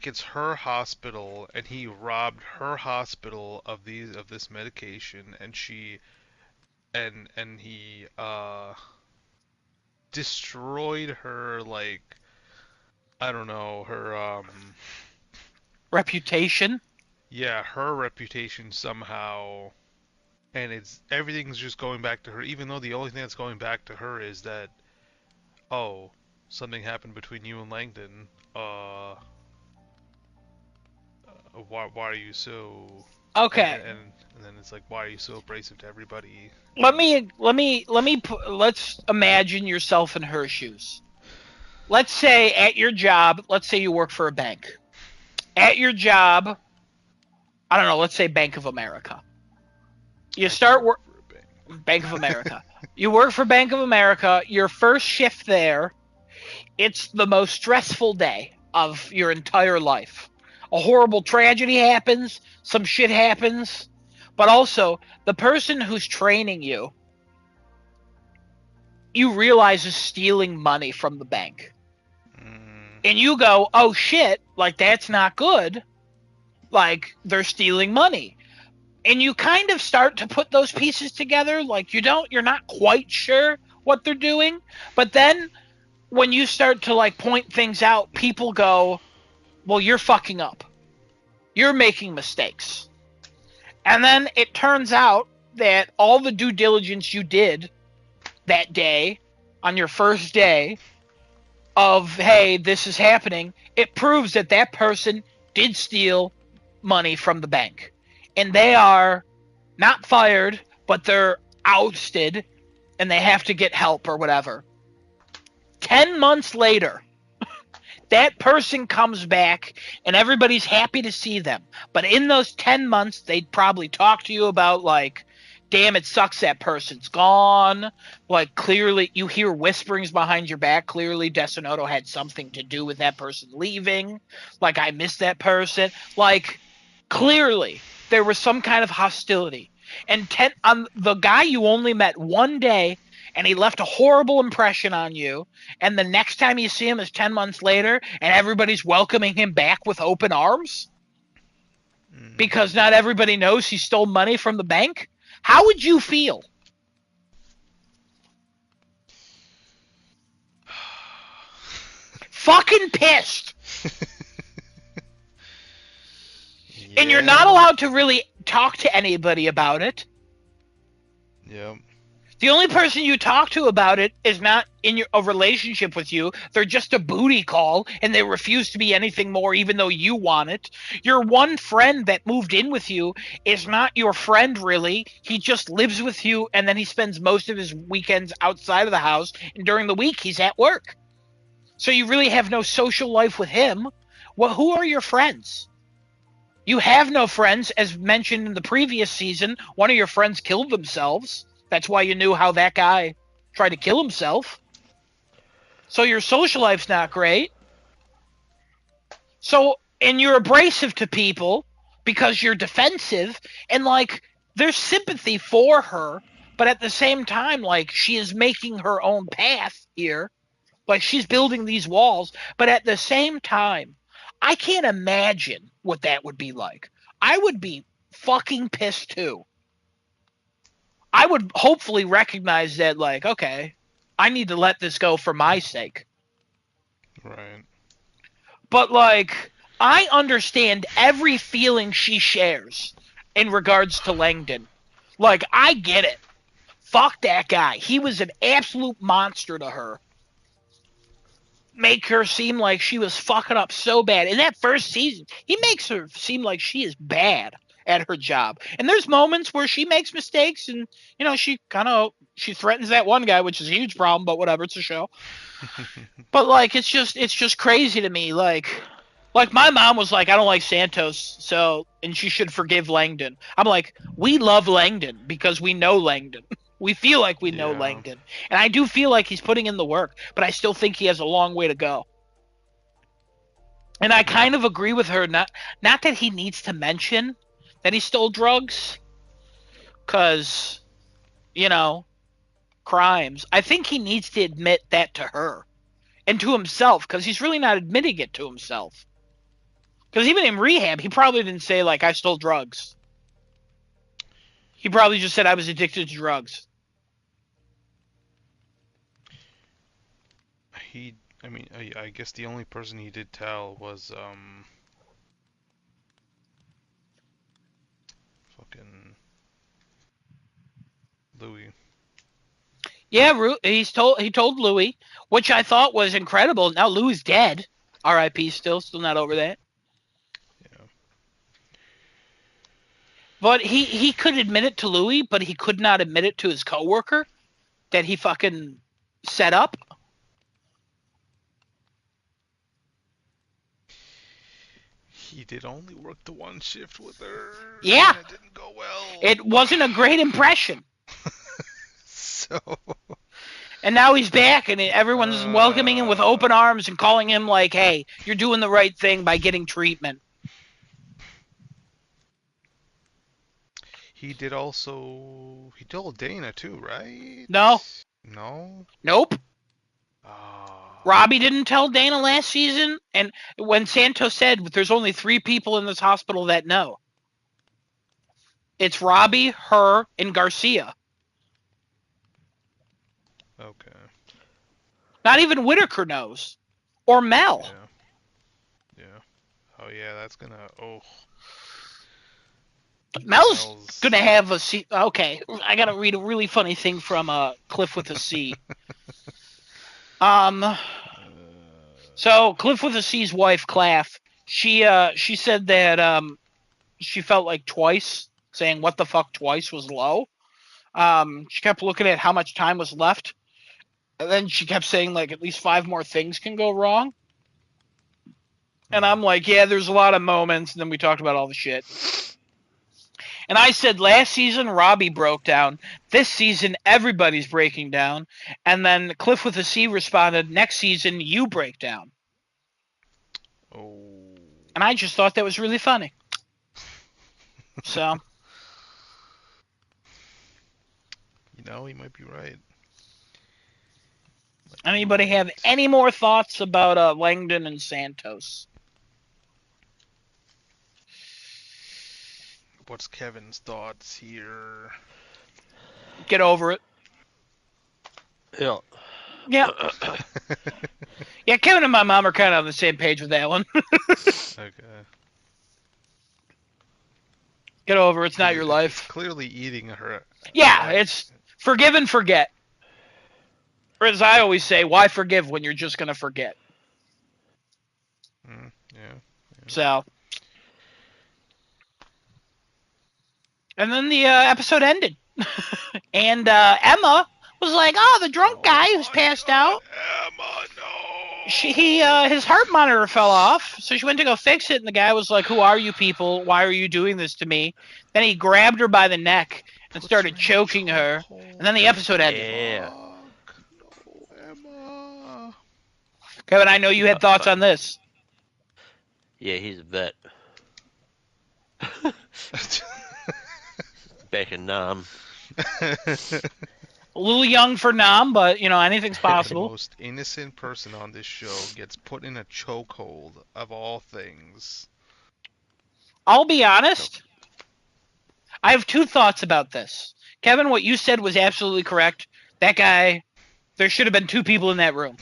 it's her hospital and he robbed her hospital of this medication and he destroyed her, like, I don't know, her Reputation. yeah, her reputation somehow, and it's everything's just going back to her, even though the only thing that's going back to her is that, oh, something happened between you and Langdon. Why are you so, Okay. and then it's like, why are you so abrasive to everybody? Let's imagine yourself in her shoes. Let's say at your job, let's say you work for a bank. At your job, I don't know, let's say Bank of America. You start work For a bank. Bank of America. You work for Bank of America, your first shift there, it's the most stressful day of your entire life. A horrible tragedy happens, some shit happens, but also the person who's training you realize is stealing money from the bank. Mm, And you go, oh shit, like that's not good. Like they're stealing money. And you kind of start to put those pieces together. Like you're not quite sure what they're doing. But then when you start to like point things out, people go, well, you're fucking up. You're making mistakes. And then it turns out that all the due diligence you did that day on your first day of, hey, this is happening, it proves that that person did steal money from the bank. And they are not fired, but they're ousted and they have to get help or whatever. 10 months later, that person comes back and everybody's happy to see them. But in those 10 months, they'd probably talk to you about, like, damn, it sucks that person's gone. Like, clearly, you hear whisperings behind your back. Clearly, Desonoto had something to do with that person leaving. Like, I miss that person. Like, clearly, there was some kind of hostility. And on the guy you only met one day, and he left a horrible impression on you, and the next time you see him is 10 months later, and everybody's welcoming him back with open arms mm. because not everybody knows he stole money from the bank, how would you feel? Fucking pissed. And you're not allowed to really talk to anybody about it. Yep. The only person you talk to about it is not in a relationship with you. They're just a booty call, and they refuse to be anything more, even though you want it. Your one friend that moved in with you is not your friend, really. He just lives with you, and then he spends most of his weekends outside of the house, and during the week, he's at work. So you really have no social life with him. Well, who are your friends? You have no friends, as mentioned in the previous season. One of your friends killed themselves. That's why you knew how that guy tried to kill himself. So your social life's not great. So, and you're abrasive to people because you're defensive, and like there's sympathy for her, but at the same time, like she is making her own path here. Like she's building these walls, but at the same time, I can't imagine what that would be like. I would be fucking pissed too. I would hopefully recognize that, like, okay, I need to let this go for my sake. Right. But, like, I understand every feeling she shares in regards to Langdon. Like, I get it. Fuck that guy. He was an absolute monster to her. Make her seem like she was fucking up so bad. In that first season, he makes her seem like she is bad at her job. And there's moments where she makes mistakes, and you know she threatens that one guy, which is a huge problem. But whatever, it's a show. But like it's just crazy to me. Like my mom was like, I don't like Santos, so and she should forgive Langdon. I'm like, we love Langdon because we know Langdon. We feel like we know Yeah. Langdon. And I do feel like he's putting in the work, but I still think he has a long way to go. And I kind of agree with her, not that he needs to mention that he stole drugs, because, you know, crimes. I think he needs to admit that to her and to himself, because he's really not admitting it to himself. Because even in rehab, he probably didn't say, like, I stole drugs. He probably just said I was addicted to drugs. I guess the only person he did tell was, fucking Louis. Yeah, he told Louis, which I thought was incredible. Now Louis dead. R.I.P. Still not over that. Yeah. But he could admit it to Louis, but he could not admit it to his coworker that he fucking set up. He did only work the one shift with her. Yeah. And it didn't go well. It wasn't a great impression. So. And now he's back, and everyone's welcoming him with open arms and calling him like, hey, you're doing the right thing by getting treatment. He told Dana too, right? No. No? Nope. Oh. Robbie didn't tell Dana last season, and when Santos said there's only 3 people in this hospital that know. It's Robbie, her, and Garcia. Okay. Not even Whitaker knows. Or Mel. Yeah. Oh yeah, that's gonna. Oh. Mel's gonna have a C. Okay, I gotta read a really funny thing from Cliff with a C. So Cliff with a C's wife, Claff, she said that she felt like twice, saying what the fuck twice was low. She kept looking at how much time was left, and then she kept saying like at least 5 more things can go wrong. And I'm like, yeah, there's a lot of moments, and then we talked about all the shit. And I said last season Robbie broke down. This season everybody's breaking down. And then Cliff with a C responded, next season you break down. Oh. And I just thought that was really funny. So. You know, he might be right. Anybody have any more thoughts about Langdon and Santos? What's Kevin's thoughts here? Get over it. Yeah. Yeah. Yeah, Kevin and my mom are kind of on the same page with that one. Okay. Get over it. It's not your It's life. clearly eating her. Yeah, it's forgive and forget. Or as I always say, why forgive when you're just going to forget? Yeah. So. And then the episode ended. And Emma was like, "Oh, the drunk guy who's passed out. Emma, no. His heart monitor fell off, so she went to go fix it. And the guy was like, "Who are you people? Why are you doing this to me?" Then he grabbed her by the neck and started choking her. And then the episode ended. Yeah. No, Emma. Kevin, I know you had thoughts on this. Yeah, he's a vet. Back in Nam. A little young for Nam, but anything's The possible. most innocent person on this show gets put in a chokehold of all things. I'll be honest. I have two thoughts about this. Kevin, what you said was absolutely correct. That guy, there should have been two people in that room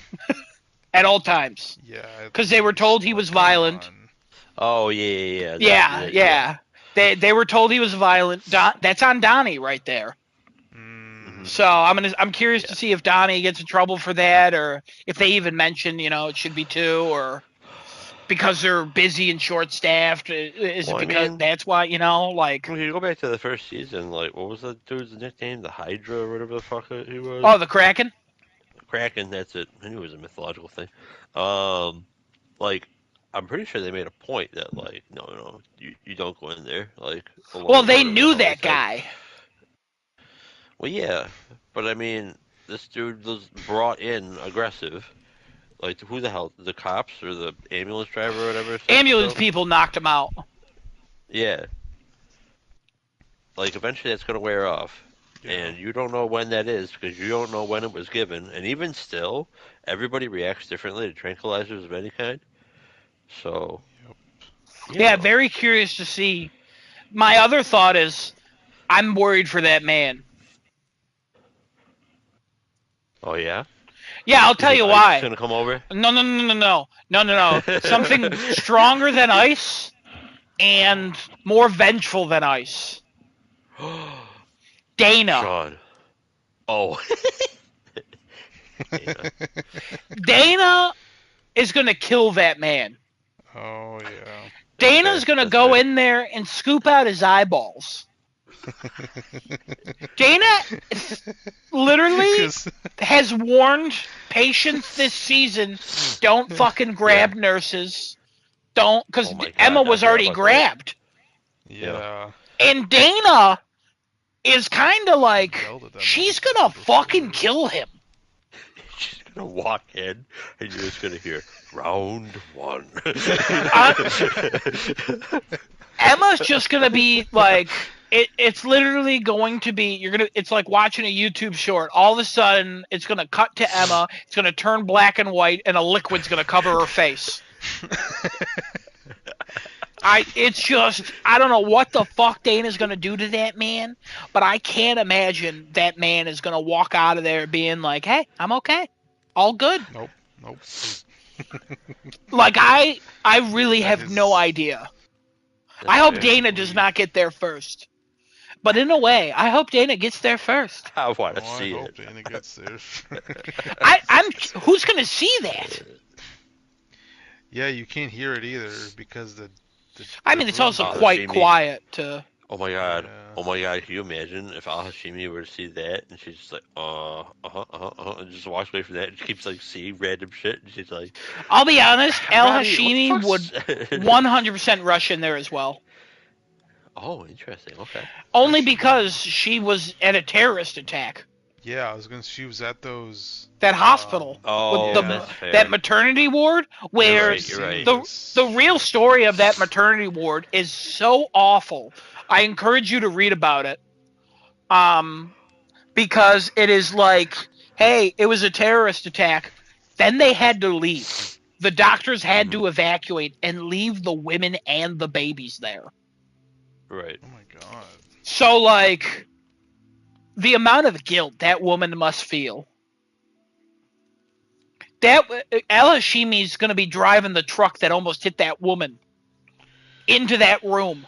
at all times. Yeah. Because they were told he was violent. Oh yeah. Yeah. They were told he was violent. That's on Donnie right there. So I'm curious to see if Donnie gets in trouble for that, or if they even mention it should be two, or because they're busy and short staffed. Is it because that's why like? If you go back to the first season, like what was that dude's nickname? The Hydra or whatever the fuck he was. Oh, the Kraken. Kraken. That's it. I knew it was a mythological thing. Like I'm pretty sure they made a point that like no, you don't go in there like. Well, they knew that guy. Well, yeah, but I mean, this dude was brought in aggressive. Like, who the hell? The cops or the ambulance driver or whatever? Ambulance people knocked him out. Yeah. Like, eventually that's going to wear off. Yeah. And you don't know when that is because you don't know when it was given. And even still, everybody reacts differently to tranquilizers of any kind. So. Yeah, very curious to see. My other thought is, I'm worried for that man. Oh, yeah? Yeah, I'll tell you why. Gonna come over? No. Something stronger than ice and more vengeful than ice. Dana. Sean. Oh. Dana is gonna kill that man. Oh yeah. Dana's gonna go in there and scoop out his eyeballs. Dana literally has warned patients this season, don't fucking grab nurses. Don't, because Emma was already grabbed. Yeah. And Dana is kind of like, she's gonna fucking kill him. She's gonna walk in, and you're just gonna hear, round one. Emma's just gonna be like, it's literally going to be, it's like watching a YouTube short. All of a sudden, it's gonna cut to Emma, it's gonna turn black and white, and a liquid's gonna cover her face. I don't know what the fuck Dana's gonna do to that man, but I can't imagine that man is gonna walk out of there being like, hey, I'm okay. All good. Nope. Like, I really have no idea. I hope Dana does not get there first. But in a way, I hope Dana gets there first. I want to see it. I hope Dana gets there. Who's gonna see that? Yeah, you can't hear it either because it's also quite quiet to. Oh my god! Yeah. Oh my god! Can you imagine if Al Hashimi were to see that and she's just like, and just walks away from that and she keeps like seeing random shit and she's like. I'll be honest, Al Hashimi would 100% rush in there as well. Oh, interesting. Okay. Only because she was at a terrorist attack. Yeah, I was gonna. She was at that hospital. That maternity ward where you're right. The real story of that maternity ward is so awful. I encourage you to read about it. Because it is like, hey, it was a terrorist attack. Then they had to leave. The doctors had to evacuate and leave the women and the babies there. Right. Oh my god. So like, the amount of guilt that woman must feel. That Al Hashimi's going to be driving the truck that almost hit that woman into that room.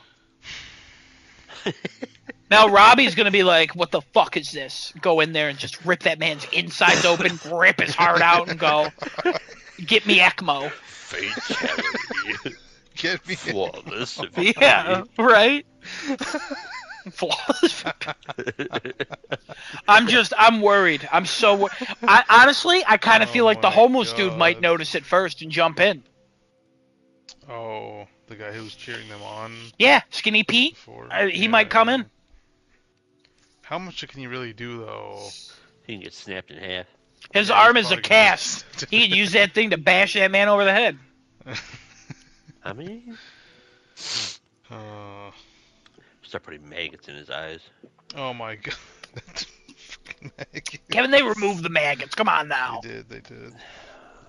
Now Robbie's gonna be like, "What the fuck is this?" Go in there and just rip that man's insides open, rip his heart out, and go, "Get me ECMO." Fatality. Get me. Flawless Yeah, victory. right. Flawless. I'm worried. I'm so. Honestly, I kind of feel Oh like the my homeless dude might God. notice it first and jump in. Oh, the guy who was cheering them on Yeah, Skinny Pete. before. He might come in. How much can he really do though? He can get snapped in half. His Yeah, he's arm is a probably gonna cast. He could use that thing to bash that man over the head. I mean, uh, start putting maggots in his eyes. oh my God. Fucking maggot. Kevin, they removed the maggots. Come on now. They did. They did.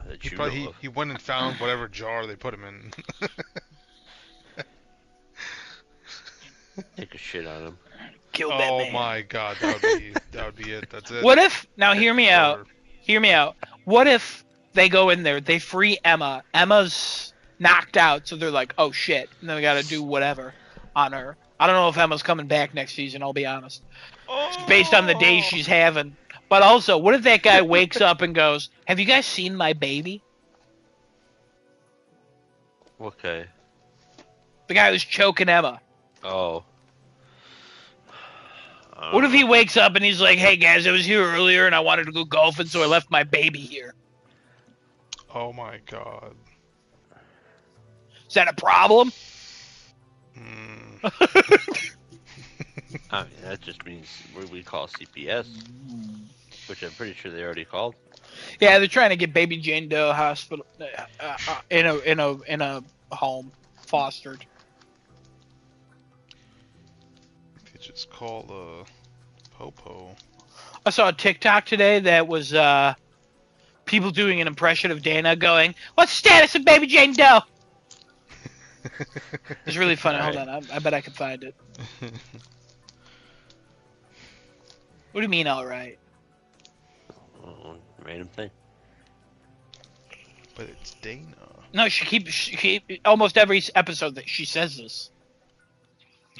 That He you probably know of. he went and found whatever jar they put him in. Take a shit on him. Killed that Oh man. my God, that would be it. That's it. What if? Now hear me out. Over. Hear me out. What if they go in there, they free Emma. Emma's knocked out, so they're like, "Oh shit!" And then we got to do whatever on her. I don't know if Emma's coming back next season. I'll be honest. It's based on the days she's having. But also, what if that guy wakes up and goes, "Have you guys seen my baby?" Okay. The guy who's choking Emma. Oh. What if he wakes up and he's like, "Hey guys, I was here earlier and I wanted to go golfing, so I left my baby here." Oh my God. Is that a problem? Hmm. I mean, that just means what we call CPS, which I'm pretty sure they already called. Yeah, they're trying to get baby Jane Doe hospital in a home, fostered. They just call Popo. I saw a TikTok today that was people doing an impression of Dana going, "What's the status of baby Jane Doe?" It's really funny. All Hold on, I bet I can find it. What do you mean, all right? Random thing. But it's Dana. No, she keeps almost every episode that she says this.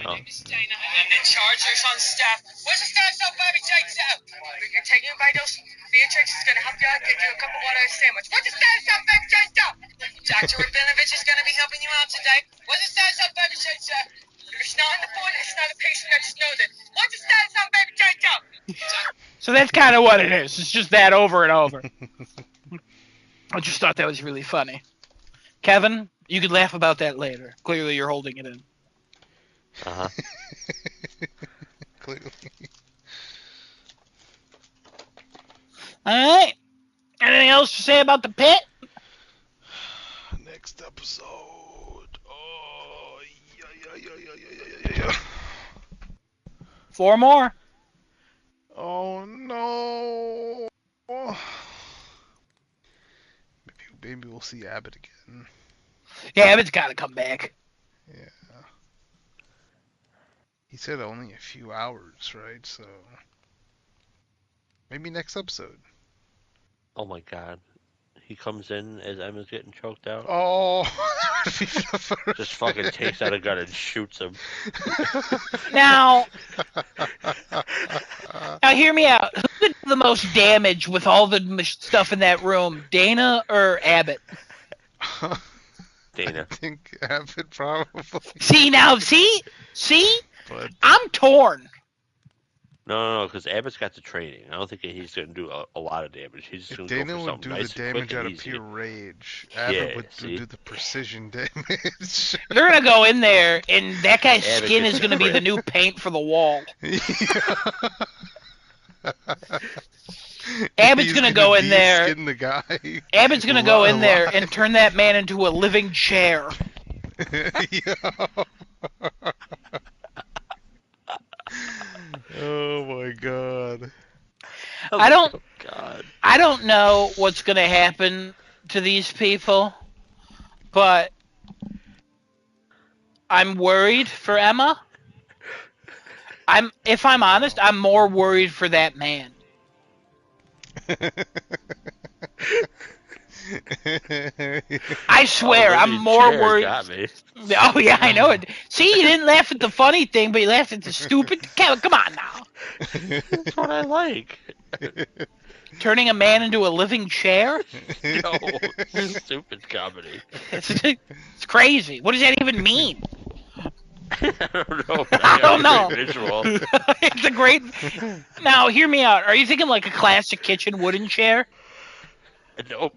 Oh. I'm in charge. There's on staff. Where's the status of baby Jane Doe? You're taking vitals. Beatrix is going to help you out, get you a cup of water and a sandwich. What's the status of baby Jane Doe? Dr. Rabinovich is going to be helping you out today. What's the status of baby Jane Doe? It's not the phone. It's not a patient. I just know that. What's the status of baby Jane Doe? So that's kind of what it is. It's just that over and over. I just thought that was really funny. Kevin, you could laugh about that later. Clearly, you're holding it in. Uh huh. Clearly. All right. Anything else to say about the pit? Next episode. Oh, yeah. 4 more. Oh no. Maybe we'll see Abbott again. Yeah, Abbott's got to come back. Yeah. He said only a few hours, right? So maybe next episode. Oh my God. He comes in as Emma's getting choked out. Oh. Just fucking takes out a gun and shoots him. Now, hear me out. Who did the most damage with all the stuff in that room, Dana or Abbott? Dana. I think Abbott probably. See? But I'm torn. No, because Abbott's got the training. I don't think he's going to do a lot of damage. He's just going to go Dana for would something do nice the and damage quick out and of easy. pure rage. Abbott would see? do the precision damage. They're gonna go in there, and that guy's Abbott skin gets is gonna be the pricked. new paint for the wall. Abbott's He's gonna go in there. de-skin the guy. Abbott's gonna go in there alive. and turn that man into a living chair. Oh my god. I don't- Oh God. I don't know what's gonna happen to these people, but I'm worried for Emma. If I'm honest, I'm more worried for that man. I swear, I'm living more chair worried. got me. Oh yeah, I know it. See, you didn't laugh at the funny thing, but you laughed at the stupid. Come on now. That's what I like. Turning a man into a living chair? No, stupid comedy. It's crazy. What does that even mean? I don't know. But I I got don't a know. great visual. It's a great. Now, hear me out. Are you thinking like a classic kitchen wooden chair? Nope.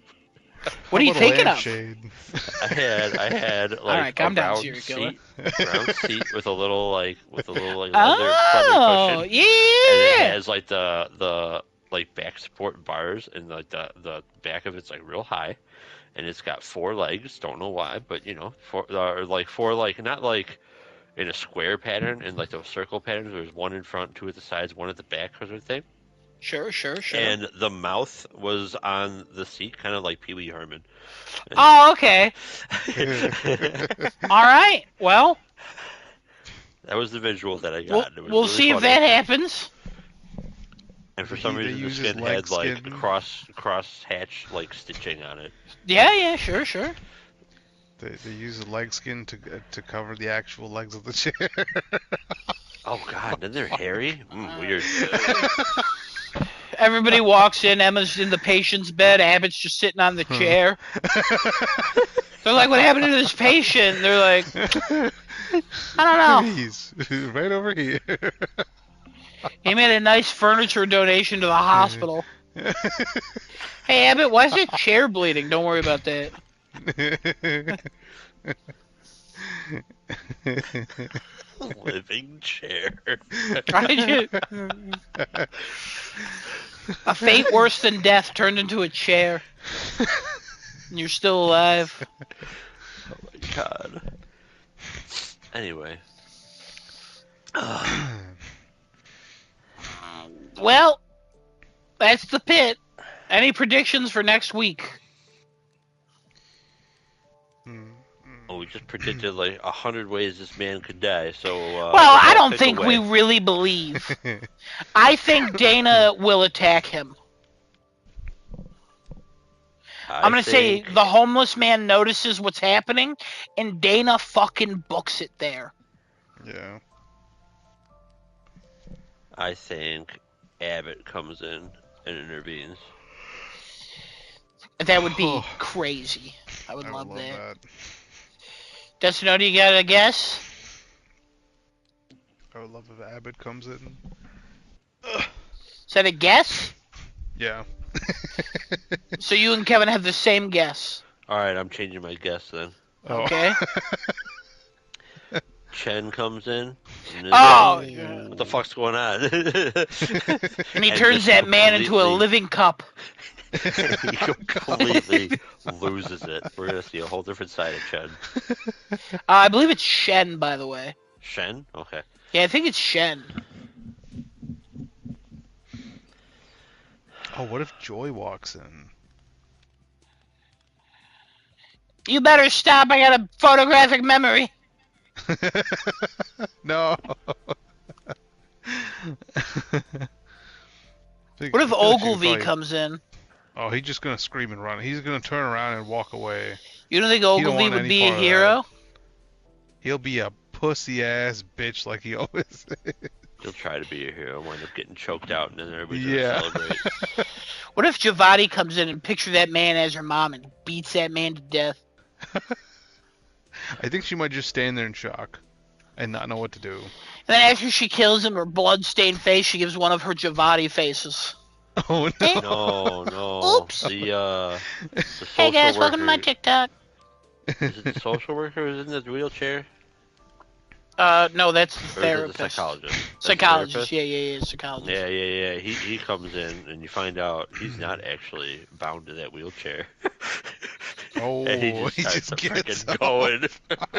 What are you How about a thinking of? lampshade? I had All like right, a calm down, round serial killer. seat with a little leather Oh, cushion, and it yeah. has like the like back support bars, and like the back of it's like real high, and it's got four legs. Don't know why, but you know, four like not like in a square pattern and like those circle patterns. There's one in front, two at the sides, one at the back, sort of thing. Sure. And the mouth was on the seat, kind of like Pee Wee Herman. Oh, okay. All right. Well, That was the visual that I we'll, got. It was we'll really see if funny. that happens. And for They some reason, the use his skin leg had like skin. cross hatch like stitching on it. Yeah, sure. They use the leg skin to cover the actual legs of the chair. Oh God, then they're hairy. Weird. Everybody walks in. Emma's in the patient's bed. Abbott's just sitting on the chair. They're like, "What happened to this patient?" They're like, "I don't know. He's right over here. He made a nice furniture donation to the hospital." Hey, Abbott, why is your chair bleeding? Don't worry about that. Living chair. A fate worse than death turned into a chair. And you're still alive. Oh my God. Anyway. Well, that's the pit. Any predictions for next week? Oh, we just predicted like 100 ways this man could die. So. Well, I don't think we away. really believe. I think Dana will attack him. I'm going to say the homeless man notices what's happening, and Dana fucking books it there. Yeah. I think Abbott comes in and intervenes. That would be crazy. I would love love that. Destino, do you got a guess? I would love if Abbott comes in. Is that a guess? Yeah. So you and Kevin have the same guess. Alright, I'm changing my guess then. Okay. Chen comes in. And Oh! What the fuck's going on? And he turns that man into a living cup. He completely loses it. We're going to see a whole different side of Chen. I believe it's Shen, by the way. Shen? Okay. Yeah, I think it's Shen. Oh, what if Joy walks in? You better stop. I got a photographic memory. No. What if Ogilvy comes in? Oh, he's just gonna scream and run. He's gonna turn around and walk away. You don't think Ogilvy would be a hero? He'll be a pussy ass bitch like he always is. He'll try to be a hero, wind up getting choked out, and then everybody's gonna celebrate. What if Javati comes in and picture that man as her mom and beats that man to death? I think she might just stand there in shock and not know what to do. And then after she kills him, her blood-stained face, she gives one of her Javati faces. Oh no! No. Oops. The Hey guys, social welcome to my worker. TikTok. Is it the social worker who's in the wheelchair? No, that's the Or is it therapist. the psychologist? That's the Psychologist, therapist? psychologist. Yeah. He comes in and you find out he's not actually bound to that wheelchair. Oh, and he he starts just to gets frickin' going.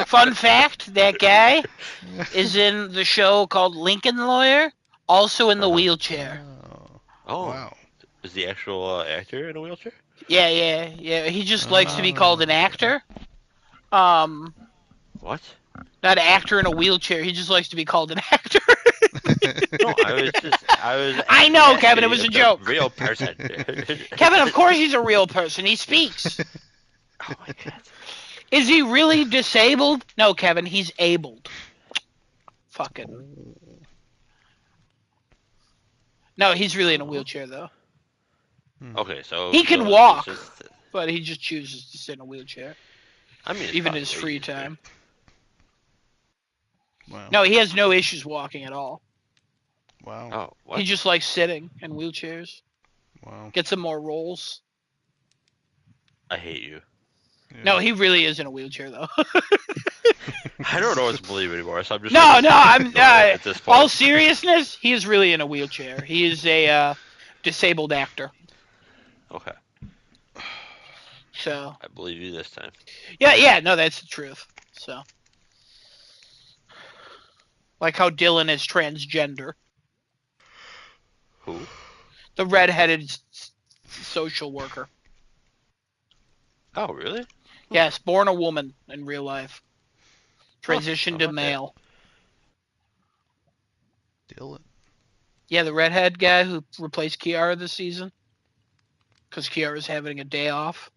Fun fact, that guy is in the show called Lincoln Lawyer, also in the wheelchair. Oh, wow. Is the actual actor in a wheelchair? Yeah. He just likes to be called an actor. What? Not an actor in a wheelchair. He just likes to be called an actor. No, No, I was. I know, asking Kevin, it was if a the joke. Real person. Kevin, of course he's a real person. He speaks. Oh my god. Is he really disabled? No, Kevin, he's abled. Fucking. No, he's really in a wheelchair, though. Okay, so He can it's walk, just. but he just chooses to sit in a wheelchair, I mean, it's even in probably his way free easier. time. Wow. No, he has no issues walking at all. Wow. Oh, what? He just likes sitting in wheelchairs. Wow. Gets him more rolls. I hate you. Yeah. No, he really is in a wheelchair, though. I don't know what to believe anymore, so I'm just. No, gonna I'm ignore it at this point. all seriousness. He is really in a wheelchair. He is a disabled actor. Okay, So I believe you this time. yeah, no, that's the truth. So like how Dylan is transgender, Who? the redheaded social worker. Oh, really? Yes, born a woman in real life, Huh, transitioned how to about that? male. Dylan. Yeah, the redhead guy who replaced Kiara this season, because Kiara's having a day off.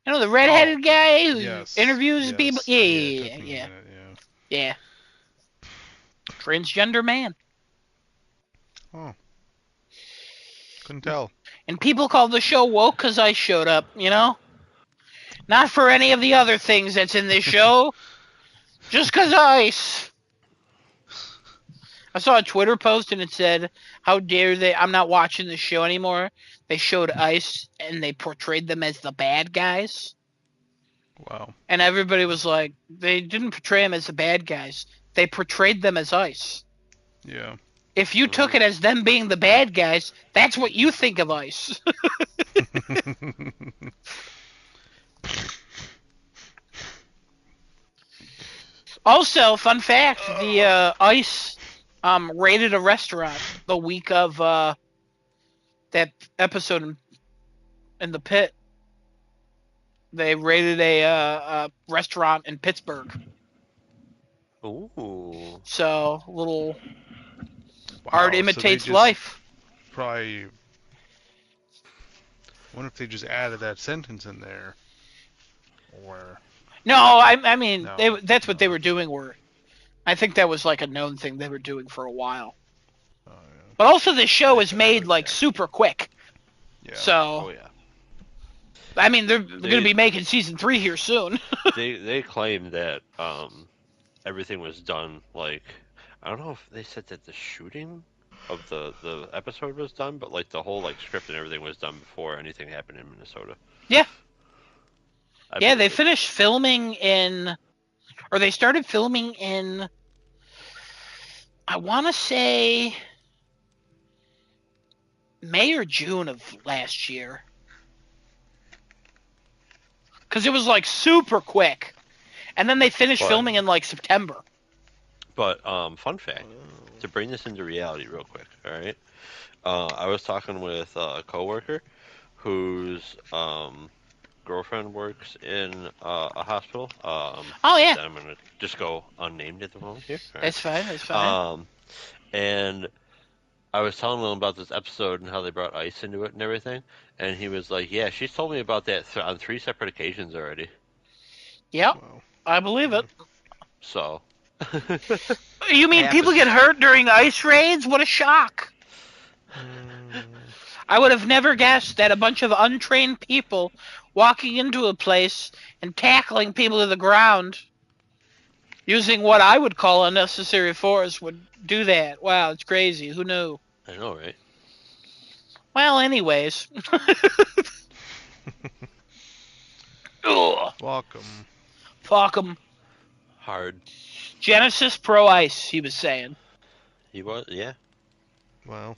You know the redheaded guy who Yes. interviews Yes. people. Yeah, it Yeah, took me a yeah, minute, yeah. yeah. Transgender man. Oh. Couldn't tell. And people call the show woke because I showed up, you know? Not for any of the other things that's in this show. Just because ice. I saw a Twitter post and it said, how dare they, I'm not watching the show anymore. They showed ice and they portrayed them as the bad guys. Wow. And everybody was like, they didn't portray them as the bad guys. They portrayed them as ice. Yeah. If you took it as them being the bad guys, that's what you think of ice. Also, fun fact: the ICE raided a restaurant the week of that episode in the pit. They raided a restaurant in Pittsburgh. Ooh. So little art Wow. So they imitates just life. probably. I wonder if they just added that sentence in there. Or. No, I mean No. that's what No. they were doing. I think that was like a known thing they were doing for a while. Oh, yeah. But also, this show They is had to made add like that. super quick. Yeah. So Oh yeah. I mean, they're going to They be making season 3 here soon. they claim that everything was done like I don't know if they said that the shooting of the episode was done, but like the whole like script and everything was done before anything happened in Minnesota. Yeah. I Yeah, they believe it. finished filming or they started filming in, I want to say, May or June of last year. Because it was like super quick. And then they finished filming in like September. But fun fact, to bring this into reality real quick, all right? I was talking with a coworker whose girlfriend works in a hospital. Oh, yeah. That I'm gonna just go unnamed at the moment here. All That's right. fine. That's fine. And I was telling him about this episode and how they brought ice into it and everything, and he was like, "Yeah, she's told me about that on 3 separate occasions already." Yep. Wow. I believe it. So. You mean people get hurt during ice raids? What a shock. I would have never guessed that a bunch of untrained people walking into a place and tackling people to the ground using what I would call unnecessary force would do that. Wow, it's crazy. Who knew? I know, right? Well, anyways. Ugh, Fuck 'em. fuck 'em. Hard. Genesis Pro Ice, he was saying. He was, yeah. Well.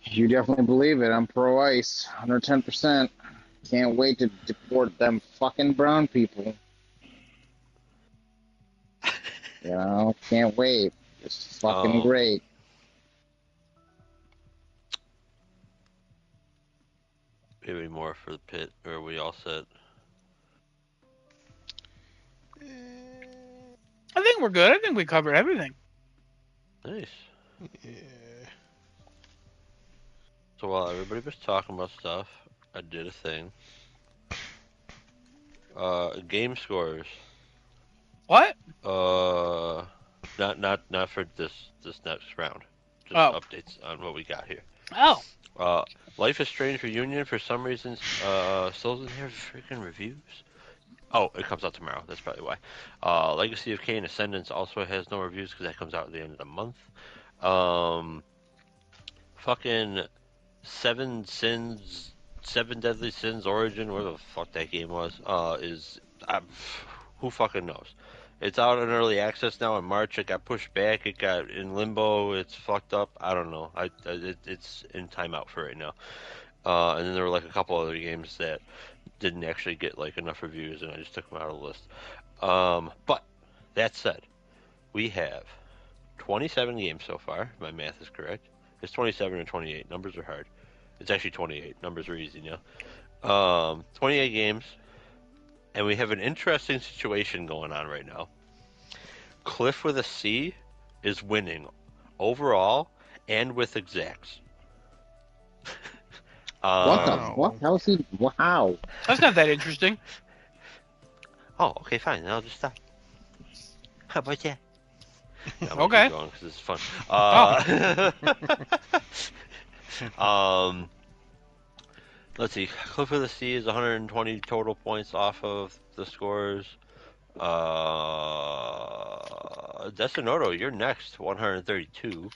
You definitely believe it. I'm pro ice, 110%. Can't wait to deport them fucking brown people. You know, can't wait. It's fucking great. Maybe more for the Pit, or are we all set? I think we're good. I think we covered everything. Nice. Yeah. So while everybody was talking about stuff, I did a thing. Game scores. What? Not for this next round. Just Oh. updates on what we got here. Oh. Life is Strange Reunion for some reason still doesn't have freaking reviews. Oh, it comes out tomorrow. That's probably why. Legacy of Kain Ascendance also has no reviews because that comes out at the end of the month. Fucking Seven Deadly Sins Origin, where the fuck that game was, who fucking knows? It's out in early access now in March. It got pushed back. It got in limbo. It's fucked up. I don't know. It's in timeout for right now. And then there were like a couple other games that didn't actually get like enough reviews, and I just took them out of the list. But that said, we have 27 games so far. If my math is correct. It's 27 and 28. Numbers are hard. It's actually 28. Numbers are easy now. 28 games, and we have an interesting situation going on right now. Cliff with a C is winning overall and with exacts. What the Wow. fuck? How's he? Wow. That's not that interesting. Oh, okay, fine. I'll just stop. How about that? I'm gonna Okay. keep going because it's fun. Let's see. Cliff of the Sea is 120 total points off of the scores. Desinoto, you're next, 132.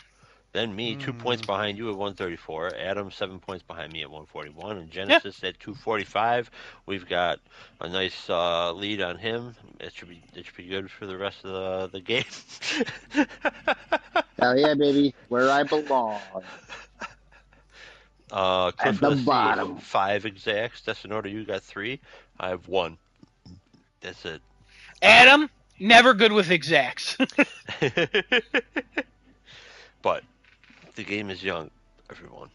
Then me, 2 points behind you at 134. Adam, 7 points behind me at 141. And Genesis at 245. We've got a nice lead on him. It should be good for the rest of the game. Hell yeah, baby. Where I belong. Cliff At of the the Sea, bottom. 5 exacts. Desinoto, you got 3. I have 1. That's it. Adam, never good with exacts. But the game is young, everyone.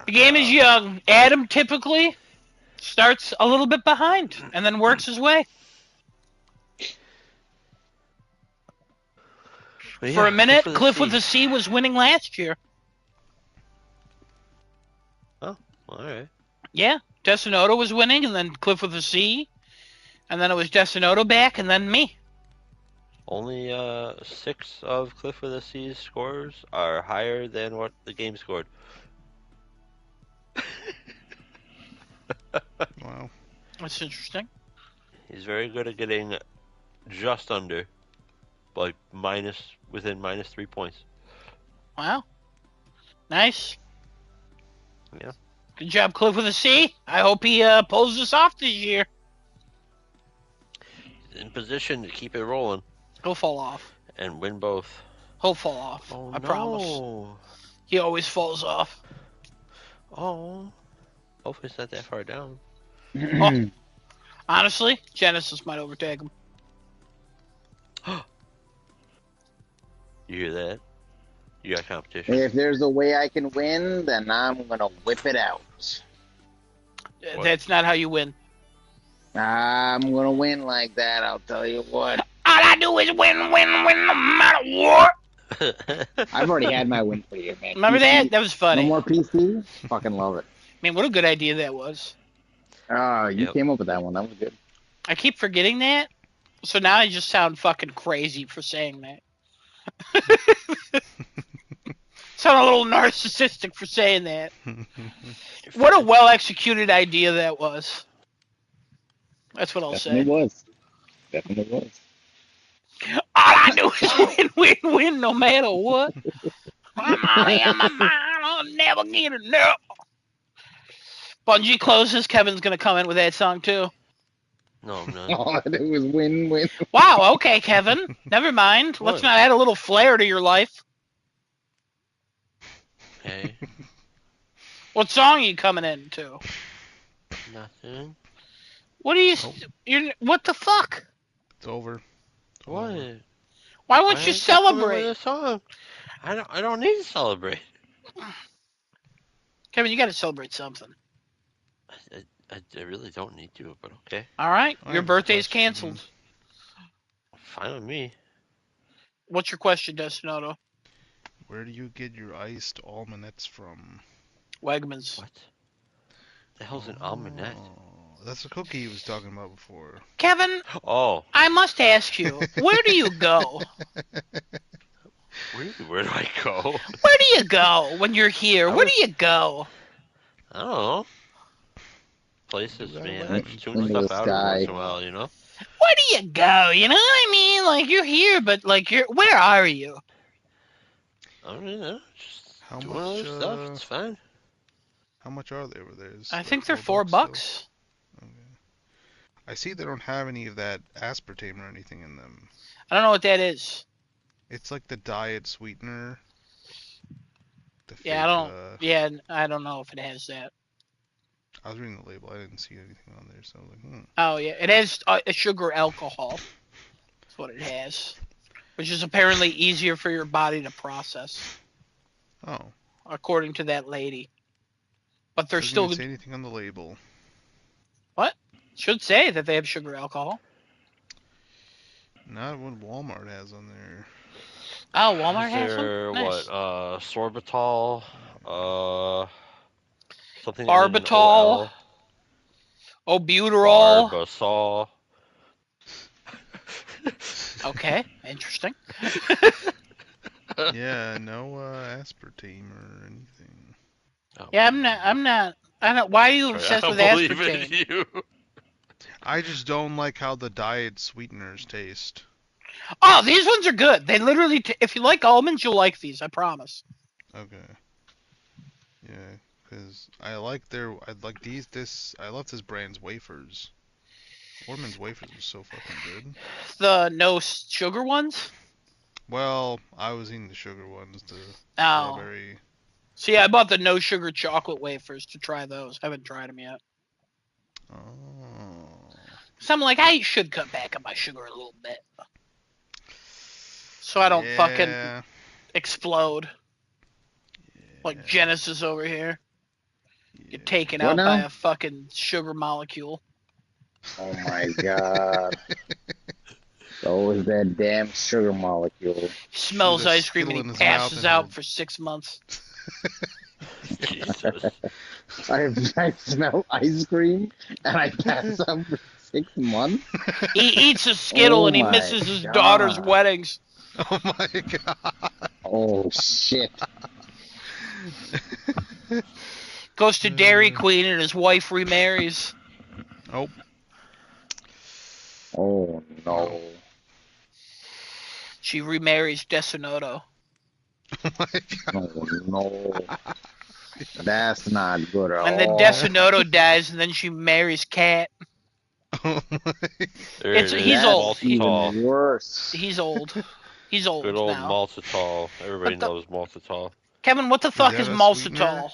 The game is young. Adam typically starts a little bit behind and then works his way. But For yeah, a minute, of Cliff Sea. with the C was winning last year. Oh, all right. Yeah, Desinoto was winning, and then Cliff with the C, and then it was Desinoto back, and then me. Only 6 of Cliff of the Sea's scores are higher than what the game scored. Wow. That's interesting. He's very good at getting just under, like within minus 3 points. Wow. Nice. Yeah. Good job, Cliff with a C. I hope he pulls this off this year. He's in position to keep it rolling He'll fall off. and win both. He'll fall off. Oh I no! promise. He always falls off. Oh, hopefully it's not that far down. Oh. Honestly, Genesis might overtake him. You hear that? You got competition. If there's a way I can win, then I'm gonna whip it out. What? That's not how you win. I'm gonna win like that, I'll tell you what. All I do is win, no matter what. I've already had my win for you, man. Remember PC? that? That was funny. No more PC? Fucking love it. Man, what a good idea that was. You Yep. came up with that one. That was good. I keep forgetting that, so now I just sound fucking crazy for saying that. Sound a little narcissistic for saying that. What a well-executed idea that was. That's what I'll Definitely say. was. Definitely was. All I do is win, no matter what. I'm on my mind, I'll never get enough. Bungie closes, Kevin's gonna come in with that song too. No, I'm not. All I did was win. Wow, okay, Kevin. Never mind. Let's What? not add a little flair to your life. Hey, What song are you coming into? nothing. What are you? Nope. You're what the fuck? It's over. It's What? over. Why Why won't you didn't you come in with celebrate? a song? I don't need to celebrate. Kevin, you got to celebrate something. I really don't need to, but okay. All right, I your have a birthday's question. canceled. Fine with me. What's your question, Destinato? Where do you get your iced almonds from? Wegmans. What? The hell's an almanac? That's a cookie he was talking about before. Kevin, Oh, I must ask you, where do you go? where do I go? Where do you go when you're here? Where do you go? I don't know. You Places, got man. I Wegmans, tune Into the stuff out every once sky. in a while, you know? Where do you go? You know what I mean? Like, you're here, but, like, where are you? I don't know. Just How doing much? other stuff. It's fine. How much are they over there? Is I like think they're $4 $4. still? Okay. I see they don't have any of that aspartame or anything in them. I don't know what that is. It's like the diet sweetener. The fake. Yeah, I don't know if it has that. I was reading the label. I didn't see anything on there, so I was like, Oh, yeah, it has a sugar alcohol. That's what it has. Which is apparently easier for your body to process, Oh. according to that lady. But they're Doesn't still... even say anything on the label. What? Should say that they have sugar alcohol. Not what Walmart has on there. Oh, Walmart Is has one? there, Nice. sorbitol? Something ending in Barbitol, OL? albuterol. Barbasol? Okay, interesting. Yeah, no aspartame or anything. Oh, Yeah, I don't. Why are you sorry, I obsessed don't with believe in aspartame? you. I just don't like how the diet sweeteners taste. Oh, these ones are good. They literally, if you like almonds, you'll like these. I promise. Okay. Yeah, because I like I love this brand's wafers. Orman's wafers are so fucking good. The no sugar ones. Well, I was eating the sugar ones, the Oh, strawberry. see, I bought the no sugar chocolate wafers to try those. I haven't tried them yet. Oh. So I'm like, I should cut back on my sugar a little bit, so I don't fucking Yeah. explode like Yeah. Genesis over here. Yeah. Get taken What out by now? a fucking sugar molecule. Oh my god. So is that damn sugar molecule. He smells Shoot a ice cream and Skittle he in his mouth passes and out he'll- for 6 months. Jesus. I smell ice cream and I pass out for 6 months? He eats a Skittle Oh and he my misses his daughter's god. weddings. Oh my god. Oh shit. Goes to Dairy Queen and his wife remarries. Oh. Oh no. She remarries Desinoto. Oh my god. Oh no. That's not good at And then all. Desinoto dies and then she marries Cat. Oh my. He's old. That's even worse. He's old. He's Good old old now. maltitol. Everybody What the- knows maltitol. Kevin, what the fuck is that a sweetener? maltitol?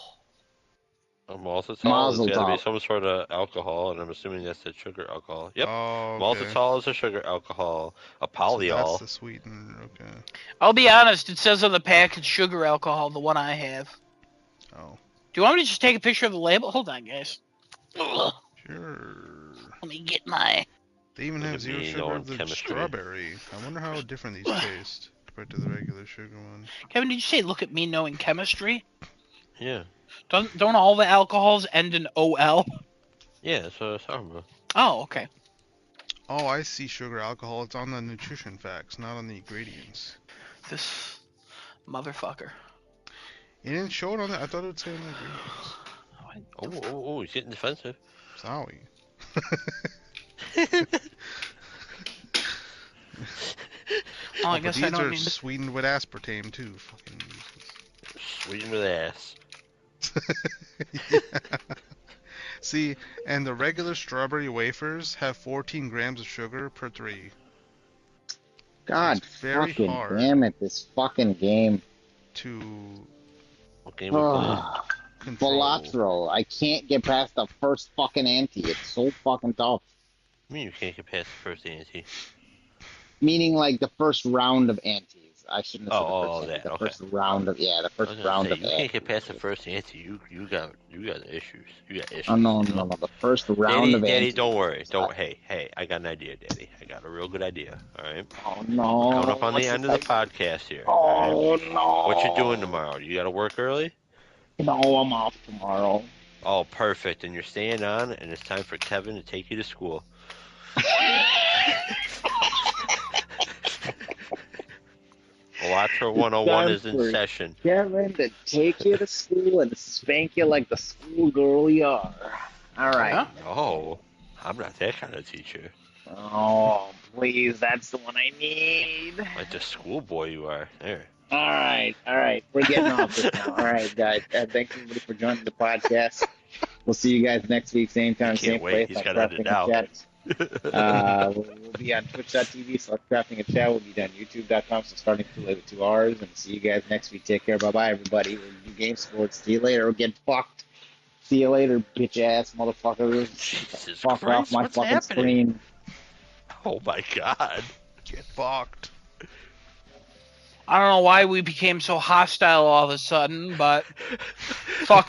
A maltitol Mazel has got to be tov. some sort of alcohol, and I'm assuming that's the sugar alcohol. Yep. Oh, okay. Maltitol is a sugar alcohol. A So that's polyol. the sweetener. Okay. I'll be honest, it says on the package sugar alcohol, the one I have. Oh. Do you want me to just take a picture of the label? Hold on, guys. Ugh. Sure. Let me get my... They even Look have at zero me sugar knowing of the chemistry. strawberry. I wonder how different these taste compared to the regular sugar one. Kevin, did you say look at me knowing chemistry? Yeah. Don't all the alcohols end in OL? Yeah, that's what I was talking about. Oh, okay. Oh, I see sugar alcohol. It's on the nutrition facts, not on the ingredients. This motherfucker. It didn't show it on the. I thought it would say on the ingredients. Oh, he's getting defensive. Sorry. Oh, I But guess these I don't are need to... sweetened with aspartame too. Fucking Sweetened with ass. useless. Yeah. See, and the regular strawberry wafers have 14 grams of sugar per 3. God It's very fucking hard damn it, this fucking game. to What game we playing? control. Balatro. I can't get past the first fucking ante. It's so fucking tough. I mean, you can't get past the first ante. Meaning like the first round of antes. I shouldn't have said the Oh, first answer. that, The okay. first round of the I first was gonna round say of you ad. can't get past the first answer. You got issues. You got issues. Oh no, You no, know? no! The first round of Daddy, answers. don't worry. Don't. Hey, I got an idea, Daddy. I got a real good idea. All right. Oh We're coming up no! on the What's end this? of the podcast here. All right. Oh What you doing no! tomorrow? You got to work early? No, I'm off tomorrow. Oh, perfect. And you're staying on, and it's time for Kevin to take you to school. Elatro 101 is in session. Kevin to take you to school and spank you like the schoolgirl you are. All right. Yeah. No, I'm not that kind of teacher. Oh, please, that's the one I need. Like the schoolboy you are. There. All right. We're getting off this now. All right, guys. Thanks everybody for joining the podcast. We'll see you guys next week, same time, Can't same wait. place. He's On got to end it Crafting and now. Chat. We'll be on twitch.tv/crafting and chat. We'll be on youtube.com, so starting to with 2 R's. And see you guys next week. Take care. Bye-bye, everybody. We'll do game sports. See you later. We'll get fucked. See you later, bitch-ass motherfuckers. Jesus Fuck Christ, off my what's fucking happening? screen. Oh my God. Get fucked. I don't know why we became so hostile all of a sudden, but fuck